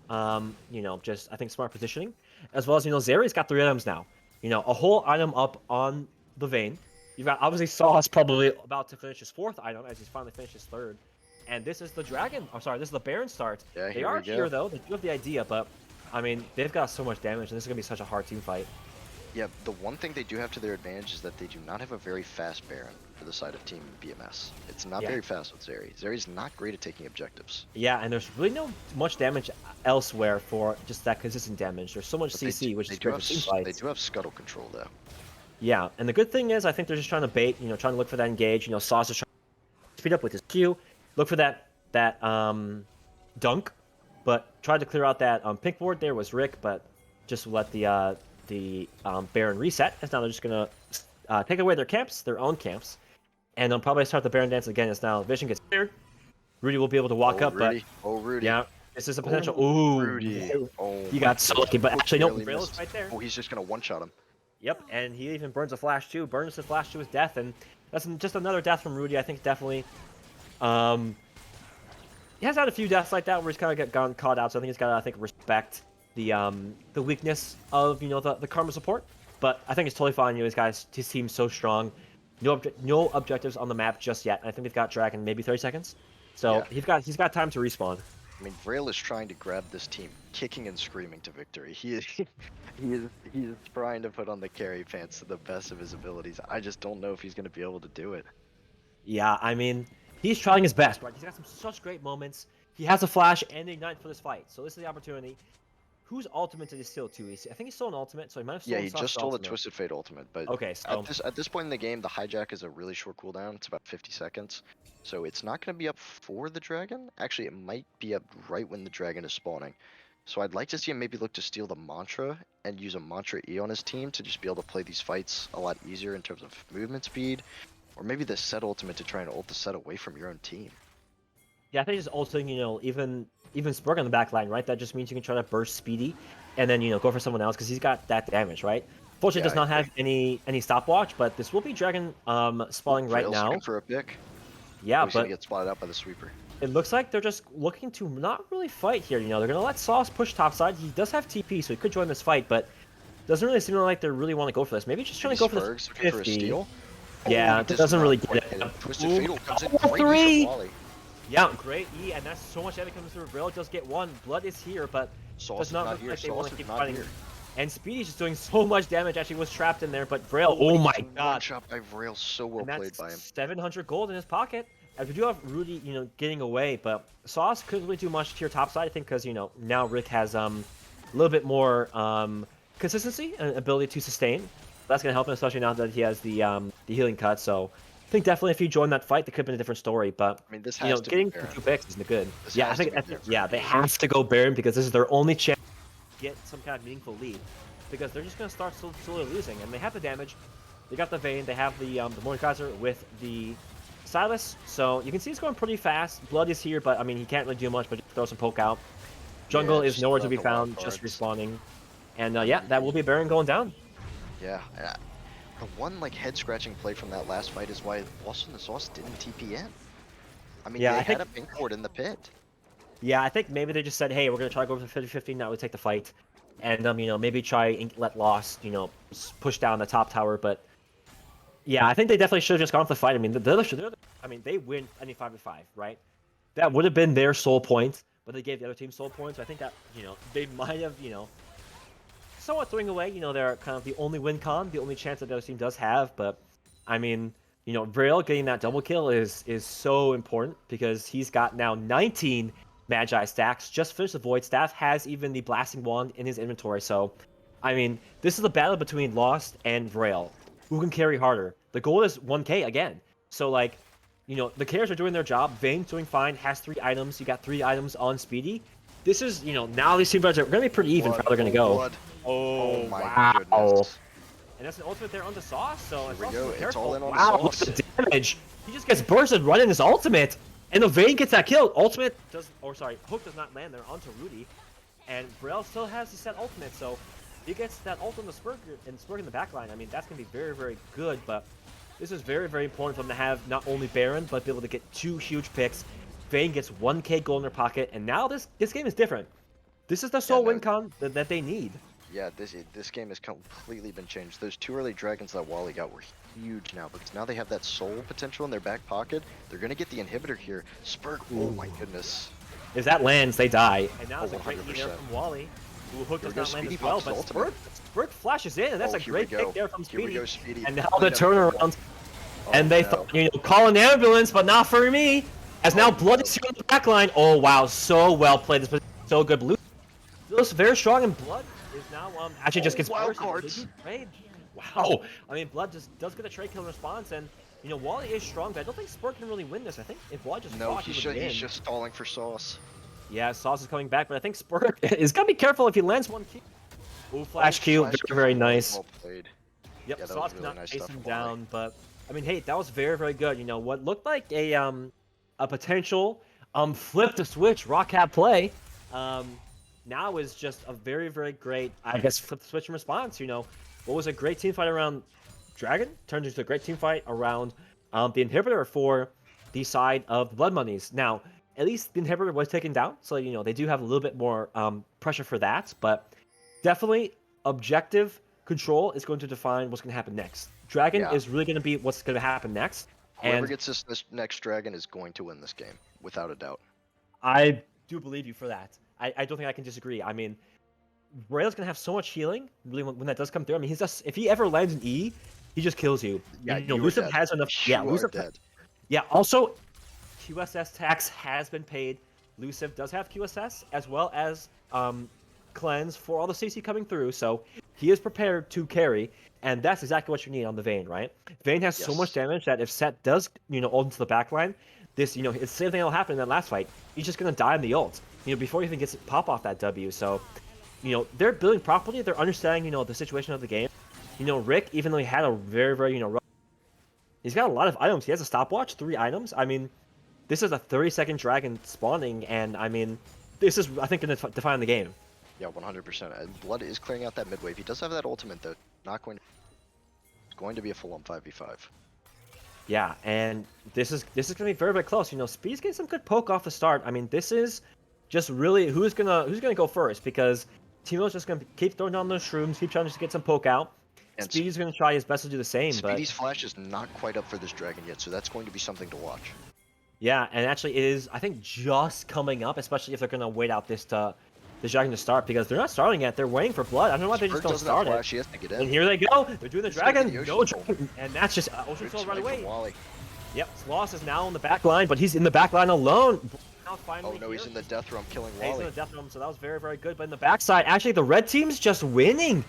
just I think smart positioning, as well as Zeri's got 3 items now. A whole item up on the Vayne. You've got obviously Sauce probably about to finish his 4th item as he's finally finished his 3rd. And this is the Dragon. I'm sorry, this is the Baron start.
Yeah,
They are here though. They do have the idea, but I mean they've got so much damage, and this is gonna be such a hard team fight.
Yeah, the one thing they do have to their advantage is that they do not have a very fast Baron for the side of Team BMS. It's not very fast with Zeri. Zeri's not great at taking objectives.
Yeah, and there's really no much damage elsewhere for just that consistent damage. There's so much
But
CC, which
they
is
do
great
have
for team fights.
they do have scuttle control though.
Yeah, and the good thing is I think they're just trying to bait, trying to look for that engage. Sauce is trying to speed up with his Q, look for that dunk, but tried to clear out that pink board. There was Rick, but just let the Baron reset. As now they're just gonna take away their own camps, and they'll probably start the Baron dance again. As now Vision gets cleared, Rudy will be able to walk up,
Rudy.
but
Rudy.
yeah, this is a potential. Ooh,
Rudy. Oh,
he got so lucky, but actually no,
barely
Vrail
missed.
is right there.
Oh, he's just gonna one-shot him.
Yep, and he even burns a flash too. Burns his flash to his death, and that's just another death from Rudy. I think definitely. He has had a few deaths like that where he's kind of gotten caught out. So I think he's got to respect the weakness of the karma support. But I think it's totally fine. His team's so strong. No objectives on the map just yet. I think they've got Dragon maybe 30 seconds. So
Yeah.
he's got time to respawn.
I mean, Vrail is trying to grab this team, kicking and screaming to victory. He is trying to put on the carry pants to the best of his abilities. I just don't know if he's going to be able to do it.
Yeah, I mean, he's trying his best, right? He's got such great moments. He has a flash and an ignite for this fight, so this is the opportunity. Whose ultimate did he steal too? I think he stole an ultimate, so he might have stolen
Yeah, he
Sauce's
just stole
ultimate.
the Twisted Fate ultimate, but
Okay, so
at this point in the game, the hijack is a really short cooldown. It's about 50 seconds. So it's not going to be up for the dragon. Actually, it might be up right when the dragon is spawning. So I'd like to see him maybe look to steal the mantra and use a mantra E on his team to just be able to play these fights a lot easier in terms of movement speed. Or maybe the set ultimate to try and ult the set away from your own team.
yeah, I think just ulting, even Spurg on the back line, right? That just means you can try to burst Speedy and then, go for someone else because he's got that damage, right? Fortunately,
Yeah,
does not have any stopwatch, but this will be Dragon spawning right
Vrail's
now.
looking for a pick.
Yeah,
He's gonna
but
get spotted out by the sweeper.
it looks like they're just looking to not really fight here. They're gonna let Sauce push topside. He does have TP, so he could join this fight, but doesn't really seem like they really want to go for this. Maybe just trying to go for this
Spurg's looking for a
50.
steal.
Yeah,
Oh,
it doesn't
not
really
quite
get
hit
it.
Twisted
Ooh,
Fatal comes in.
oh,
Great
three!
use of volley.
Yeah, great E, and that's so much damage coming through. Vrail does get one. Blood is here, but
Sauce
does
is
not
not
look
here.
like they want
Sauce
to
is
keep
not
fighting.
here.
And Speedy's just doing so much damage. Actually, was trapped in there, but Vrail, oh my god!
One shot by Vrail, so well
And
played
that's
by him.
700 gold in his pocket. As we do have Rudy, getting away, but Sauce couldn't really do much here topside, I think, because, now Rick has a little bit more consistency and ability to sustain. That's going to help him, especially now that he has the healing cut, so I think definitely if he joined that fight, that could have been a different story, but,
I mean, this has to
getting
be Baron.
2 picks isn't good.
This
Yeah, I
has to
think,
be Baron.
yeah, they have to go Baron because this is their only chance to get some kind of meaningful lead, because they're just going to start slowly losing, and they have the damage, they got the Vayne, they have the Mordekaiser with the Silas, so you can see it's going pretty fast. Blood is here, but I mean he can't really do much, but just throw some poke out. Jungle
Yeah,
is
just
nowhere
throw
to be
out the wild
found, just
cards.
respawning. And yeah, that will be Baron going down.
Yeah. The one head scratching play from that last fight is why Boston the Sauce didn't TP in. I mean,
Yeah,
they
I
had
think-
a pink ward in the pit.
Yeah, I think maybe they just said, hey, we're gonna try to go for 50-50, now we take the fight. And maybe try and let Lost, push down the top tower, but yeah, I think they definitely should have just gone for the fight. I mean, they win any 5v5, right? That would have been their sole point, but they gave the other team sole points. So I think that, they might have, somewhat throwing away, their kind of the only win con, the only chance that the other team does have. But I mean, Vrail getting that double kill is so important because he's got now 19 Magi stacks, just finished the Void Staff, has even the Blasting Wand in his inventory. So, I mean, this is a battle between Lost and Vrail. Who can carry harder? The goal is 1k again. So, the carriers are doing their job. Vayne's doing fine, has 3 items. You got 3 items on Speedy. this is, now these two budgets are going to be pretty even for how they're going to go.
Blood.
Oh,
my
wow.
goodness.
And that's an ultimate there onto Sauce, so
Here
it's
we
also
go. It's
careful.
all in on
Wow, look
Sauce.
at the damage. He just gets bursted running his ultimate, and the Vayne gets that kill. Ultimate does, or sorry, Hook does not land there onto Rudy, and Braille still has the set ultimate, so he gets that ult on the Spurg and Spurg in the backline. I mean, that's going to be very, very good, but this is very, very important for them to have not only Baron, but be able to get 2 huge picks. Vayne gets 1k gold in their pocket, and now this game is different. This is the sole win con that they need.
Yeah, this game has completely been changed. Those 2 early dragons that Wally got were huge now, because now they have that soul potential in their back pocket. They're going to get the inhibitor here. Spurg, oh my goodness.
If that lands, they die. And now it's a
100%.
great lead there from Wally. Who Hook does
Here we
not
go,
land
Speedy
as well,
pops
but
his ultimate.
Spurg flashes in, and that's a
Here we
great
go.
pick there from
Here we
Speedy.
go, Speedy.
And now
Clean
the
up.
turnaround.
Oh,
And they
no.
thought, call an ambulance, but not for me. As now Blood is here on the back line. Oh, wow, so well played. This was so good. Blue feels very strong, and Blood is now actually just gets
wild
bursted.
cards.
They do trade. Wow. I mean, Blood just does get a trade kill in response, and Wally is strong, but I don't think Spurg can really win this. I think if Blood just
No,
fought, he would win.
he's just stalling for Sauce.
Yeah, Sauce is coming back, but I think Spurg is gonna be careful if he lands 1 Q. Ooh, flash Q,
Flash
very, very nice.
Well played.
Yep,
Yeah, that
Sauce
was
could
really
not
nice
chase
stuff
him
from Wally.
down, but I mean, hey, that was very, very good. What looked like a potential flip the switch rock hat play, now is just a very, very great, I guess, flip the switch in response. What was a great team fight around Dragon turned into a great team fight around the inhibitor for the side of Blood Monies. Now, at least the inhibitor was taken down, so they do have a little bit more pressure for that, but definitely objective control is going to define what's going to happen next. Dragon
Yeah.
is really going to be what's going to happen next.
Whoever
And
gets this next dragon is going to win this game, without a doubt.
I do believe you for that. I don't think I can disagree. I mean, Rail's going to have so much healing really when that does come through. I mean, if he ever lands an E, he just kills you.
Yeah,
And,
you are
Luciv
dead.
has enough. Yeah,
You are
Luciv.
dead.
Yeah, also, QSS tax has been paid. Luciv does have QSS, as well as cleanse for all the CC coming through, so he is prepared to carry, and that's exactly what you need on the Vayne, right? Vayne has so much
Yes.
damage that if Set does, ult into the backline, this, it's the same thing that'll happen in that last fight. He's just gonna die in the ult, before he even gets pop off that W. So, they're building properly. They're understanding, the situation of the game. Rick, even though he had a very, very, rough, he's got a lot of items. He has a stopwatch, 3 items. I mean, this is a 30-second dragon spawning, and I mean, this is, I think, going to define the game.
Yeah, 100%. And Blood is clearing out that mid wave. He does have that ultimate, though. Not going to... It's going to be a full-on 5v5.
Yeah, and this is going to be very, very close. Speed's getting some good poke off the start. I mean, this is just really who's gonna go first, because Timo's just gonna keep throwing down those shrooms, keep trying to get some poke out.
And
Speedy's gonna try his best to do the same,
Speedy's flash is not quite up for this dragon yet, so that's going to be something to watch.
yeah, and actually it is, I think, just coming up, especially if they're gonna wait out this dragon to start, because they're not starting yet. They're waiting for blood. I don't know why they just
Spurg
don't
doesn't have
start
flash.
it.
He has to get in.
And here they go. They're doing the
He's gonna
dragon.
get the
No
Ocean Soul.
dragon, and that's just Ocean
Good
Soul right
smite
away.
from Wally.
Yep, Sloss is now in the back line, but he's in the back line alone. Now finally
Oh no, he's
here.
in the death realm killing
Yeah, he's in
Wally.
the death room, so that was very, very good. But in the backside, actually, the red team's just winning.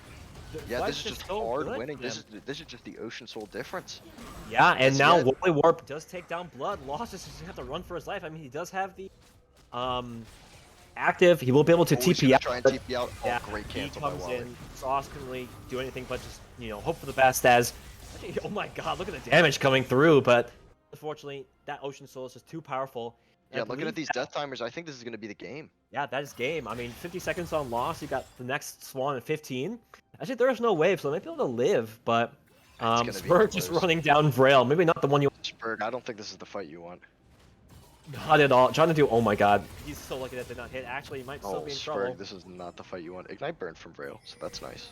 The
Yeah,
fight's
this is just
so
hard
good
winning.
for
This
them.
is just the Ocean Soul difference.
Yeah, and
Yes,
now
yeah.
Wally Warp does take down Blood. Lost is just gonna have to run for his life. I mean, he does have the active. He will be able to
Oh, he's
TP
gonna
out.
try and
but
TP out.
yeah,
Oh, great
he
cancel by
comes
Wally.
in. Sauce couldn't really do anything but just hope for the best. As actually, oh my God, look at the damage coming through. But unfortunately, that Ocean Soul is just too powerful. And
Yeah,
I
looking
believe
at these
that-
death timers, I think this is gonna be the game.
Yeah, that is game. I mean, 50 seconds on loss. You got the next Swan at 15. Actually, there is no wave, so they might be able to live. But
gonna be
Spurg just
close.
running down Vrail. Maybe not the one you
Spurg, I don't think this is the fight you want.
not at all. Trying to do. Oh my God, he's so lucky that did not hit. Actually, he might still
Oh,
be in trouble.
Spurg, this is not the fight you want. Ignite burn from Vrail, so that's nice.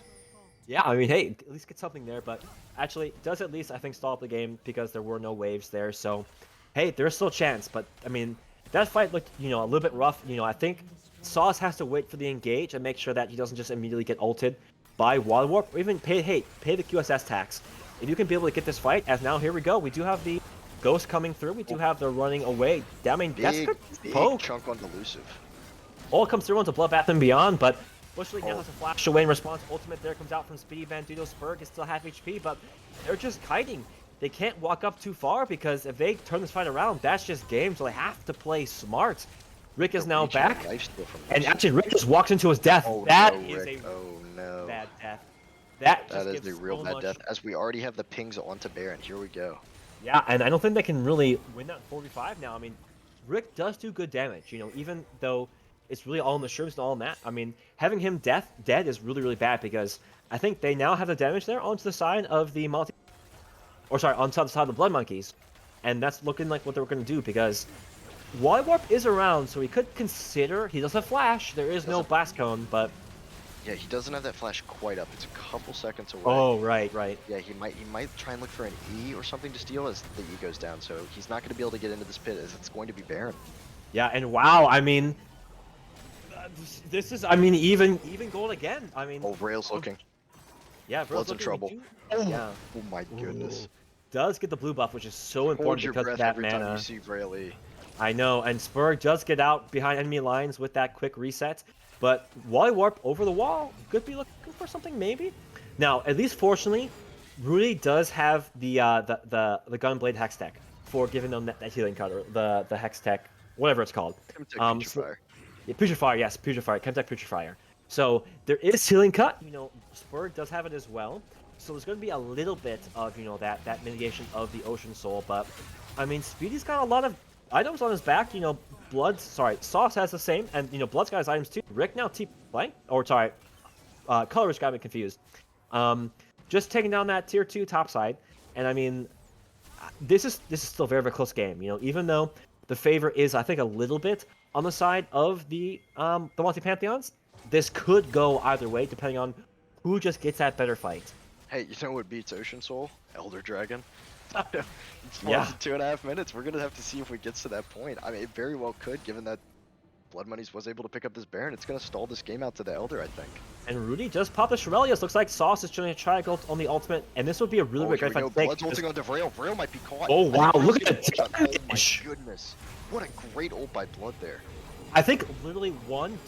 Yeah, I mean, hey, at least get something there. But actually, does at least I think stall up the game because there were no waves there. So, hey, there's still a chance. But I mean, that fight looked a little bit rough. I think Sauce has to wait for the engage and make sure that he doesn't just immediately get ulted by Wall Warp, or even pay the QSS tax. If you can be able to get this fight, as now here we go. We do have the Ghost coming through. We do have the running away. I mean, that's a
Big,
good
big
poke.
chunk on Delusive.
All comes through onto Bloodbath and Beyond, but Bush League now
Oh.
has a flash away in response. Ultimate there comes out from Speedy Bandido. Spurg is still half HP, but they're just kiting. They can't walk up too far because if they turn this fight around, that's just game, so they have to play smart. Rick is
The
now
reach and
back,
lifesteal from
and
Lucy.
actually Rick just walks into his death.
Oh
That
no,
is
Rick.
a
Oh no.
bad death. That just
That is
gives
a real
so
bad
much.
death, as we already have the pings onto Baron. Here we go.
Yeah, and I don't think they can really win that 4v5 now. I mean, Rick does do good damage, even though it's really all in the shrooms and all in that. I mean, having him dead is really, really bad because I think they now have the damage there onto the side of the onto the side of the Blood Monkeys. And that's looking like what they're going to do because Wally Warp is around, so he could consider, he does have Flash, there is no Blast Cone, but...
Yeah, he doesn't have that flash quite up. It's a couple seconds away.
Oh, right.
Yeah, he might try and look for an E or something to steal as the E goes down, so he's not going to be able to get into this pit as it's going to be Baron.
Yeah, and wow, I mean... This is, I mean, even gold again. I mean...
Oh, Rail's looking.
Yeah,
Blood's in trouble.
Yeah.
Oh my goodness.
Ooh. Does get the blue buff, which is so important
Hold your
because
breath
of that
every time
mana.
you see Rail E.
I know, and Spurg does get out behind enemy lines with that quick reset, but Wally Warp over the wall could be looking for something maybe. Now, at least fortunately, Rudy does have the Gunblade Hex Tech for giving them that healing cutter, the Hex Tech, whatever it's called.
Putrifier.
Yeah, Putrifier, yes, Putrifier, Chemtech Putrifier. So there is healing cut. Spurg does have it as well. So there's going to be a little bit of that mitigation of the Ocean Soul, but I mean Speedy's got a lot of items on his back. Sauce has the same, and Blood's got his items too. Rick now blank, or sorry, Colorist got me confused. Just taking down that tier 2 top side, and I mean, this is still a very, very close game. Even though the favor is, I think, a little bit on the side of the Monty Pantheons, this could go either way depending on who just gets that better fight.
Hey, you know what beats Ocean Soul? Elder Dragon. It's
Yeah.
2.5 minutes. We're gonna have to see if it gets to that point. I mean, it very well could, given that Blood Monies was able to pick up this Baron. It's gonna stall this game out to the Elder, I think.
And Rudy just popped the Shurelya's. Looks like Sauce is trying to try go on the ultimate, and this would be a really, really great fight to take.
Blood's ulting onto Vrail. Vrail might be caught.
Oh, wow,
Vrail's
look at
getting
the
one-shot. Oh my
damage.
goodness. What a great ult by Blood there.
I think literally one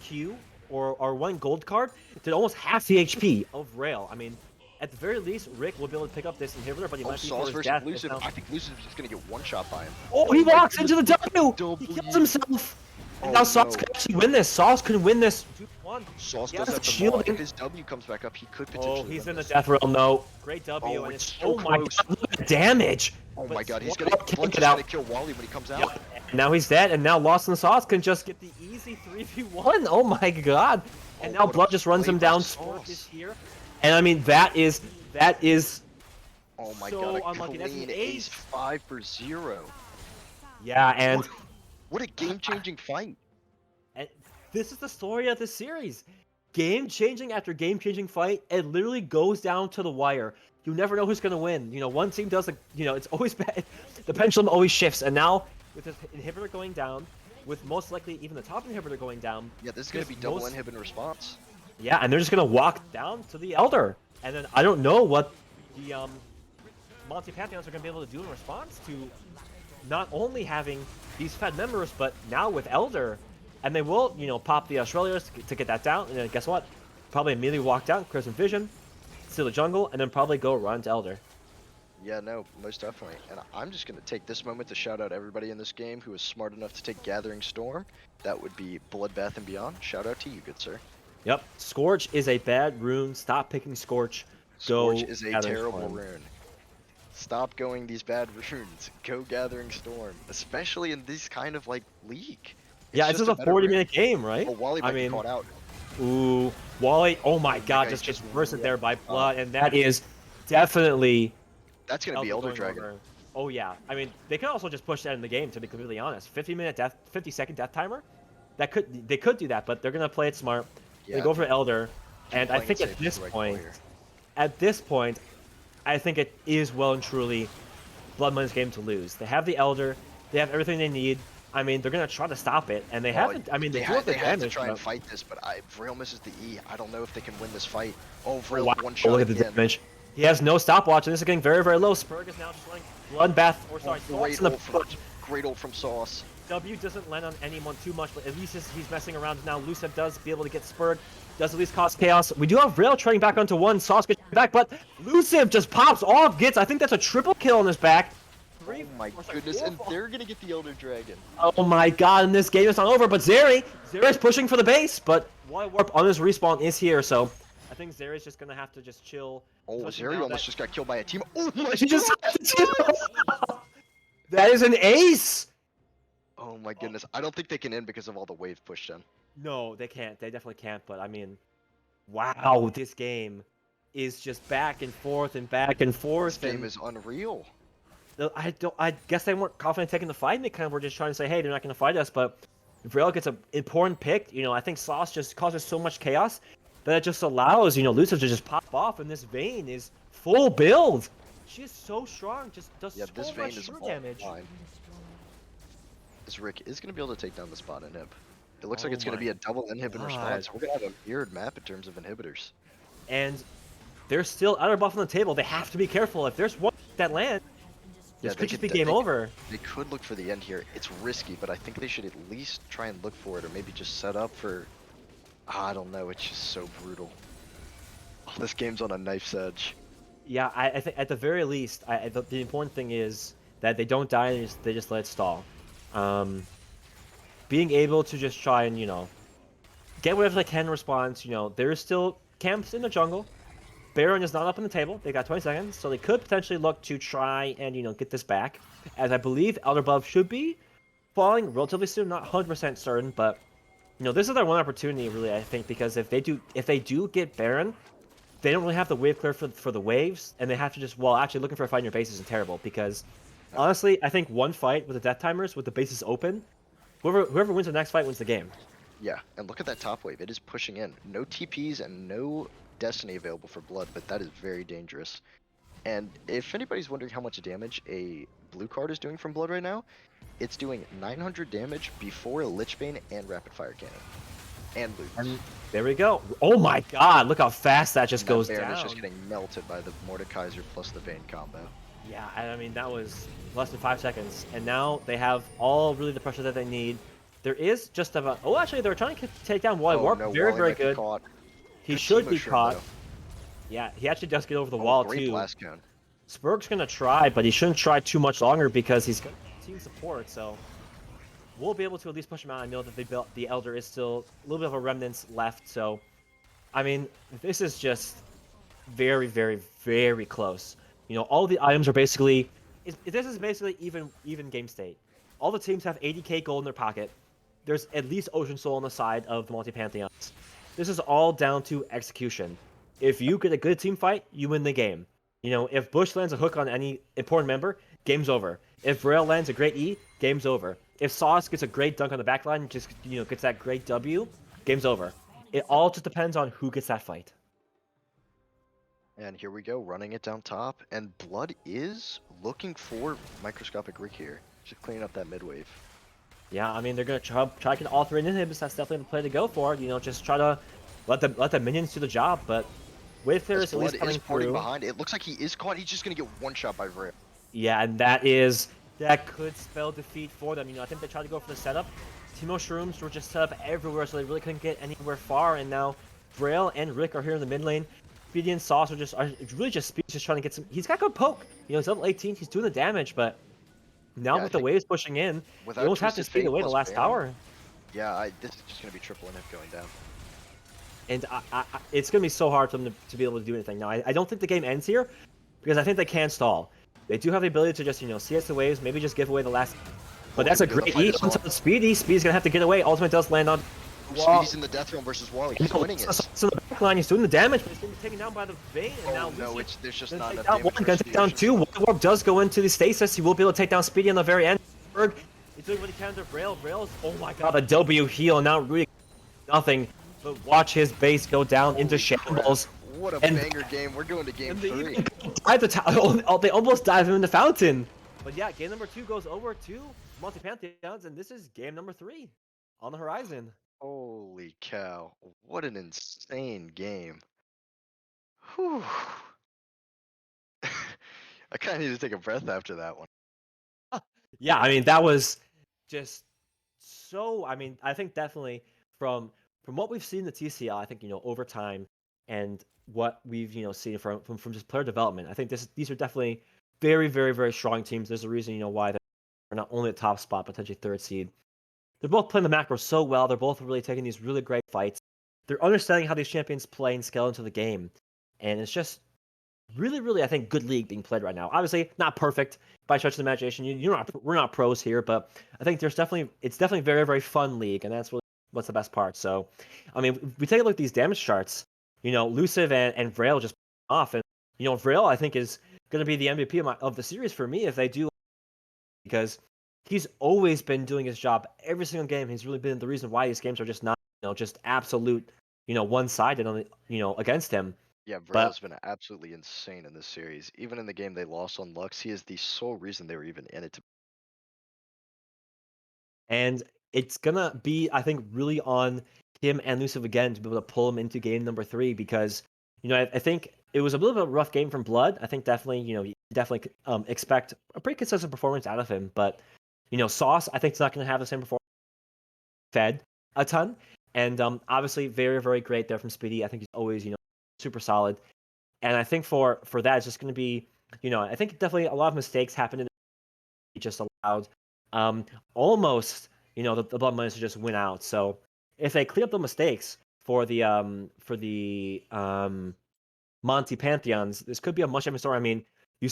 Q or one gold card did almost half the HP of Rail. I mean, at the very least, Rick will be able to pick up this inhibitor, but he might be for
Sauce
his
versus
death.
Elusive. I think Elusive's just gonna get one-shot by him.
Oh, he
my
walks into the
goodness.
W! He
W.
kills himself! And
Oh,
now Sauce
no.
can actually win this. Sauce can win this 2-1.
Sauce
He
does
has
have the
shield
mod.
in-
If his W comes back up, he could potentially
Oh, he's
win
in the
this.
death realm, no. Great W,
Oh,
and
it's
it's
so
my
close.
god, look at the damage!
Oh
But
my god, he's
Sauce
gonna
can't
Blood's
get
just
out.
gonna kill Wally when he comes out.
Yep. And now he's dead, and now Lost in the Sauce can just get the easy 3v1. Oh my god! And
Oh,
now
what a
Blood just runs him
play by
down.
Sauce.
Spurg is here, and I mean that is
Oh my
so
god, a
unlucky. That's
clean
an
ace
ace.
5 for 0.
yeah, and
What a game-changing fight.
And this is the story of this series. Game-changing after game-changing fight. It literally goes down to the wire. You never know who's going to win. One team does, it's always bad. The pendulum always shifts. And now, with the inhibitor going down, with most likely even the top inhibitor going down.
Yeah, this is gonna be double inhib in response.
Yeah, and they're just going to walk down to the Elder. And then I don't know what the Monty Pantheons are going to be able to do in response to not only having these Fed members, but now with Elder. And they will, pop the Australians to get that down. And then guess what? Probably immediately walk down, Crimson Vision, steal the jungle, and then probably go run to Elder.
Yeah, no, most definitely. And I'm just going to take this moment to shout out everybody in this game who was smart enough to take Gathering Storm. That would be Bloodbath and Beyond. Shout out to you, good sir.
Yep. Scorch is a bad rune. Stop picking Scorch.
Scorch
Go
is a
Gathering
terrible
Storm.
rune. Stop going these bad runes. Go Gathering Storm. Especially in this kind of, league.
Yeah, this is a 40-minute game, right?
Oh, Wally might be caught out.
Ooh, Wally. Oh my god,
guy
just gets
just
bursted there by
ripped
Blood. And that is definitely
That's going to be Elder
going
Dragon.
over. Oh yeah. I mean, they could also just push that in the game, to be completely honest. 50-second death timer? They could do that, but they're going to play it smart. They go for Elder. And I
playing
think
it
at
safe
this
is the right call
point,
here.
I think it is well and truly Blood Money's game to lose. They have the Elder. They have everything they need. I mean, they're gonna try to stop it, and they haven't. I mean, they do have the
they have to
damage.
try and
but-
fight this, but Vrail misses the E. I don't know if they can win this fight. Oh, Vrail
Wow,
one shot
look at the
again.
damage. He has no stopwatch, and this is getting very, very low. Spurg is now just letting Bloodbath, or sorry,
Great
Sauce in the
ult from Sauce.
W doesn't land on anyone too much, but at least he's messing around now. Lucev does be able to get Spurg, does at least cause chaos. We do have Rail trading back onto one. Sauce gets back, but Lucev just pops off, I think that's a triple kill on his back. 3.
Oh my goodness, and they're gonna get the Elder Dragon.
Oh my god, and this game is not over, but Zeri's pushing for the base, but Wally Warp on his respawn is here, so I think Zeri's just gonna have to just chill.
Oh,
especially
Zeri
now
almost
that-
just got killed by a team. Oh my
She just
god!
That is an ace!
Oh my goodness, I don't think they can end because of all the wave push in.
No, they can't. They definitely can't, but I mean, wow, this game is just back and forth and back and forth.
This game
and
is unreal.
I guess they weren't confident taking the fight, and they kind of were just trying to say, hey, they're not going to fight us, but Vrail gets an important pick. I think Sauce just causes so much chaos that it just allows, Lucifer to just pop off, and this Vayne is full build. She is so strong, just does
Yeah,
so
this Vayne
much
is
true
all
damage.
fine. This Rick is going to be able to take down the spot inhib. It looks like
Oh
it's going to
my
be a double inhib in
God.
response. We're going to have a mirrored map in terms of inhibitors.
And they're still outer buff on the table. They have to be careful. If there's one that lands, this could just be game over.
They could look for the end here. It's risky, but I think they should at least try and look for it, or maybe just set up for... I don't know, it's just so brutal. Oh, this game's on a knife's edge.
Yeah, I think at the very least, the important thing is that they don't die and they just let it stall. Being able to just try and, get whatever they can in response. There's still camps in the jungle. Baron is not up on the table. They got 20 seconds, so they could potentially look to try and, get this back. As I believe Elder Buff should be falling relatively soon, not 100% certain, but, this is their one opportunity, really, I think, because if they do get Baron, they don't really have the wave clear for the waves, and they have to just, actually looking for a fight in your base isn't terrible, because, honestly, I think one fight with the Death Timers, with the bases open, whoever wins the next fight wins the game.
Yeah, and look at that top wave. It is pushing in. No TPs and no Destiny available for Blood, but that is very dangerous. And if anybody's wondering how much damage a blue card is doing from Blood right now, it's doing 900 damage before Lichbane and Rapid Fire Cannon. And loot.
And there we go. Oh my god, look how fast that just goes
Baron
down.
is just getting melted by the Mordekaiser plus the Vayne combo.
Yeah, I mean, that was less than 5 seconds. And now they have all really the pressure that they need. There is just about... Oh, actually, they're trying to take down Wally Warp.
No,
Very,
Wally
very
might be
good.
caught.
He
Good
should
Timo
be
Shroom,
caught.
though.
Yeah, he actually does get over the wall,
Great
too.
blast cone.
Spurg's going to try, but he shouldn't try too much longer because he's got team support, so... We'll be able to at least push him out. I know that the Elder is still a little bit of a remnants left, so... I mean, this is just very, very, very close. All the items are basically... This is basically even game state. All the teams have 80k gold in their pocket. There's at least Ocean Soul on the side of the multi-pantheons. This is all down to execution. If you get a good team fight, you win the game. If Bush lands a hook on any important member, game's over. If Rail lands a great E, game's over. If Sauce gets a great dunk on the backline, just gets that great W, game's over. It all just depends on who gets that fight.
And here we go, running it down top. And Blood is looking for Microscopic Rick here. Just cleaning up that mid wave.
Yeah, I mean, they're going to try to get all 3 inhibs. That's definitely the play to go for. Just try to let the minions do the job. But with there is at least coming through.
Behind. It looks like he is caught. He's just going to get one shot by Vrail.
Yeah, and that could spell defeat for them. I think they tried to go for the setup. Timo Shrooms were just set up everywhere, so they really couldn't get anywhere far. And now Vrail and Rick are here in the mid lane. Speedy and Sauce are really just Speedy just trying to get some. He's got good poke. He's level 18. He's doing the damage, but now with the waves pushing in, you almost have to speed away the last tower.
Yeah, this is just gonna be triple NF going down.
And it's gonna be so hard for them to be able to do anything. Now, I don't think the game ends here because I think they can stall. They do have the ability to just CS the waves, maybe just give away the last. But that's a great E onto Speedy. Speedy's gonna have to get away. Ultimate does land on.
Speedy's in the death realm versus Wally. He's winning it.
So the backline, he's doing the damage, but he's getting taken down by the Vayne. And now
no, there's just not enough
damage.
damage.
Gonna take down 2. Warp does go into the stasis. He will be able to take down Speedy on the very end. Berg is doing what he can to Rail. Rail's, oh my god, a W heal. Now really nothing. But watch his base go down into shambles.
What a banger game. We're going to game 3.
They almost dive him in the fountain. But yeah, game number 2 goes over to multi-pantheons, and this is game number 3 on the horizon.
Holy cow. What an insane game. Whew. I kind of need to take a breath after that one.
Yeah, I mean, that was just so... I mean, I think definitely from what we've seen in the TCL, I think, over time, and what we've, seen from just player development, I think these are definitely very, very, very strong teams. There's a reason, why they're not only the top spot, potentially third seed. They're both playing the macro so well. They're both really taking these really great fights. They're understanding how these champions play and scale into the game. And it's just really, really, I think, good league being played right now. Obviously, not perfect by stretch of the imagination. We're not pros here, but I think it's definitely very, very fun league, and that's what's the best part. So, I mean, if we take a look at these damage charts. Luciv and Vrail just off, and Vrail I think is going to be the MVP of the series for me if they do, because he's always been doing his job every single game. He's really been the reason why these games are just not just absolute one-sided on against him.
Yeah,
But
Vrail's been absolutely insane in this series. Even in the game they lost on Lux, he is the sole reason they were even in it.
And it's gonna be, I think, really on him and Luciv again to be able to pull him into game number 3, because I think it was a little bit of a rough game from Blood. I think definitely you definitely expect a pretty consistent performance out of him, but Sauce I think is not going to have the same performance. Fed a ton, and obviously very, very great there from Speedy. I think he's always super solid, and I think for that it's just going to be I think definitely a lot of mistakes happened in the just allowed almost the Blood Money to just win out. So if they clean up the mistakes for the Monty Pantheons, this could be a much different story. I mean, you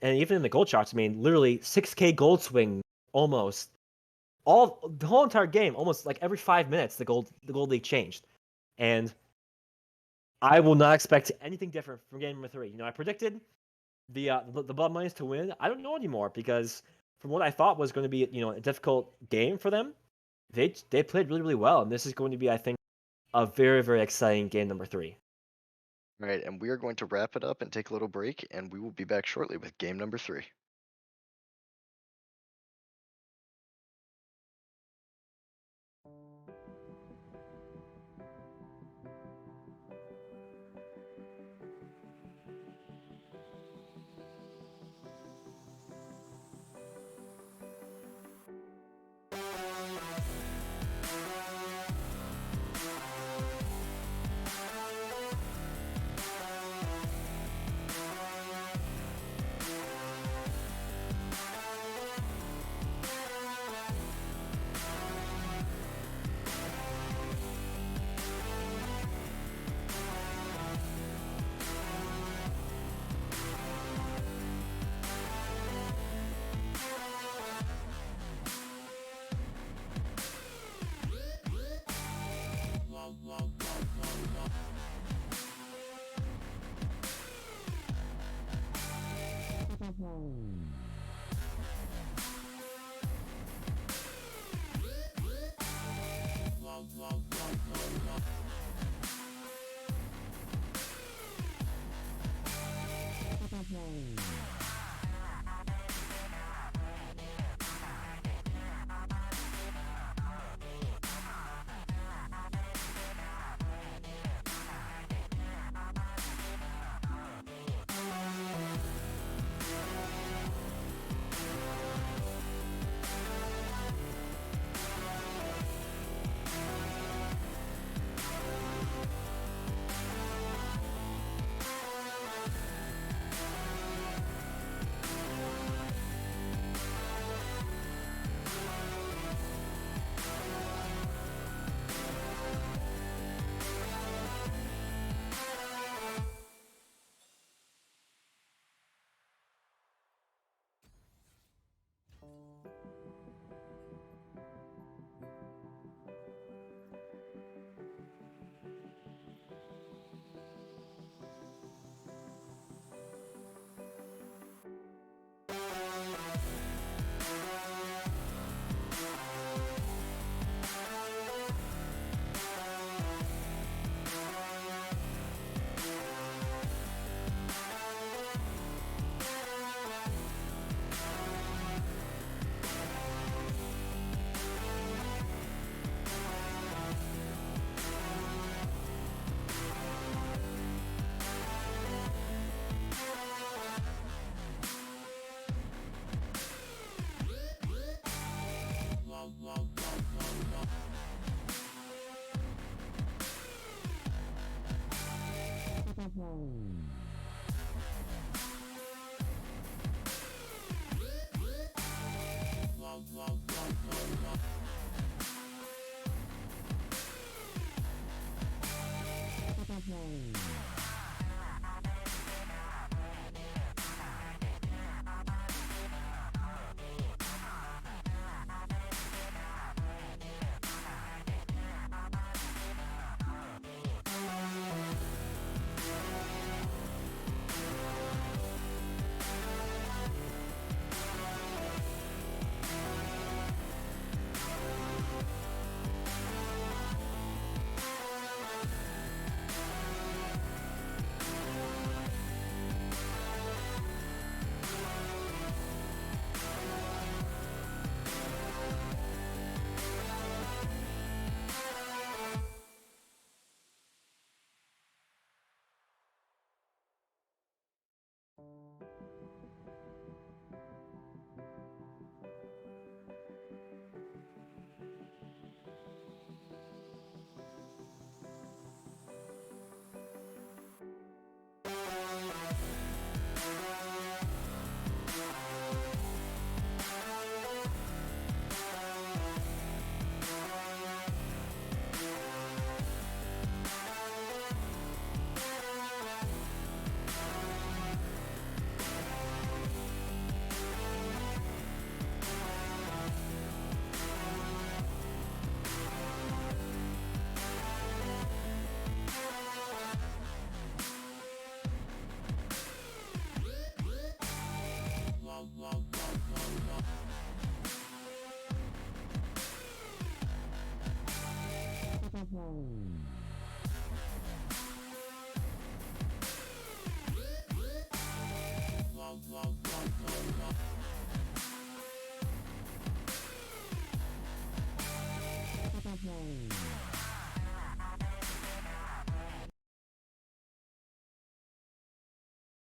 and even in the gold charts, I mean, literally 6K gold swing almost the whole entire game, almost like every 5 minutes, the gold league changed, and I will not expect anything different from game number 3. I predicted the Blood Monies to win. I don't know anymore, because from what I thought was going to be a difficult game for them, they played really, really well, and this is going to be, I think, a very, very exciting game number 3.
All right, and we are going to wrap it up and take a little break, and we will be back shortly with game number 3.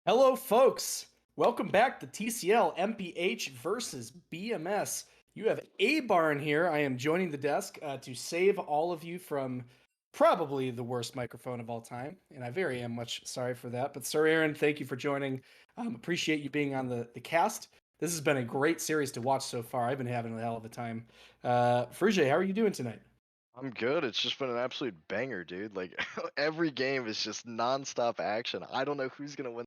Hello, folks. Welcome back to TCL MPH versus BMS. You have A Barn here. I am joining the desk to save all of you from probably the worst microphone of all time, and I very am much sorry for that. But Sir Aaron, thank you for joining. Appreciate you being on the cast. This has been a great series to watch so far. I've been having a hell of a time. Fruge, how are you doing tonight?
I'm good. It's just been an absolute banger, dude. Like every game is just nonstop action. I don't know who's gonna win.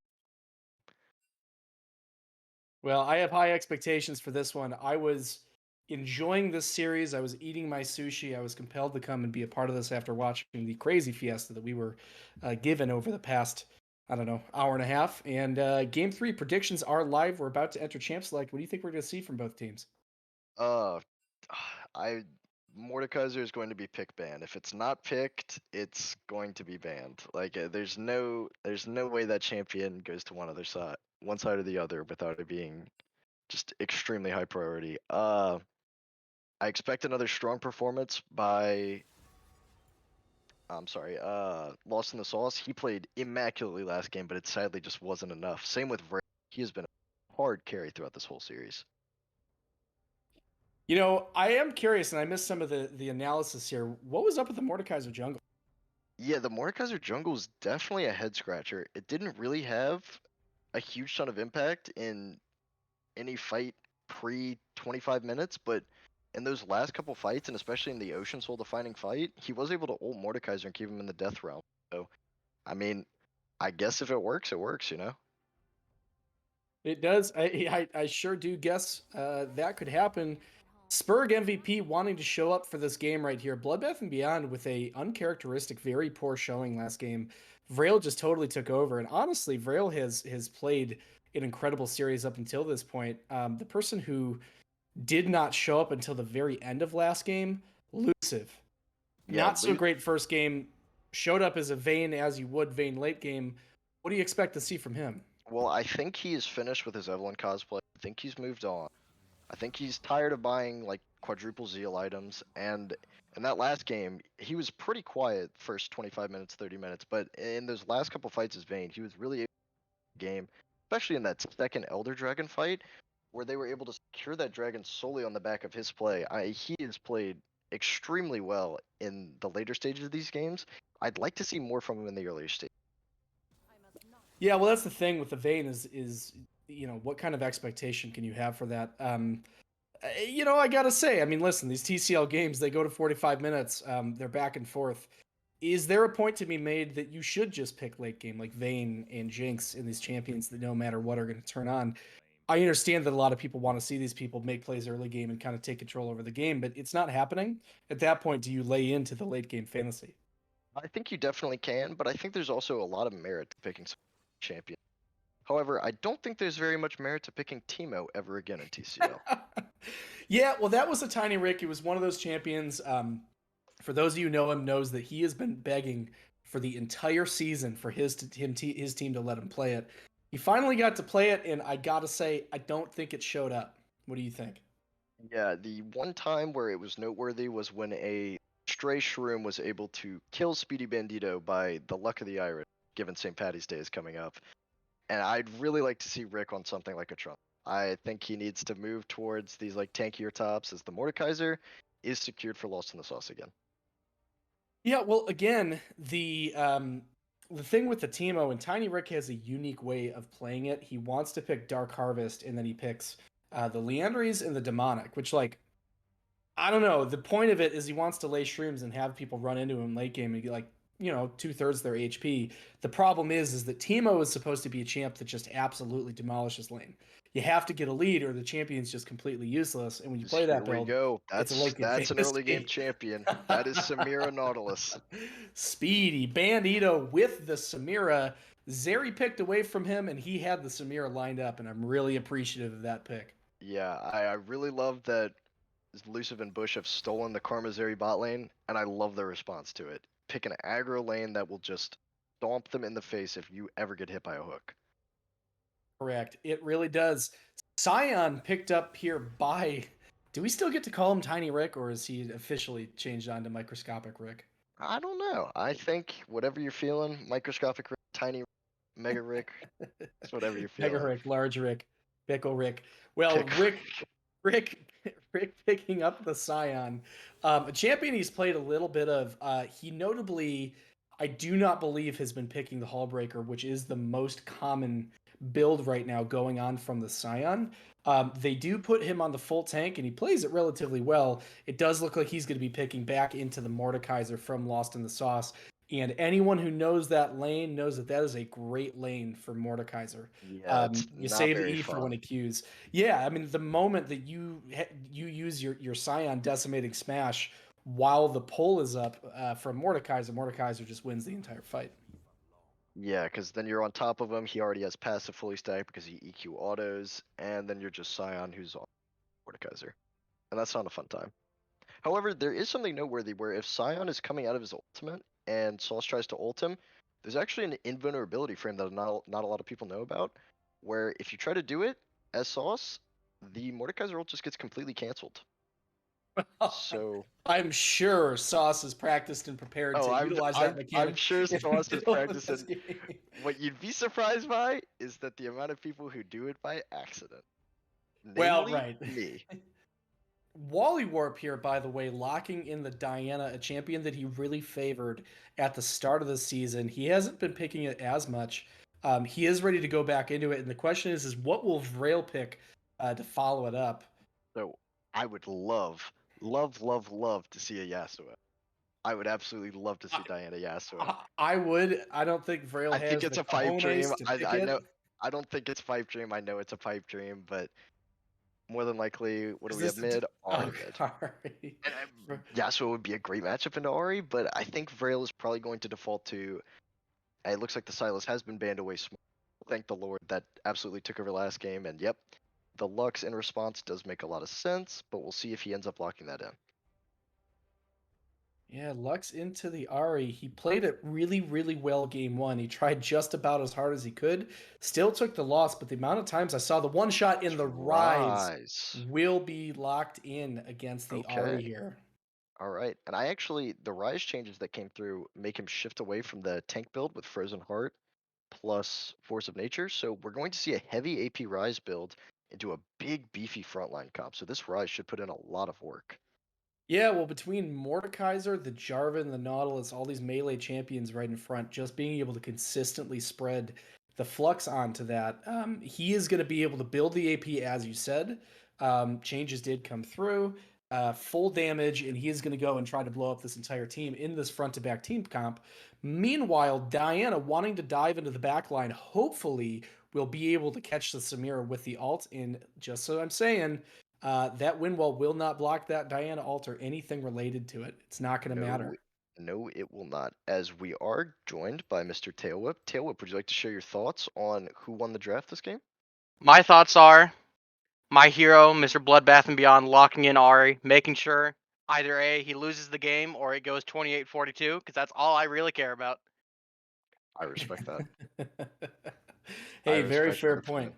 Well, I have high expectations for this one. I was enjoying this series. I was eating my sushi. I was compelled to come and be a part of this after watching the crazy fiesta that we were given over the past, I don't know, hour and a half. And game three predictions are live. We're about to enter Champ Select. What do you think we're going to see from both teams?
Uh, I Mordekaiser is going to be pick banned. If it's not picked, it's going to be banned. Like there's no way that champion goes to one side or the other without it being just extremely high priority. I expect another strong performance by. I'm sorry. Lost in the Sauce. He played immaculately last game, but it sadly just wasn't enough. Same with Ray. He has been a hard carry throughout this whole series.
You know, I am curious, and I missed some of the analysis here. What was up with the Mordekaiser jungle?
Yeah, the Mordekaiser jungle is definitely a head scratcher. It didn't really have a huge ton of impact in any fight pre 25 minutes, but in those last couple fights, and especially in the Ocean Soul defining fight, he was able to ult Mordekaiser and keep him in the death realm. So, I mean, I guess if it works, it works, you know?
It does. I sure do guess that could happen. Spurg MVP wanting to show up for this game right here. Bloodbath and Beyond with a uncharacteristic, very poor showing last game. Vrail just totally took over, and honestly, Vrail has played an incredible series up until this point. The person who did not show up until the very end of last game, Lucive.
Yeah,
Not so great first game. Showed up as a Vayne as you would Vayne late game. What do you expect to see from him?
Well, I think he is finished with his Evelyn cosplay. I think he's moved on. I think he's tired of buying like quadruple Zeal items, and in that last game, he was pretty quiet first 25 minutes, 30 minutes, but in those last couple fights as Vayne, he was really able to game, especially in that second Elder Dragon fight, where they were able to secure that dragon solely on the back of his play. He has played extremely well in the later stages of these games. I'd like to see more from him in the earlier stage.
Yeah, well, that's the thing with the Vayne is you know, what kind of expectation can you have for that? You know, I gotta say, I mean, listen, these TCL games, they go to 45 minutes. They're back and forth. Is there a point to be made that you should just pick late game like Vayne and Jinx in these champions that no matter what are going to turn on? I understand that a lot of people want to see these people make plays early game and kind of take control over the game, but it's not happening. At that point, do you lay into the late game fantasy?
I think you definitely can, but I think there's also a lot of merit to picking some champion. However, I don't think there's very much merit to picking Teemo ever again in TCL.
Yeah, well, that was a Tiny Rick. He was one of those champions. For those of you who know him, knows that he has been begging for the entire season for his team to let him play it. He finally got to play it, and I gotta say, I don't think it showed up. What do you think?
Yeah, the one time where it was noteworthy was when a stray shroom was able to kill Speedy Bandito by the luck of the Irish, given St. Patty's Day is coming up. And I'd really like to see Rick on something like a Trump. I think he needs to move towards these like tankier tops as the Mordekaiser is secured for Lost in the Sauce again.
Yeah, well, again, the thing with the Teemo and Tiny Rick has a unique way of playing it. He wants to pick Dark Harvest, and then he picks the Leandries and the Demonic, which like I don't know. The point of it is he wants to lay shrooms and have people run into him late game and get like, you know, 2/3 their HP. The problem is that Teemo is supposed to be a champ that just absolutely demolishes lane. You have to get a lead or the champion's just completely useless. And when you play that
Here we
build,
go.
it's a late game
That's an early game
fantasy.
champion. That is Samira Nautilus.
Speedy Bandito with the Samira. Zeri picked away from him and he had the Samira lined up, and I'm really appreciative of that pick.
Yeah, I really love that Elusive and Bush have stolen the Karmazeri bot lane, and I love their response to it. Pick an aggro lane that will just stomp them in the face if you ever get hit by a hook.
Correct. It really does. Scion picked up here by. Do we still get to call him Tiny Rick, or is he officially changed on to Microscopic Rick?
I don't know. I think whatever you're feeling, microscopic Rick, tiny Rick, mega Rick, it's whatever you're
Mega
feeling.
Rick, Large Rick, Pickle Rick. Well,
Pick.
Rick picking up the Scion. A champion he's played a little bit of. He notably, I do not believe, has been picking the Hullbreaker, which is the most common build right now going on from the Scion. They do put him on the full tank, and he plays it relatively well. It does look like he's going to be picking back into the Mordekaiser from Lost in the Sauce. And anyone who knows that lane knows that that is a great lane for Mordekaiser.
Yeah, it's
You
not
save
very
E for when
fun.
it queues. Yeah, I mean the moment that you use your Scion decimating smash while the pull is up from Mordekaiser, Mordekaiser just wins the entire fight.
Yeah, because then you're on top of him. He already has passive fully stacked because he EQ autos, and then you're just Scion who's on Mordekaiser. And that's not a fun time. However, there is something noteworthy where if Scion is coming out of his ultimate and Sauce tries to ult him, there's actually an invulnerability frame that not a lot of people know about, where if you try to do it as Sauce, the Mordekaiser ult just gets completely canceled. So,
I'm sure Sauce is practiced and prepared
oh,
to utilize that
I'm
mechanic
sure
in
Sauce
the
is
middle of this
practicing.
game.
What you'd be surprised by is that the amount of people who do it by accident,
Well,
namely
right.
me.
Wally Warp here, by the way, locking in the Diana, a champion that he really favored at the start of the season. He hasn't been picking it as much. He is ready to go back into it, and the question is what will Vrail pick to follow it up?
So I would love to see a Yasuo. I would absolutely love to see Diana Yasuo.
I would. I don't think Vrail
I think
has
it's
the
a pipe dream.
cojones to pick
I
it.
know. I don't think it's pipe dream. I know it's a pipe dream, but more than likely, what do
Is
we have
this
mid?
oh,
Ahri mid.
sorry.
And Yasuo would be a great matchup into Ahri, but I think Vrail is probably going to default to. It looks like the Silas has been banned away small. Thank the Lord that absolutely took over last game, and yep, the Lux in response does make a lot of sense, but we'll see if he ends up locking that in.
Yeah, Lux into the Ari. He played it really, really well game one. He tried just about as hard as he could. Still took the loss, but the amount of times I saw the one shot in the rise
Rise.
will be locked in against the Ari
Okay.
here.
All right. And I actually, the Rise changes that came through make him shift away from the tank build with Frozen Heart plus Force of Nature. So we're going to see a heavy AP Rise build into a big, beefy frontline comp. So this Rise should put in a lot of work.
Yeah, well, between Mordekaiser, the Jarvan, the Nautilus, all these melee champions right in front, just being able to consistently spread the flux onto that, he is going to be able to build the AP as you said. Changes did come through, full damage, and he is going to go and try to blow up this entire team in this front to back team comp. Meanwhile, Diana wanting to dive into the back line, hopefully will be able to catch the Samira with the ult. And just so I'm saying, that wind wall will not block that Diana ult or anything related to it. It's not going to
No,
matter.
no, it will not. As we are joined by Mr. Tailwhip. Tailwhip, would you like to share your thoughts on who won the draft this game?
My thoughts are my hero, Mr. Bloodbath and Beyond, locking in Ari, making sure either A, he loses the game or it goes 28-42, because that's all I really care about.
I respect that.
Hey,
I
very
respect
fair
that
point.
opinion.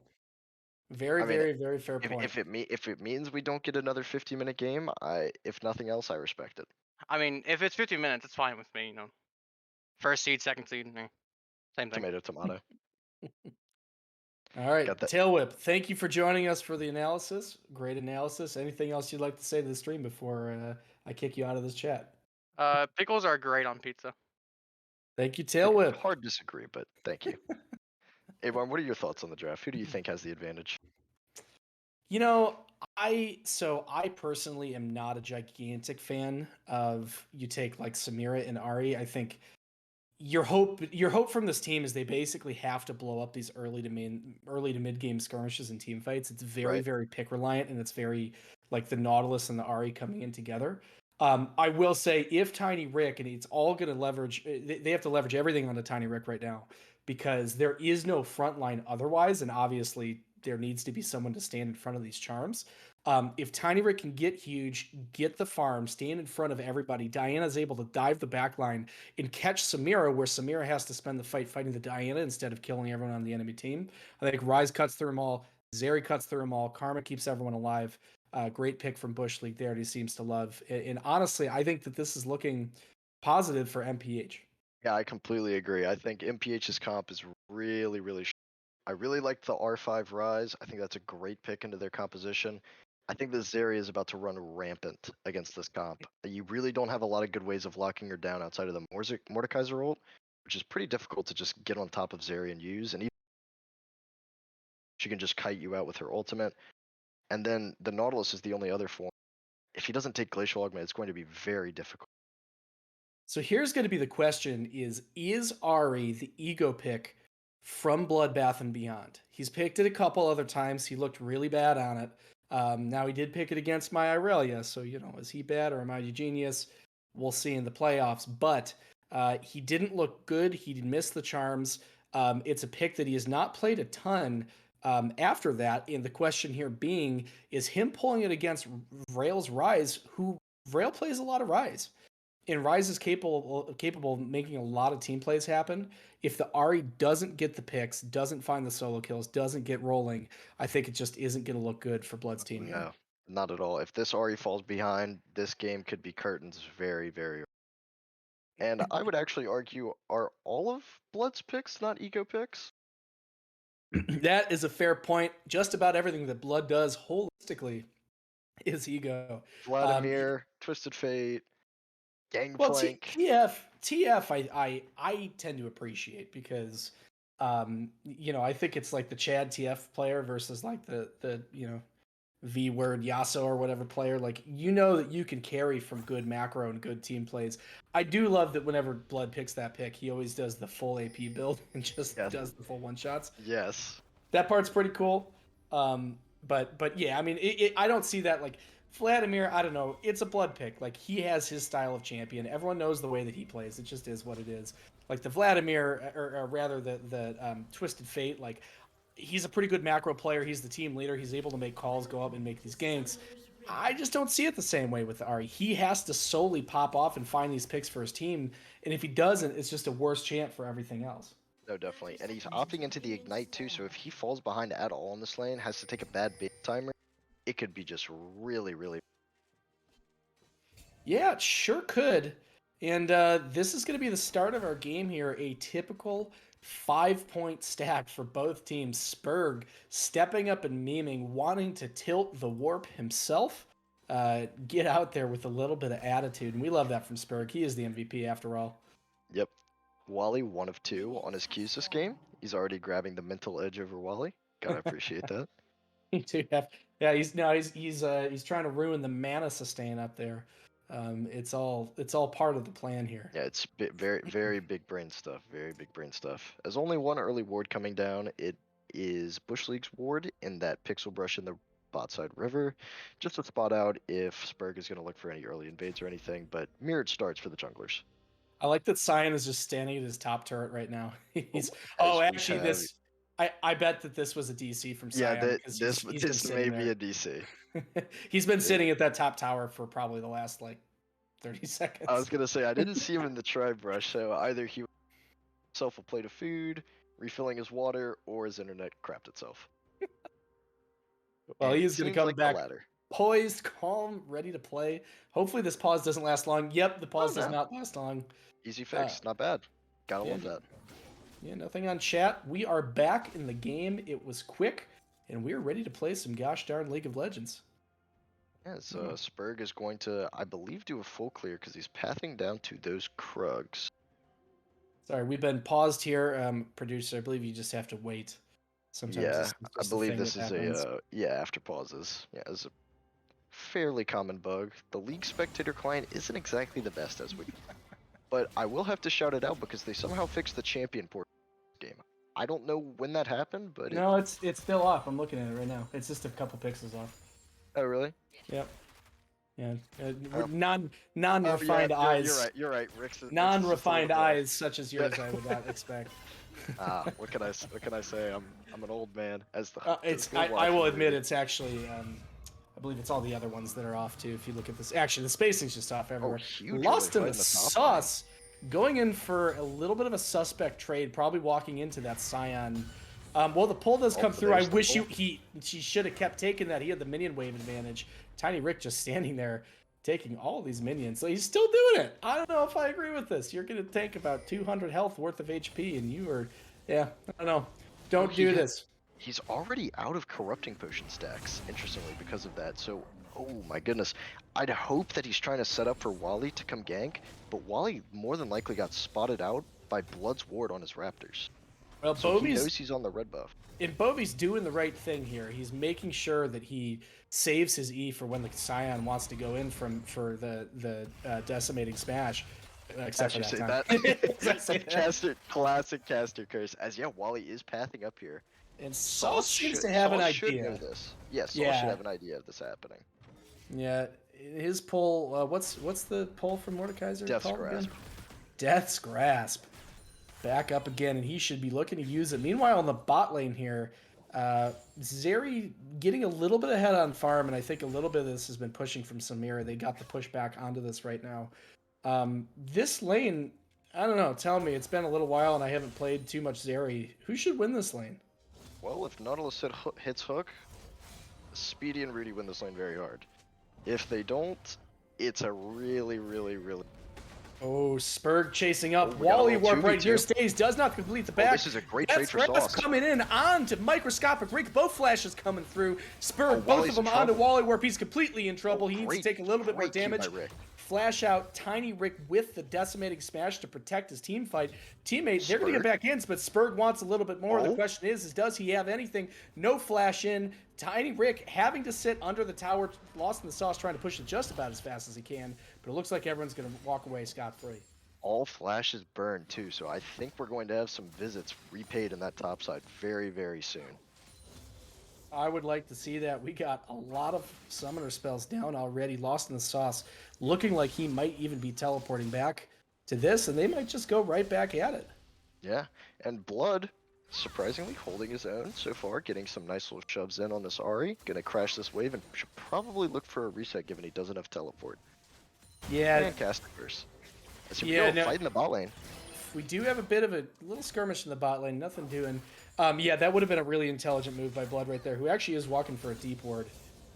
Very,
I mean,
very fair point.
if it means we don't get another 50-minute game, if nothing else, I respect it.
I mean, if it's 50 minutes, it's fine with me, First seed, second seed, same thing.
Tomato, tomato.
All right,
Got that.
Tailwhip, thank you for joining us for the analysis. Great analysis. Anything else you'd like to say to the stream before I kick you out of this chat?
Pickles are great on pizza.
Thank you, Tailwhip.
Hard disagree, but thank you. Avon, what are your thoughts on the draft? Who do you think has the advantage?
You know, I personally am not a gigantic fan of you take like Samira and Ari. I think your hope from this team is they basically have to blow up these early to mid game skirmishes and team fights. It's very
Right.
very pick reliant, and it's very like the Nautilus and the Ari coming in together. I will say if Tiny Rick, and it's all going to leverage, they have to leverage everything on the Tiny Rick right now because there is no front line otherwise, and obviously there needs to be someone to stand in front of these charms. If Tiny Rick can get huge, get the farm, stand in front of everybody, Diana's able to dive the back line and catch Samira, where Samira has to spend the fight fighting the Diana instead of killing everyone on the enemy team. I think Rise cuts through them all, Zeri cuts through them all, Karma keeps everyone alive. Great pick from Bush League there, he seems to love. And honestly, I think that this is looking positive for MPH.
Yeah, I completely agree. I think MPH's comp is really, really. I really like the R5 Rise. I think that's a great pick into their composition. I think this Zeri is about to run rampant against this comp. You really don't have a lot of good ways of locking her down outside of the Mordekaiser ult, which is pretty difficult to just get on top of Zeri and use. And even she can just kite you out with her ultimate. And then the Nautilus is the only other form. If he doesn't take Glacial Augment, it's going to be very difficult.
So here's going to be the question: is Ari the ego pick from Bloodbath and Beyond? He's picked it a couple other times. He looked really bad on it. Now he did pick it against my Irelia, so is he bad or am I a genius? We'll see in the playoffs. But he didn't look good. He missed the charms. It's a pick that he has not played a ton after that. And the question here being, is him pulling it against Rail's Rise, who Rail plays a lot of Rise. And Rise is capable of making a lot of team plays happen. If the Ari doesn't get the picks, doesn't find the solo kills, doesn't get rolling, I think it just isn't going to look good for Blood's team here.
No, not at all. If this Ari falls behind, this game could be curtains very, very. And I would actually argue, are all of Blood's picks not ego picks?
That is a fair point. Just about everything that Blood does holistically is ego.
Vladimir, Twisted Fate,
Well,
Gangplank.
TF, I tend to appreciate because, I think it's like the Chad TF player versus like the V word Yasuo or whatever player. Like that you can carry from good macro and good team plays. I do love that whenever Blood picks that pick, he always does the full AP build and just does the full one shots.
Yes.
That part's pretty cool. But yeah, I mean, I don't see that like. Vladimir, I don't know. It's a Blood pick. Like, he has his style of champion. Everyone knows the way that he plays. It just is what it is. Like, the Vladimir, or rather the Twisted Fate, like, he's a pretty good macro player. He's the team leader. He's able to make calls, go up and make these ganks. I just don't see it the same way with Ari. He has to solely pop off and find these picks for his team. And if he doesn't, it's just a worse chant for everything else.
No, definitely. And he's opting into the Ignite, too. So if he falls behind at all in this lane, has to take a bad bait timer, it could be just really, really.
Yeah, it sure could. And this is going to be the start of our game here. A typical 5-point stack for both teams. Spurg stepping up and memeing, wanting to tilt the warp himself. Get out there with a little bit of attitude. And we love that from Spurg. He is the MVP after all.
Yep. Wally, 1 of 2 on his Qs this game. He's already grabbing the mental edge over Wally. Gotta appreciate that.
Me too. Yeah, he's trying to ruin the mana sustain up there. It's all part of the plan here.
Yeah, it's very, very big brain stuff. Very big brain stuff. As only one early ward coming down, it is Bush League's ward in that pixel brush in the bot side river, just to spot out if Spurg is going to look for any early invades or anything. But mirrored starts for the junglers.
I like that Cyan is just standing at his top turret right now. He's
As we have-
I bet that this was a DC from Cyan.
Yeah,
because
this
he's been
may
sitting
be
there.
a DC.
He's been sitting at that top tower for probably the last like 30 seconds.
I was gonna say I didn't see him in the tri brush, so either he himself a plate of food, refilling his water, or his internet crapped itself.
Well,
And
he's
it
gonna
seems
come
like the
back
latter.
poised, calm, ready to play. Hopefully this pause doesn't last long. Yep, the pause does
no.
not last long.
Easy fix, not bad. Gotta
yeah.
love that.
Yeah, nothing on chat. We are back in the game. It was quick, and we're ready to play some gosh darn League of Legends.
Yeah, so Spurg is going to, I believe, do a full clear because he's pathing down to those Krugs.
Sorry, we've been paused here, producer. I believe you just have to wait. Sometimes
Yeah,
it's
I
just a
believe
thing
this
that
is
happens.
after pauses. Yeah, it's a fairly common bug. The League Spectator client isn't exactly the best as we, but I will have to shout it out because they somehow fixed the champion port game. I don't know when that happened, but
No, it's still off. I'm looking at it right now. It's just a couple pixels off.
Oh, really?
Yep. Yeah.
Oh.
Non-refined eyes.
You're right. Rick's
Non-refined
just a little
eyes such as yours, I would not expect.
What can I say? I'm an old man. As the
I will admit it's actually I believe it's all the other ones that are off too. If you look at this, actually the spacing's just off everywhere.
huge
Lost in
early
the
fight in the top lane.
sauce, going in for a little bit of a suspect trade, probably walking into that Scion. Well, the pull does come through. I
there's the
wish
pull.
she should have kept taking that. He had the minion wave advantage. Tiny Rick just standing there taking all these minions. So he's still doing it. I don't know if I agree with this. You're going to take about 200 health worth of HP, and you are, yeah, I don't know. Don't do this.
He's already out of corrupting potion stacks, interestingly, because of that. So, oh my goodness. I'd hope that he's trying to set up for Wally to come gank, but Wally more than likely got spotted out by Blood's ward on his Raptors.
Well,
So he knows he's on the red buff.
And Bovie's doing the right thing here. He's making sure that he saves his E for when the Scion wants to go in for the decimating smash. Except for
that classic caster curse. As Wally is pathing up here.
And Saul seems to have an idea.
Should know this. Yes, Saul should have an idea of this happening.
Yeah, his pull. What's the pull from Mordekaiser?
Death's Grasp.
Death's Grasp. Back up again, and he should be looking to use it. Meanwhile, on the bot lane here, Zeri getting a little bit ahead on farm, and I think a little bit of this has been pushing from Samira. They got the push back onto this right now. This lane, I don't know. Tell me, it's been a little while, and I haven't played too much Zeri. Who should win this lane?
Well, if Nautilus hits hook, Speedy and Rudy win this lane very hard. If they don't, it's a really, really, really...
Oh, Spurg chasing up. Wally Warp right here stays. Does not complete the back.
This is a great trade for Sauce.
Coming in on to Microscopic Rick. Both flashes coming through. Spurg, both of them onto Wally Warp. He's completely in trouble. He needs to take a little bit more damage. Flash out Tiny Rick with the decimating smash to protect his teammate. They're going to get back in, but Spurg wants a little bit more. The question is does he have anything? No flash in. Tiny Rick having to sit under the tower, lost in the sauce, trying to push it just about as fast as he can. But it looks like everyone's going to walk away scot-free.
All flashes burned too, so I think we're going to have some visits repaid in that top side very, very soon.
I would like to see that. We got a lot of summoner spells down already. Lost in the sauce, looking like he might even be teleporting back to this, and they might just go right back at it.
Yeah, and Blood, surprisingly holding his own so far, getting some nice little shoves in on this Ahri. Gonna crash this wave and should probably look for a reset given he doesn't have teleport.
Yeah.
And cast the curse. Fight in the bot lane.
We do have a bit of a little skirmish in the bot lane, nothing doing. Yeah, that would have been a really intelligent move by Blood right there, who actually is walking for a deep ward.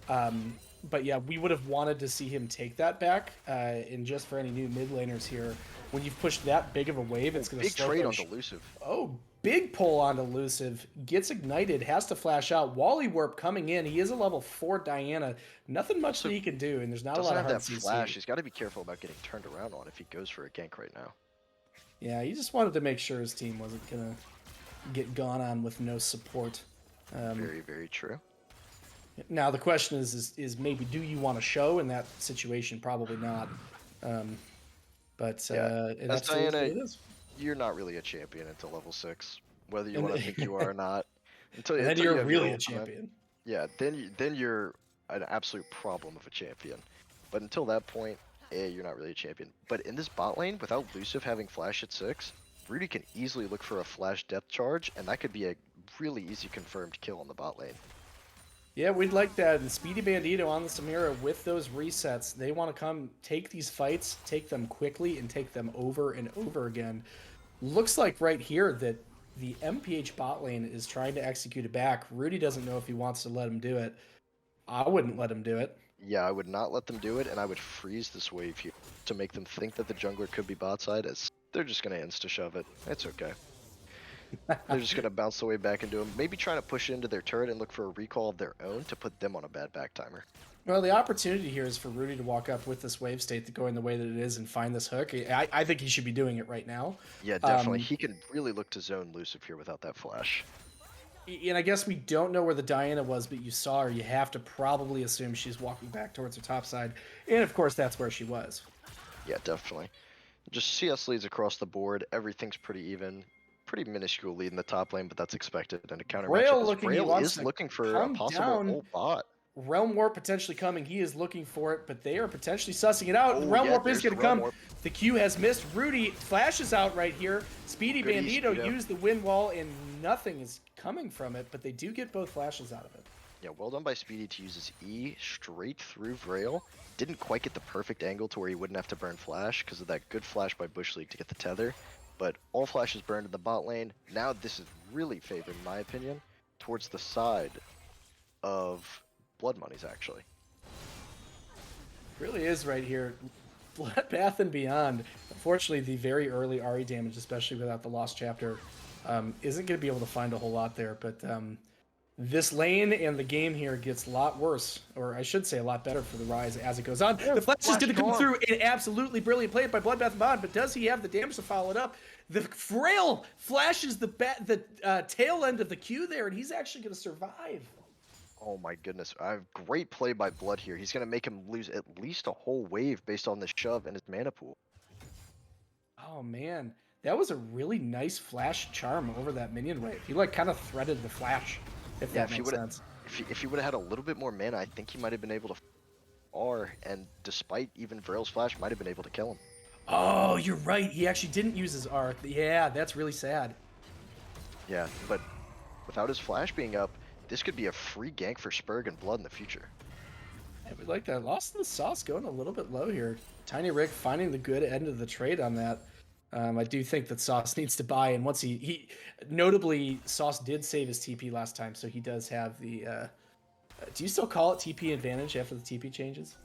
But yeah, we would have wanted to see him take that back. And just for any new mid laners here, when you've pushed that big of a wave, it's going to slow
big trade on Elusive.
Oh, big pull on Elusive. Gets ignited, has to flash out. Wally Warp coming in. He is a level 4 Diana. Nothing much that he can do, and there's not a lot of hard CC.
Flash. He's got to be careful about getting turned around on if he goes for a gank right now.
Yeah, he just wanted to make sure his team wasn't going to get gone on with no support.
Very, very true.
Now the question is maybe do you want to show in that situation? Probably not. That's
Diana, it is. You're not really a champion until level 6, whether you want to think you are or not.
Then you're really a champion.
Yeah, then you're an absolute problem of a champion. But until that point, you're not really a champion. But in this bot lane, without Luciv having flash at 6, Rudy can easily look for a flash depth charge, and that could be a really easy confirmed kill on the bot lane.
Yeah, we'd like that. And Speedy Bandito on the Samira with those resets, they want to come take these fights, take them quickly, and take them over and over again. Looks like right here that the MPH bot lane is trying to execute it back. Rudy doesn't know if he wants to let him do it. I wouldn't let him do it.
Yeah, I would not let them do it, and I would freeze this wave here to make them think that the jungler could be bot side, as they're just going to insta-shove it. It's okay. They're just going to bounce the wave back into them, maybe trying to push into their turret and look for a recall of their own to put them on a bad back timer.
Well, the opportunity here is for Rudy to walk up with this wave state going the way that it is and find this hook. I think he should be doing it right now.
Yeah, definitely. He can really look to zone Luciv here without that flash.
And I guess we don't know where the Diana was, but you saw her. You have to probably assume she's walking back towards her top side. And, of course, that's where she was.
Yeah, definitely. Just CS leads across the board. Everything's pretty even. Pretty minuscule lead in the top lane, but that's expected. And a counter
Rail
matchup.
looking,
Rail is looking for a possible ult bot.
Realm Warp potentially coming. He is looking for it, but they are potentially sussing it out.
Oh,
Realm
yeah,
Warp is
there's
going
the
to
Realm
come.
Warp.
The Q has missed. Rudy flashes out right here. Speedy
Goody,
Bandito
Speedo.
used the wind wall, and nothing is coming from it, but they do get both flashes out of it.
Yeah, well done by Speedy to use his E straight through Vrail. Didn't quite get the perfect angle to where he wouldn't have to burn flash because of that good flash by Bush League to get the tether. But all flashes burned in the bot lane. Now this is really favored, in my opinion, towards the side of Blood Monies, actually.
Really is right here. Bloodbath and Beyond. Unfortunately, the very early RE damage, especially without the Lost Chapter, isn't going to be able to find a whole lot there. But this lane and the game here gets a lot worse, or I should say a lot better for the Rise as it goes on. The flash is going to come through. An absolutely brilliant play by Bloodbath and Beyond, but does he have the damage to follow it up? The Frail flashes the tail end of the Q there, and he's actually going to survive.
Oh my goodness. Great play by Blood here. He's going to make him lose at least a whole wave based on this shove and his mana pool.
Oh man, that was a really nice flash charm over that minion wave. He like kind of threaded the flash, if that makes sense.
If he would have had a little bit more mana, I think he might have been able to R, and despite even Vrail's flash, might have been able to kill him.
Oh, you're right. He actually didn't use his R. Yeah, that's really sad.
Yeah, but without his flash being up, this could be a free gank for Spurg and Blood in the future.
I would like that. Lost in the sauce going a little bit low here. Tiny Rick finding the good end of the trade on that. I do think that Sauce needs to buy, and once he notably, Sauce did save his TP last time, so he does have the. Do you still call it TP advantage after the TP changes?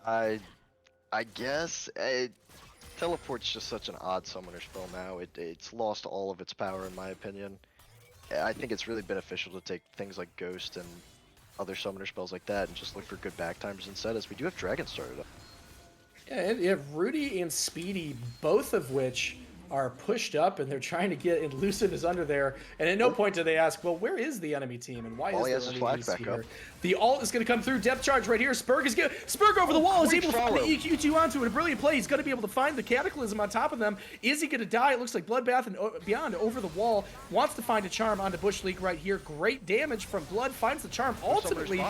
I guess teleport's just such an odd summoner spell now. It's lost all of its power in my opinion. I think it's really beneficial to take things like Ghost and other summoner spells like that and just look for good backtimers instead, as we do have Dragon started up.
Yeah, you have Rudy and Speedy, both of which are pushed up, and they're trying to get, and Lucid is under there, and at no point do they ask, well, where is the enemy team, and why
Wally
is
has
there
his
any
flag back
here?
up.
The ult is going to come through, depth charge right here, Spurg over the wall, is
great
able to find the
follow.
EQ2 onto it, a brilliant play, he's going to be able to find the Cataclysm on top of them. Is he going to die? It looks like Bloodbath and Beyond over the wall, wants to find a charm onto Bush League right here, great damage from Blood, finds the charm, ultimately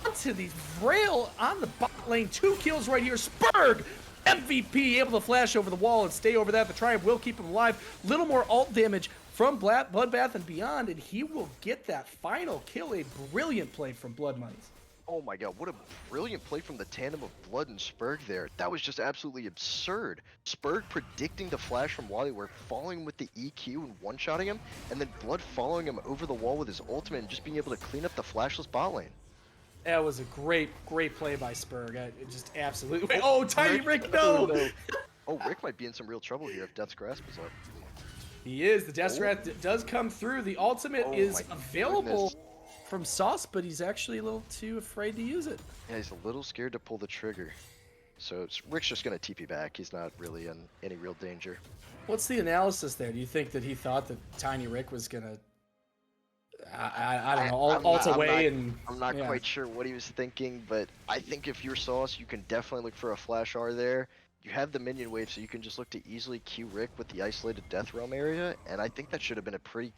onto the Vrail on the bot lane, 2 kills right here, Spurg! MVP able to flash over the wall and stay over that. The Triumph will keep him alive. Little more ult damage from Bloodbath and Beyond, and he will get that final kill. A brilliant play from Blood Monies.
Oh my god, what a brilliant play from the tandem of Blood and Spurg there. That was just absolutely absurd. Spurg predicting the flash from Wally, where following him with the EQ and one-shotting him, and then Blood following him over the wall with his ultimate and just being able to clean up the flashless bot lane.
That was a great play by Spurg. It just absolutely. Wait, oh, Tiny Rick, no!
Oh, Rick might be in some real trouble here if Death's Grasp is up.
He is. The Death Wrath does come through. The ultimate is available from Sauce, but he's actually a little too afraid to use it.
Yeah, he's a little scared to pull the trigger. So Rick's just going to TP back. He's not really in any real danger.
What's the analysis there? Do you think that he thought that Tiny Rick was going to I don't know, ult away and...
I'm not quite sure what he was thinking, but I think if you're Sauce, you can definitely look for a Flash R there. You have the minion wave, so you can just look to easily Q Rick with the isolated Death Realm area, and I think that should have been a pretty...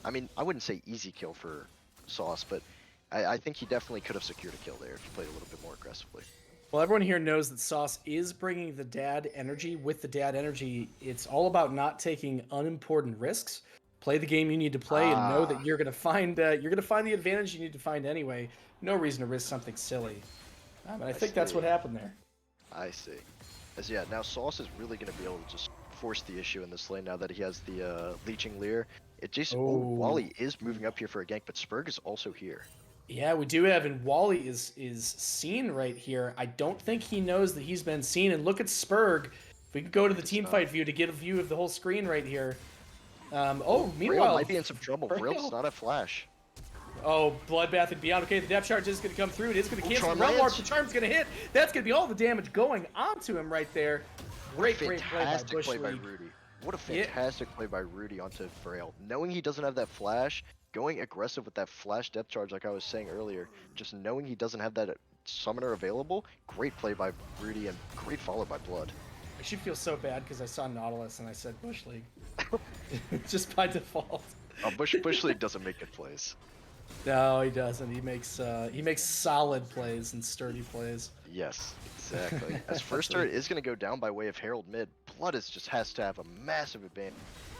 I mean, I wouldn't say easy kill for Sauce, but I think he definitely could have secured a kill there if he played a little bit more aggressively.
Well, everyone here knows that Sauce is bringing the dad energy. With the dad energy, it's all about not taking unimportant risks. Play the game you need to play, and know that you're gonna find the advantage you need to find anyway. No reason to risk something silly. And I think that's what happened there.
I see. As yeah, now Sauce is really gonna be able to just force the issue in this lane now that he has the Leeching Leer. It just Wally is moving up here for a gank, but Spurg is also here.
Yeah, we do have, and Wally is seen right here. I don't think he knows that he's been seen. And look at Spurg. If we could go to the team fight view to get a view of the whole screen right here. Meanwhile,
Vrail might be in some trouble. Vrail's not a flash.
Oh, Bloodbath and Beyond. Okay, the depth charge is going to come through. It is going to cancel the Realm Warp. The charm's going to hit. That's going to be all the damage going onto him right there. Great play by Bush League.
Rudy. What a fantastic play by Rudy onto Vrail. Knowing he doesn't have that flash, going aggressive with that flash depth charge like I was saying earlier, just knowing he doesn't have that summoner available, great play by Rudy and great follow by Blood.
I should feel so bad because I saw Nautilus and I said Bush League. Just by default.
Bush League doesn't make good plays.
No, he doesn't. He makes solid plays and sturdy plays.
Yes, exactly. As
That's
first turret is going to go down by way of Herald mid, Blood just has to have a massive advantage.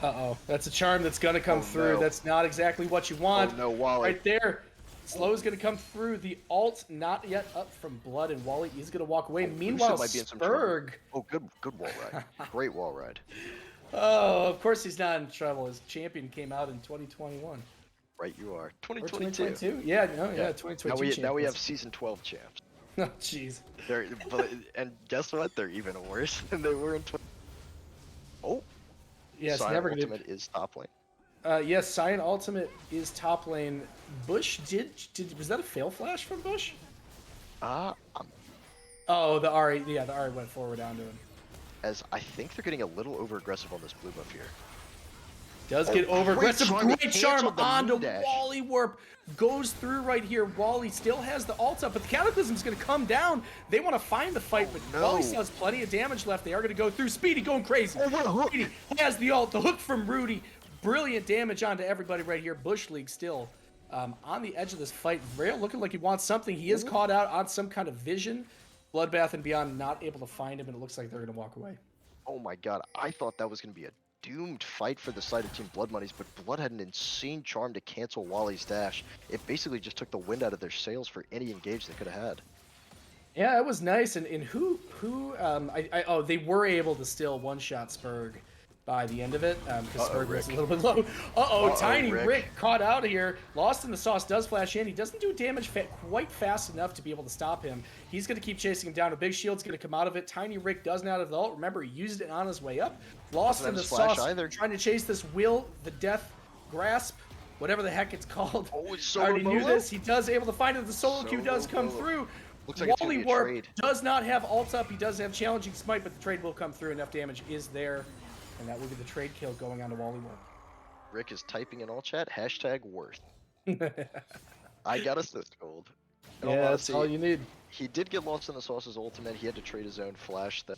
Uh-oh. That's a charm that's going to come
Oh,
through.
no.
That's not exactly what you
Oh
want.
no, Wally.
Right there. Slow is going to come through. The ult not yet up from Blood, and Wally is going to walk away.
Oh,
Meanwhile,
Lucid might be in some trouble.
Spurg.
Oh, good wall ride. Great wall ride.
Oh, of course he's not in trouble. His champion came out in 2021.
Right, you are.
Or
2022.
2022? Yeah, no, yeah, 2022
Now we have
champions.
season 12 champs.
Oh, jeez.
And guess what? They're even worse than they were in 20. Oh,
Yeah, it's
Scion
never going
Ultimate is top lane.
to... Yes, Scion Ultimate is top lane. Bush was that a fail flash from Bush?
Um,
Oh, the Ahri, yeah, the Ahri went forward onto him.
as I think they're getting a little over aggressive on this blue buff here.
Does
Oh,
get over
great
aggressive.
charm. They
Great charm
canceled the
onto
moon dash.
Wally Warp. Goes through right here. Wally still has the ult up, but the Cataclysm's going to come down. They want to find the fight, but
no.
Wally still has plenty of damage left. They are going to go through. Speedy going crazy.
Oh, what a hook.
Speedy has the ult. The hook from Rudy. Brilliant damage onto everybody right here. Bush League still on the edge of this fight. Rail looking like he wants something. He is caught out on some kind of vision. Bloodbath and Beyond not able to find him, and it looks like they're going to walk away.
Oh my god, I thought that was going to be a doomed fight for the side of Team Blood Monies, but Blood had an insane charm to cancel Wally's dash. It basically just took the wind out of their sails for any engage they could have had.
Yeah, it was nice. And oh, they were able to still one-shot Spurg by the end of it, because Spurg was a little bit low. Uh-oh, Tiny Rick caught out of here. Lost in the Sauce does flash in. He doesn't do damage quite fast enough to be able to stop him. He's going to keep chasing him down. A big shield's going to come out of it. Tiny Rick does not have the ult. Remember, he used it on his way up. Lost in the Sauce, trying to chase this Will, the Death Grasp, whatever the heck it's called.
Oh, it's
I already
Solo
knew
Bolo?
this. He does able to find it. The solo queue does come
Bolo.
through.
Looks like it's gonna
Wally
be a
Warp
trade.
does not have ult up. He does have challenging smite, but the trade will come through. Enough damage is there, and that will be the trade kill going on to Wally Warp.
Rick is typing in all chat, #worth. I got assist gold. In all
Yeah, that's
honesty,
all you need.
he did get lost in the Sauce's ultimate. He had to trade his own flash.
Oh,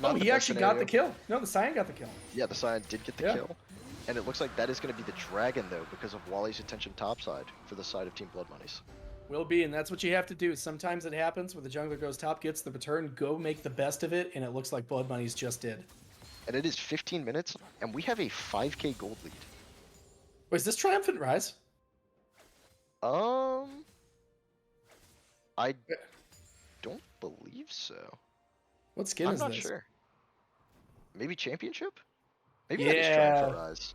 not the
he
best
actually got the
scenario.
kill. No, the Scion got the kill.
Yeah, the Scion did get the
Yeah.
kill. And it looks like that is going to be the Dragon, though, because of Wally's attention topside for the side of Team Blood Monies.
Will be, and that's what you have to do. Sometimes it happens where the jungler goes top, gets the return, go make the best of it, and it looks like Blood Monies just did.
And it is 15 minutes, and we have a 5k gold lead.
Wait, is this Triumphant Rise?
I don't believe so.
What skin
I'm
is
not
this?
sure. Maybe Championship? Maybe that is
Yeah.
Triumphant Rise.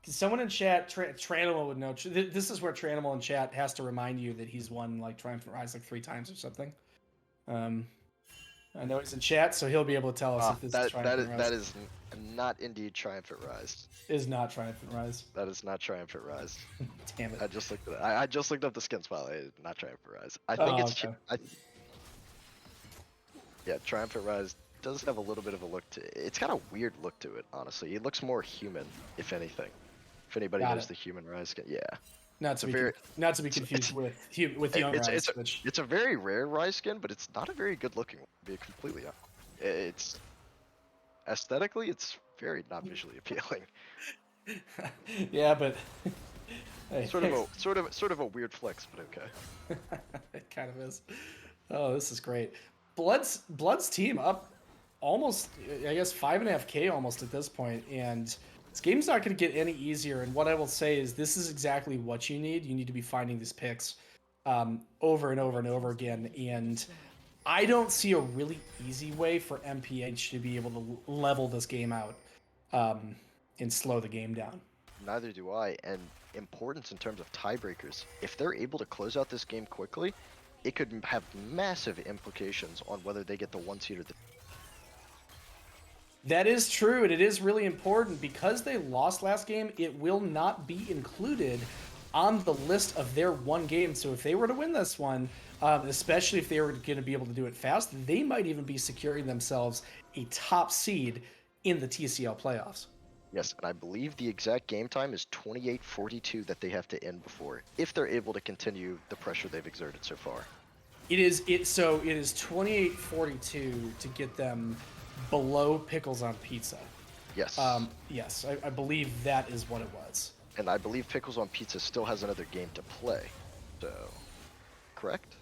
Someone in chat, Tranimal would know. This is where Tranimal in chat has to remind you that he's won like Triumphant Rise like 3 times or something. I know he's in chat, so he'll be able to tell us if this is Triumphant Rise.
That is not indeed Triumphant Rise.
Is not Triumphant Rise.
That is not Triumphant Rise.
Damn it.
I just looked at it. I just looked up the skin spell. Not Triumphant Rise. I think it's.
okay.
Yeah, Triumphant Rise does have a little bit of a look to it. It's got a weird look to it, honestly. It looks more human, if anything. If anybody
Got
knows
it.
the human Rise skin, yeah.
Not to be confused with Young Rise, which
It's a very rare Rise skin, but it's not a very good looking one, to be completely honest. It's aesthetically, it's very not visually appealing.
yeah, but hey,
Sort of a weird flex, but okay.
it kind of is. Oh, this is great. Blood's team up almost, I guess, 5.5k almost at this point, and this game's not going to get any easier. And what I will say is, this is exactly what you need. You need to be finding these picks over and over and over again. And I don't see a really easy way for MPH to be able to level this game out and slow the game down.
Neither do I, and importance in terms of tiebreakers. If they're able to close out this game quickly, it could have massive implications on whether they get the 1 seed or the...
That is true, and it is really important. Because they lost last game, it will not be included on the list of their 1 game. So if they were to win this one, especially if they were going to be able to do it fast, they might even be securing themselves a top seed in the TCL playoffs.
Yes, and I believe the exact game time is 28:42 that they have to end before, if they're able to continue the pressure they've exerted so far.
It is 28:42 to get them below Pickles on Pizza.
Yes.
Yes, I believe that is what it was.
And I believe Pickles on Pizza still has another game to play. So, correct?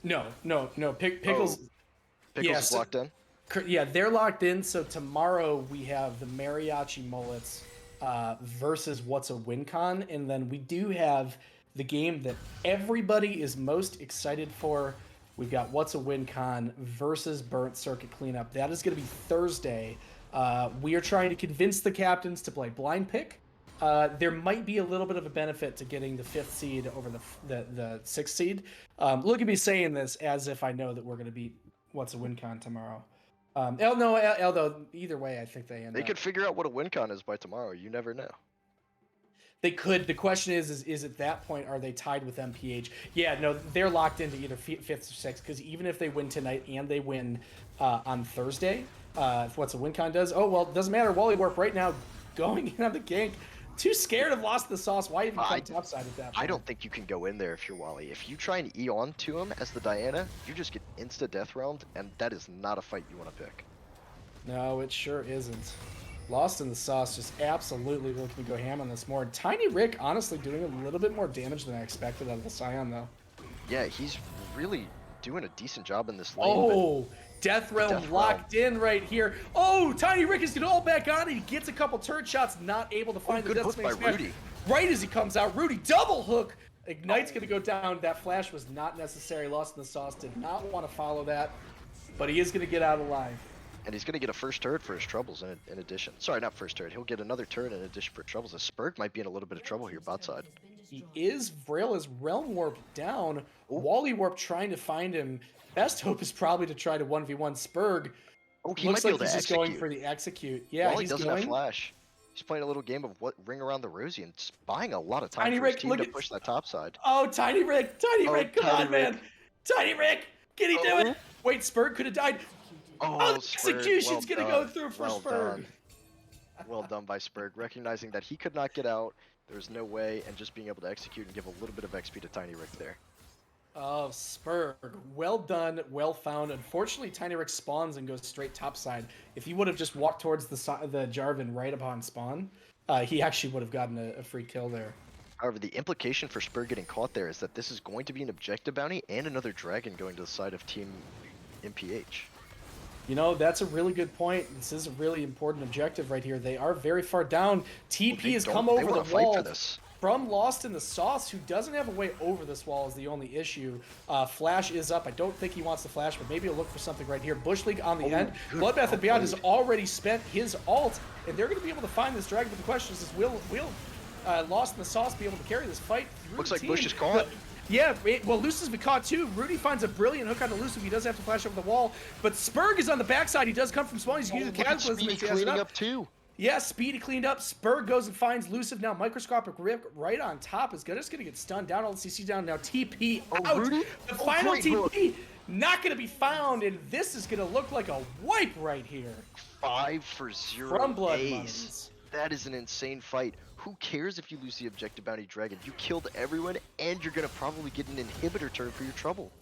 No. Pickles.
Pickles
yeah,
is locked in?
Yeah, they're locked in. So tomorrow we have the Mariachi Mullets versus What's a WinCon, and then we do have the game that everybody is most excited for. We've got What's a WinCon versus Burnt Circuit Cleanup. That is going to be Thursday. We are trying to convince the captains to play blind pick. There might be a little bit of a benefit to getting the 5th seed over the 6th seed. Look at me saying this as if I know that we're going to beat What's a WinCon tomorrow. Although either way, I think
They could figure out what a WinCon is by tomorrow. You never know.
They could. The question is at that point, are they tied with MPH? Yeah, no, they're locked into either 5th or 6th, because even if they win tonight and they win on Thursday, if What's a WinCon does, oh, well, it doesn't matter. Wally Warp right now going in on the gank. Too scared of lost the sauce. Why even come topside at that point?
I don't think you can go in there if you're Wally. If you try and E on to him as the Diana, you just get insta death realmed, and that is not a fight you want to pick.
No, it sure isn't. Lost in the sauce just absolutely looking to go ham on this more. Tiny Rick honestly doing a little bit more damage than I expected out of the Scion, though.
Yeah, he's really doing a decent job in this lane.
Oh, Death Realm locked in right here. Oh, Tiny Rick is going to all back on. He gets a couple turret shots, not able to find the Death
hook by Rudy.
Right as he comes out, Rudy double hook. Ignite's going to go down. That flash was not necessary. Lost in the sauce did not want to follow that, but he is going to get out alive.
And he's going to get a first turret for his troubles in addition. Sorry, not first turret. He'll get another turret in addition for troubles. A Spurg might be in a little bit of trouble here bot side.
He is. Vrail is Realm Warped down. Wally Warp trying to find him. Best hope is probably to try to 1v1 Spurg.
Oh, he
Looks
might be
like
able
he's
to
just
execute.
going for the execute. Yeah,
Wally
he's
doesn't
going.
have flash. He's playing a little game of what ring around the rosy and just buying a lot of time
Tiny
for
Rick,
his team
look
to
at-
push that top side.
Oh, Tiny Rick, Rick, come
Tiny
on, man.
Rick.
Tiny Rick, can he do it? Wait, Spurg could have died.
Oh,
the
Spurg,
execution's
well
gonna go
done.
through for
well
Spurg.
Done. Well done by Spurg, recognizing that he could not get out. There's no way, and just being able to execute and give a little bit of XP to Tiny Rick there.
Oh, Spurg, well done, well found. Unfortunately, Tiny Rick spawns and goes straight topside. If he would have just walked towards the Jarvan right upon spawn, he actually would have gotten a free kill there.
However, the implication for Spurg getting caught there is that this is going to be an objective bounty and another dragon going to the side of Team MPH.
You know, that's a really good point. This is a really important objective right here. They are very far down. TP has come over the wall
for this.
from Lost in the Sauce, who doesn't have a way over this wall is the only issue. Flash is up. I don't think he wants to flash, but maybe he'll look for something right here. Bush League on the end. Bloodbath and Beyond has already spent his ult, and they're going to be able to find this dragon. But the question is will Lost in the Sauce be able to carry this fight through
Looks
the
like
team?
Bush is caught.
Yeah, well, Luce's been caught too. Rudy finds a brilliant hook on Elusive. He does have to flash over the wall, but Spurg is on the backside. He does come from spawn. He's using the Cataclysm.
Speedy
to clean
cleaning up too.
Yeah, Speedy cleaned up. Spurg goes and finds Luciv. Now Microscopic Rip right on top is just going to get stunned down. All the CC down. Now TP out.
Rudy?
The final
great
TP not going to be found, and this is going to look like a wipe right here
5 for 0
from Blood
ace.
Monies.
That is an insane fight. Who cares if you lose the Objective Bounty Dragon? You killed everyone, and you're going to probably get an inhibitor turn for your trouble.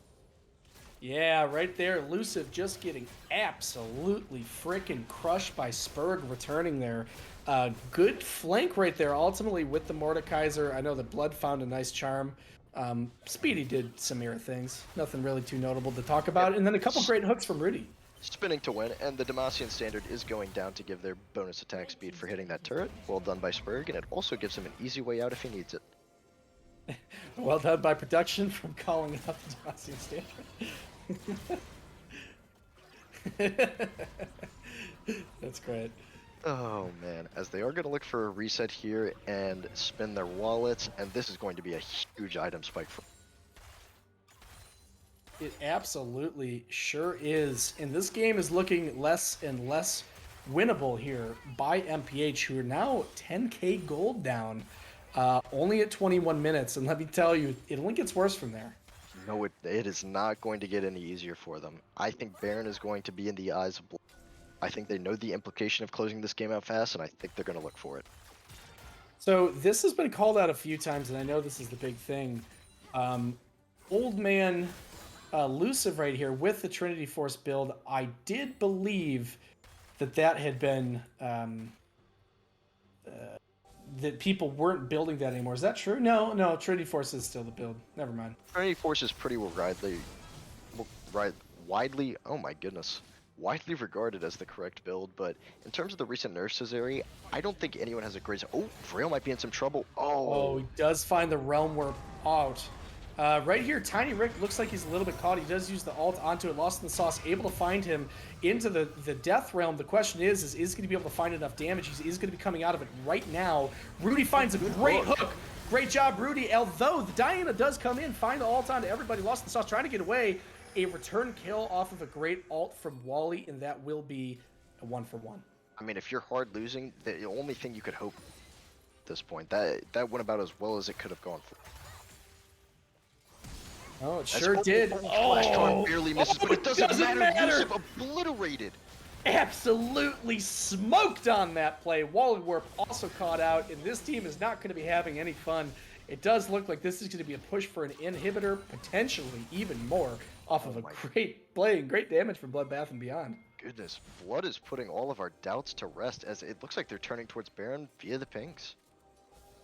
Yeah, right there. Luciv just getting absolutely freaking crushed by Spurg returning there. Good flank right there, ultimately, with the Mordekaiser. I know that Blood found a nice charm. Speedy did some mirror things. Nothing really too notable to talk about. And then a couple great hooks from Rudy.
Spinning to win, and the Demacian standard is going down to give their bonus attack speed for hitting that turret. Well done by Spurg, and it also gives him an easy way out if he needs it.
Well done by production from calling out the Demacian standard. That's great.
Oh man, as they are going to look for a reset here and spin their wallets, and this is going to be a huge item spike for.
It absolutely sure is. And this game is looking less and less winnable here by MPH, who are now 10k gold down, only at 21 minutes. And let me tell you, it only gets worse from there.
No, it is not going to get any easier for them. I think Baron is going to be in the eyes of Blood. I think they know the implication of closing this game out fast, and I think they're going to look for it.
So this has been called out a few times, and I know this is the big thing. Old man Luciv right here with the Trinity Force build. I did believe that had been that people weren't building that anymore. Is that true? No, Trinity Force is still the build. Never mind.
Trinity Force is pretty widely, oh my goodness, widely regarded as the correct build, but in terms of the recent nerfs to Zeri, I don't think anyone has a great... Oh, Frail might be in some trouble.
Oh, he does find the Realm Warp out. Right here, Tiny Rick looks like he's a little bit caught. He does use the ult onto it, Lost in the Sauce, able to find him into the Death Realm. The question is he going to be able to find enough damage? He is going to be coming out of it right now. Rudy finds a great hook. Great job, Rudy. Although the Diana does come in, find the ult onto everybody. Lost in the Sauce trying to get away. A return kill off of a great ult from Wally, and that will be a 1-for-1.
I mean, if you're hard losing, the only thing you could hope at this point, that went about as well as it could have gone for.
Oh, it sure did.
Flash Charm barely misses, but it doesn't matter. Yusuf obliterated.
Absolutely smoked on that play. Wally Warp also caught out, and this team is not going to be having any fun. It does look like this is going to be a push for an inhibitor, potentially even more, off of a great play and great damage from Bloodbath and Beyond.
Goodness, Blood is putting all of our doubts to rest, as it looks like they're turning towards Baron via the pinks.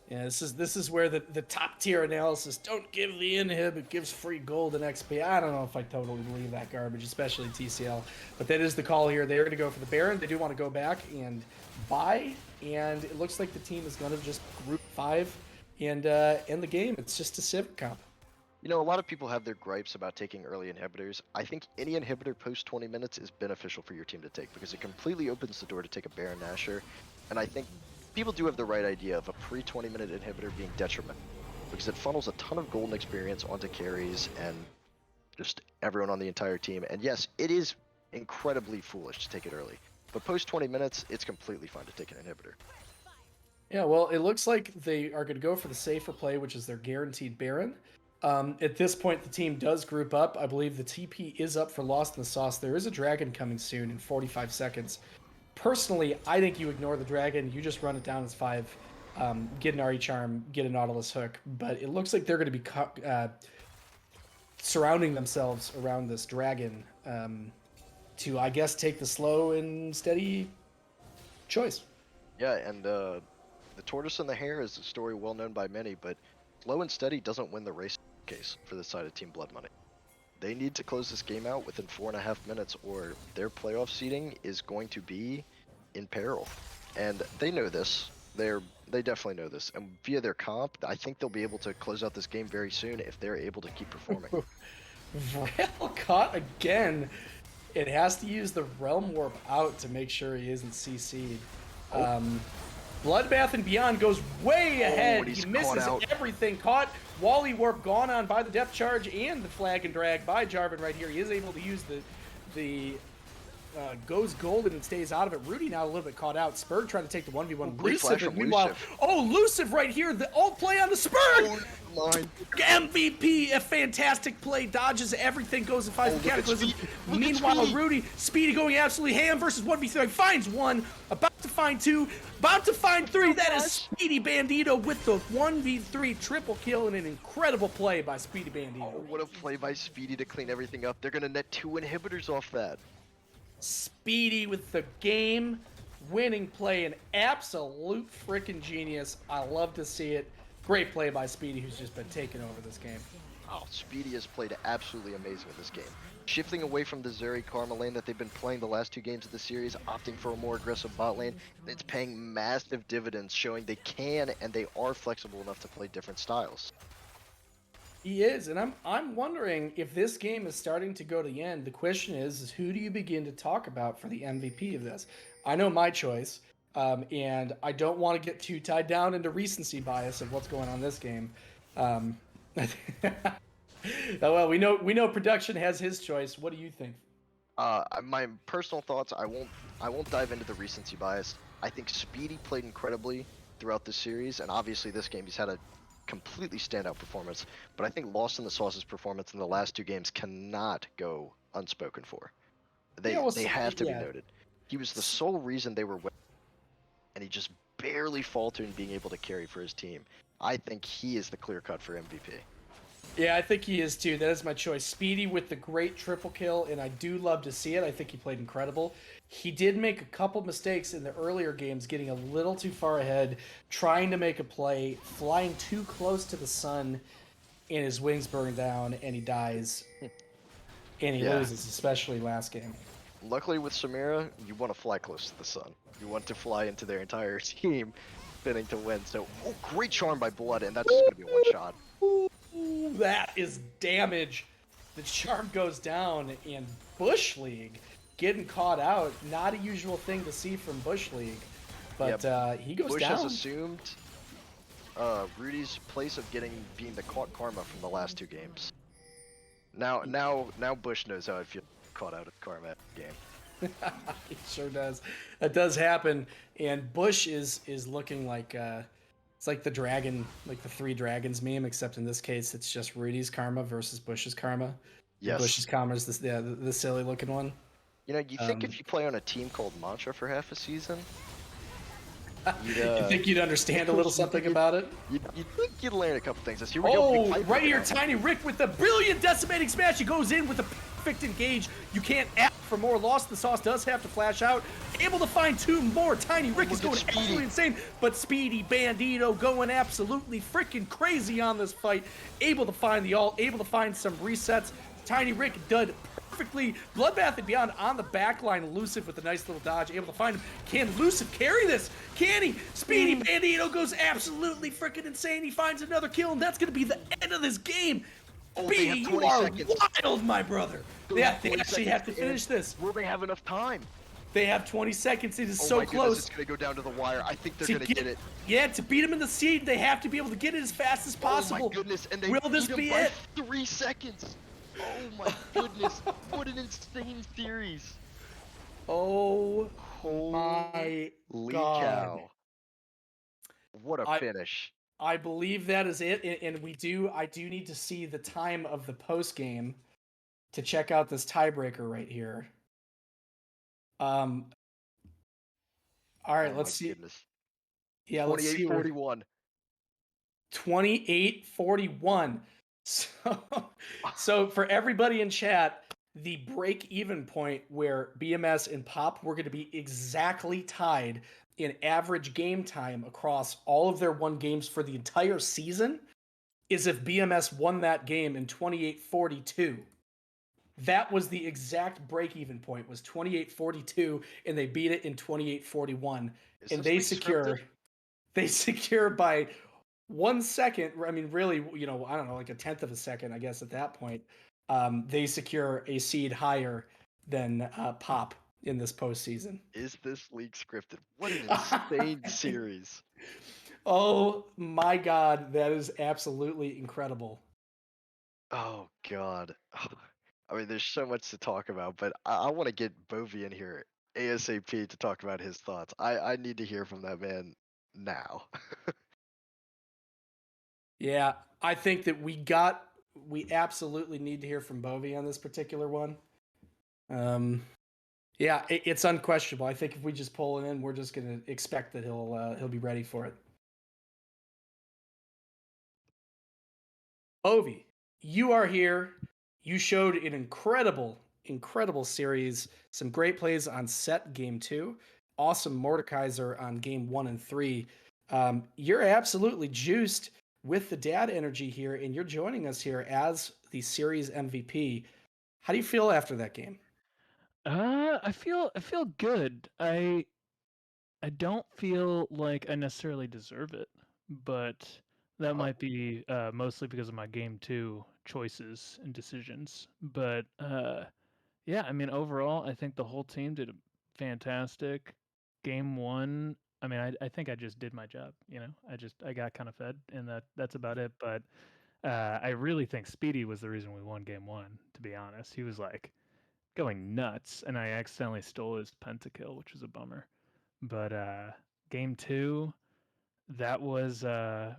Yeah, this is where the top tier analysis, don't give the inhib, it gives free gold and XP. I don't know if I totally believe that garbage, especially TCL. But that is the call here. They're going to go for the Baron. They do want to go back and buy. And it looks like the team is going to just group 5 and end the game. It's just a Civic comp.
You know, a lot of people have their gripes about taking early inhibitors. I think any inhibitor post 20 minutes is beneficial for your team to take because it completely opens the door to take a Baron Nashor. And I think people do have the right idea of a pre-20 minute inhibitor being detrimental because it funnels a ton of golden experience onto carries and just everyone on the entire team. And yes, it is incredibly foolish to take it early, but post 20 minutes, it's completely fine to take an inhibitor.
Yeah, well, it looks like they are going to go for the safer play, which is their guaranteed Baron. At this point, the team does group up. I believe the TP is up for Lost in the Sauce. There is a dragon coming soon in 45 seconds. Personally, I think you ignore the dragon. You just run it down as 5, get an RE Charm, get a Nautilus Hook. But it looks like they're going to be surrounding themselves around this dragon to, I guess, take the slow and steady choice.
Yeah, and the tortoise and the hare is a story well known by many, but slow and steady doesn't win the race case for the side of Team Blood Money. They need to close this game out within 4.5 minutes or their playoff seeding is going to be in peril. And they know this. They definitely know this. And via their comp, I think they'll be able to close out this game very soon if they're able to keep performing.
Vrail caught again. It has to use the Realm Warp out to make sure he isn't CC'd. Bloodbath and Beyond goes way ahead. He misses everything. Caught. Wally Warp gone on by the Depth Charge and the Flag and Drag by Jarvan right here. He is able to use the goes golden and stays out of it. Rudy now a little bit caught out. Spurg trying to take the 1v1. Luciv, meanwhile, Luciv right here. The ult play on the Spurg. MVP, a fantastic play. Dodges everything, goes and finds the Cataclysm. Meanwhile, Rudy, Speedy going absolutely ham versus 1v3. Finds 1, about to find 2, about to find 3. That is Speedy Bandito with the 1v3 triple kill and an incredible play by Speedy Bandito.
Oh, what a play by Speedy to clean everything up. They're going to net 2 inhibitors off that.
Speedy with the game-winning play, an absolute freaking genius. I love to see it. Great play by Speedy, who's just been taking over this game.
Oh, Speedy has played absolutely amazing in this game. Shifting away from the Zeri Karma lane that they've been playing the last 2 games of the series, opting for a more aggressive bot lane, it's paying massive dividends, showing they can and they are flexible enough to play different styles.
He is, and I'm wondering if this game is starting to go to the end. The question is who do you begin to talk about for the MVP of this? I know my choice, and I don't want to get too tied down into recency bias of what's going on in this game. Well, we know production has his choice. What do you think?
My personal thoughts, I won't dive into the recency bias. I think Speedy played incredibly throughout the series, and obviously this game he's had a completely standout performance, but I think Lost in the Sauce's performance in the last 2 games cannot go unspoken for. They have to be noted. He was the sole reason they were winning, and he just barely faltered in being able to carry for his team. I think he is the clear cut for MVP.
Yeah, I think he is too. That is my choice. Speedy with the great triple kill, and I do love to see it. I think he played incredible. he did make a couple mistakes in the earlier games, getting a little too far ahead, trying to make a play, flying too close to the sun, and his wings burn down, and he dies, and he
Yeah.
loses, especially last game.
Luckily with Samira, you want to fly close to the sun. You want to fly into their entire team, spinning to win. So, oh, great charm by Blood, and that's just gonna be a one shot.
Ooh, that is damage. The charm goes down, and Bush League getting caught out. Not a usual thing to see from Bush League, but he goes
Bush
down.
has assumed Rudy's place of being the caught karma from the last 2 games. Now Bush knows how it feels caught out of karma game.
He sure does. That does happen, and Bush is looking like it's like the dragon, like the 3 dragons meme, except in this case it's just Rudy's karma versus Bush's karma.
Yes.
Bush's karma is the silly looking one.
You know, you think if you play on a team called Mantra for half a season,
you think you'd understand a little something about it?
You'd think you'd learn a couple things. Here we go.
Oh, right here, Tiny Rick with the brilliant decimating smash. He goes in with the perfect engage. You can't ask for more. Lost the sauce does have to flash out. Able to find 2 more. Tiny Rick is going absolutely insane, but Speedy Bandito going absolutely freaking crazy on this fight. Able to find the ult, able to find some resets. Tiny Rick did perfectly. Bloodbath and Beyond on the back line. Elusive with a nice little dodge. Able to find him. Can Elusive carry this? Can he? Speedy Bandito goes absolutely freaking insane. He finds another kill, and that's going to be the end of this game.
Oh,
Speedy, you are wild, my brother. They actually have to finish this.
Will they have enough time?
They have 20 seconds. It is
Oh
so
my
close.
Goodness, it's going to go down to the wire. I think they're going to get it.
Yeah, to beat him in the seed, they have to be able to get it as fast as possible.
Oh my goodness, and they
Will this
beat
be
him
it?
by 3 seconds. Oh my goodness, what an insane series.
Oh
my
God.
cow. What a finish.
I believe that is it, and I do need to see the time of the post game to check out this tiebreaker right here. All right, let's see.
Goodness.
Yeah, let's see.
28-41.
28-41. So for everybody in chat, the break-even point where BMS and Pop were going to be exactly tied in average game time across all of their won games for the entire season is if BMS won that game in 28-42. That was the exact break-even point, was 28-42, and they beat it in 28-41. And they secure by 1 second. I mean, really, you know, I don't know, like a tenth of a second, I guess, at that point. They secure a seed higher than Pop in this postseason.
Is this league scripted? What an insane series.
Oh my God, that is absolutely incredible.
Oh God. I mean, there's so much to talk about, but I want to get Bovie in here ASAP to talk about his thoughts. I need to hear from that man now.
Yeah, I think that we absolutely need to hear from Bovie on this particular one. Yeah, it's unquestionable. I think if we just pull it in, we're just gonna expect that he'll be ready for it. Bovie, you are here. You showed an incredible series. Some great plays on set game 2. Awesome Mordekaiser on game 1 and 3. You're absolutely juiced with the dad energy here, and you're joining us here as the series MVP. How do you feel after that game?
I feel good. I don't feel like I necessarily deserve it, but that might be mostly because of my game 2 choices and decisions. But yeah, I mean overall, I think the whole team did fantastic. Game 1, I mean, I think I just did my job. You know, I got kind of fed, and that's about it. But I really think Speedy was the reason we won game 1. To be honest, he was like going nuts, and I accidentally stole his pentakill, which was a bummer. But game 2, that was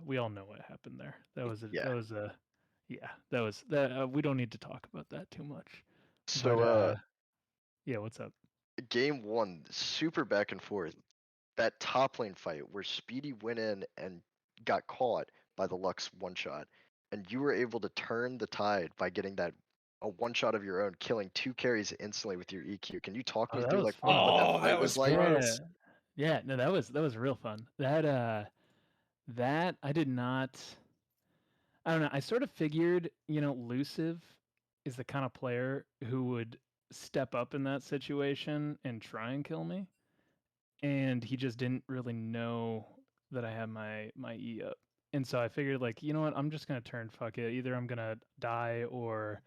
we all know what happened there. That was we don't need to talk about that too much.
So
but, yeah, what's up?
Game 1, super back and forth. That top lane fight where Speedy went in and got caught by the Lux one shot, and you were able to turn the tide by getting that a one shot of your own, killing 2 carries instantly with your EQ. Can you talk
Oh,
me
that
through
was
like
fun.
what that
Oh,
fight
that
was
was
like?
close.
Yeah, no, that was real fun. That I did not. I don't know. I sort of figured, Luciv is the kind of player who would step up in that situation and try and kill me, and he just didn't really know that I had my E up. And so I figured, like, you know what? I'm just gonna turn fuck it. Either I'm gonna die or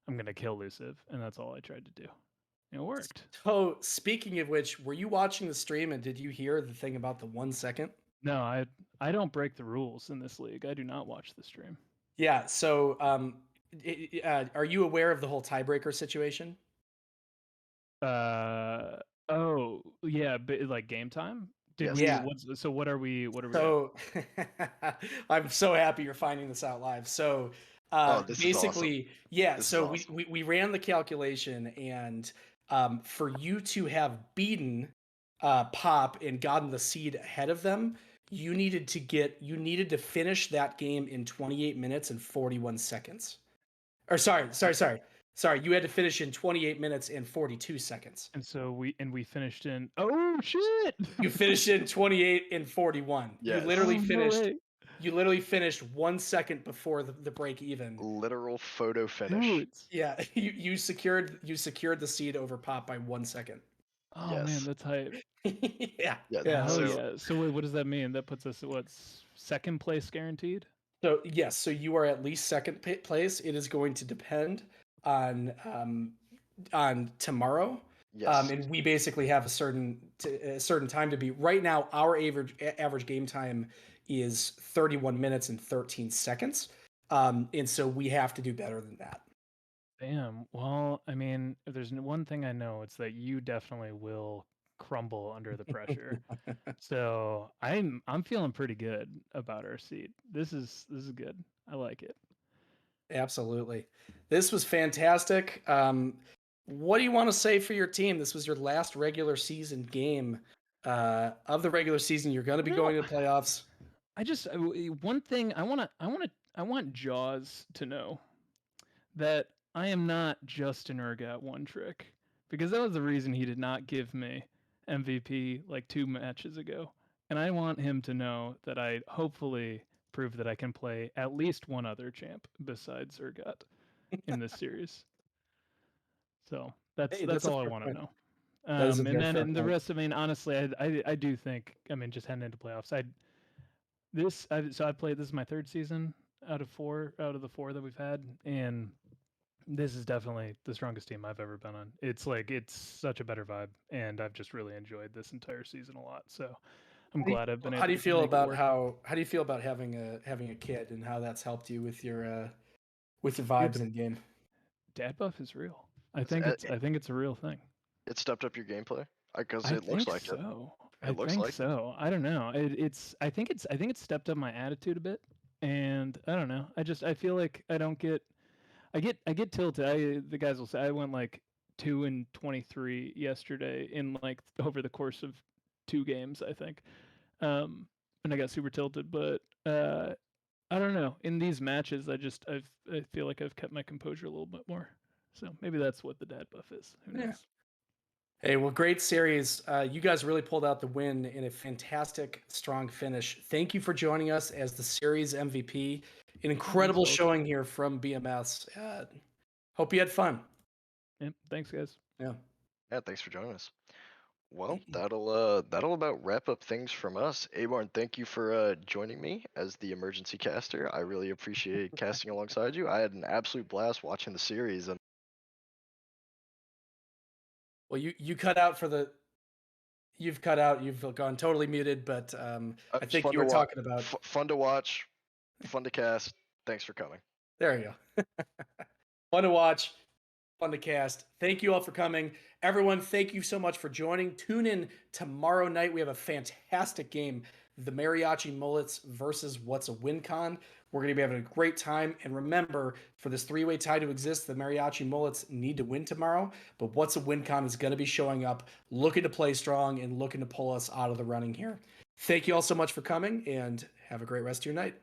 I'm gonna kill Luciv, and that's all I tried to do. It worked.
So, speaking of which, were you watching the stream and did you hear the thing about the 1 second?
No, I don't break the rules in this league. I do not watch the stream.
Yeah. So, are you aware of the whole tiebreaker situation?
Oh yeah, but like game time. Did
Yes.
we?
Yeah.
What's so? What are we? What are we at?
So, I'm so happy you're finding this out live. So,
Oh, this is awesome.
basically, yeah.
This is
So
awesome.
we ran the calculation, and for you to have beaten Pop and gotten the seed ahead of them, you needed to finish that game in 28 minutes and 41 seconds. Or sorry. You had to finish in 28 minutes and 42 seconds.
And so we finished in. Oh shit!
You finished in 28 and 41.
Yes.
Oh, no way.
You literally finished 1 second before the break even.
Literal photo finish.
Dude.
Yeah, you secured the seed over Pop by 1 second.
Oh
Yes.
man, that's hype.
Yeah.
Yeah,
Yeah.
Oh
so-
yeah. So wait, what does that mean? That puts us at what, second place guaranteed?
So yes, so you are at least second place. It is going to depend on tomorrow.
Yes.
And we basically have a certain time to be. Right now, our average game time is 31 minutes and 13 seconds. And so we have to do better than that.
Damn. Well, I mean, if there's one thing I know, it's that you definitely will crumble under the pressure. So I'm feeling pretty good about our seat. This is good. I like it.
Absolutely. This was fantastic. What do you want to say for your team? This was your last regular season game of the regular season. You're going to be going to the playoffs.
I just one thing I want Jaws to know that I am not just an Urgot one trick, because that was the reason he did not give me MVP like 2 matches ago. And I want him to know that I hopefully prove that I can play at least one other champ besides Urgot in this series. So that's
Hey,
that's
a
all I
fair
want to
point.
know.
That is a
And
very
then
fair
in the
point.
rest, I mean, honestly, I do think, I mean, just heading into playoffs, so I played, this is my 3rd season out of the 4 that we've had, and this is definitely the strongest team I've ever been on. It's such a better vibe, and I've just really enjoyed this entire season a lot. So I'm glad I've been able
How do you
to
feel
make it
about
work.
how do you feel about having a kid and how that's helped you with your vibes in game?
Dad buff is real. I
It's-
think it's a real thing.
It stepped up your gameplay because
I
it looks
think
like it.
so.
It
I
looks
think
like it.
so. I don't know. I think it's stepped up my attitude a bit, and I don't know. I feel like I don't get. I get tilted. The guys will say I went like 2 and 23 yesterday in like over the course of 2 games, I think. And I got super tilted, but I don't know. In these matches, I feel like I've kept my composure a little bit more. So maybe that's what the dad buff is. Who knows?
Yeah. Hey, well, great series. You guys really pulled out the win in a fantastic, strong finish. Thank you for joining us as the series MVP. An incredible
fellas.
showing here from BMS. Hope you had fun.
Yep. Thanks, guys.
Yeah.
Yeah, thanks for joining us. Well, that'll about wrap up things from us. Abarn, thank you for joining me as the emergency caster. I really appreciate casting alongside you. I had an absolute blast watching the series, and
Well, you cut out for the. You've cut out. You've gone totally muted. But I
it's
think
fun
you were
to
talking about.
fun to watch, fun to cast. Thanks for coming.
There you go. Fun to watch, fun to cast. Thank you all for coming. Everyone, thank you so much for joining. Tune in tomorrow night. We have a fantastic game. The Mariachi Mullets versus What's a WinCon. We're going to be having a great time. And remember, for this 3-way tie to exist, the Mariachi Mullets need to win tomorrow. But What's a WinCon is going to be showing up, looking to play strong and looking to pull us out of the running here. Thank you all so much for coming, and have a great rest of your night.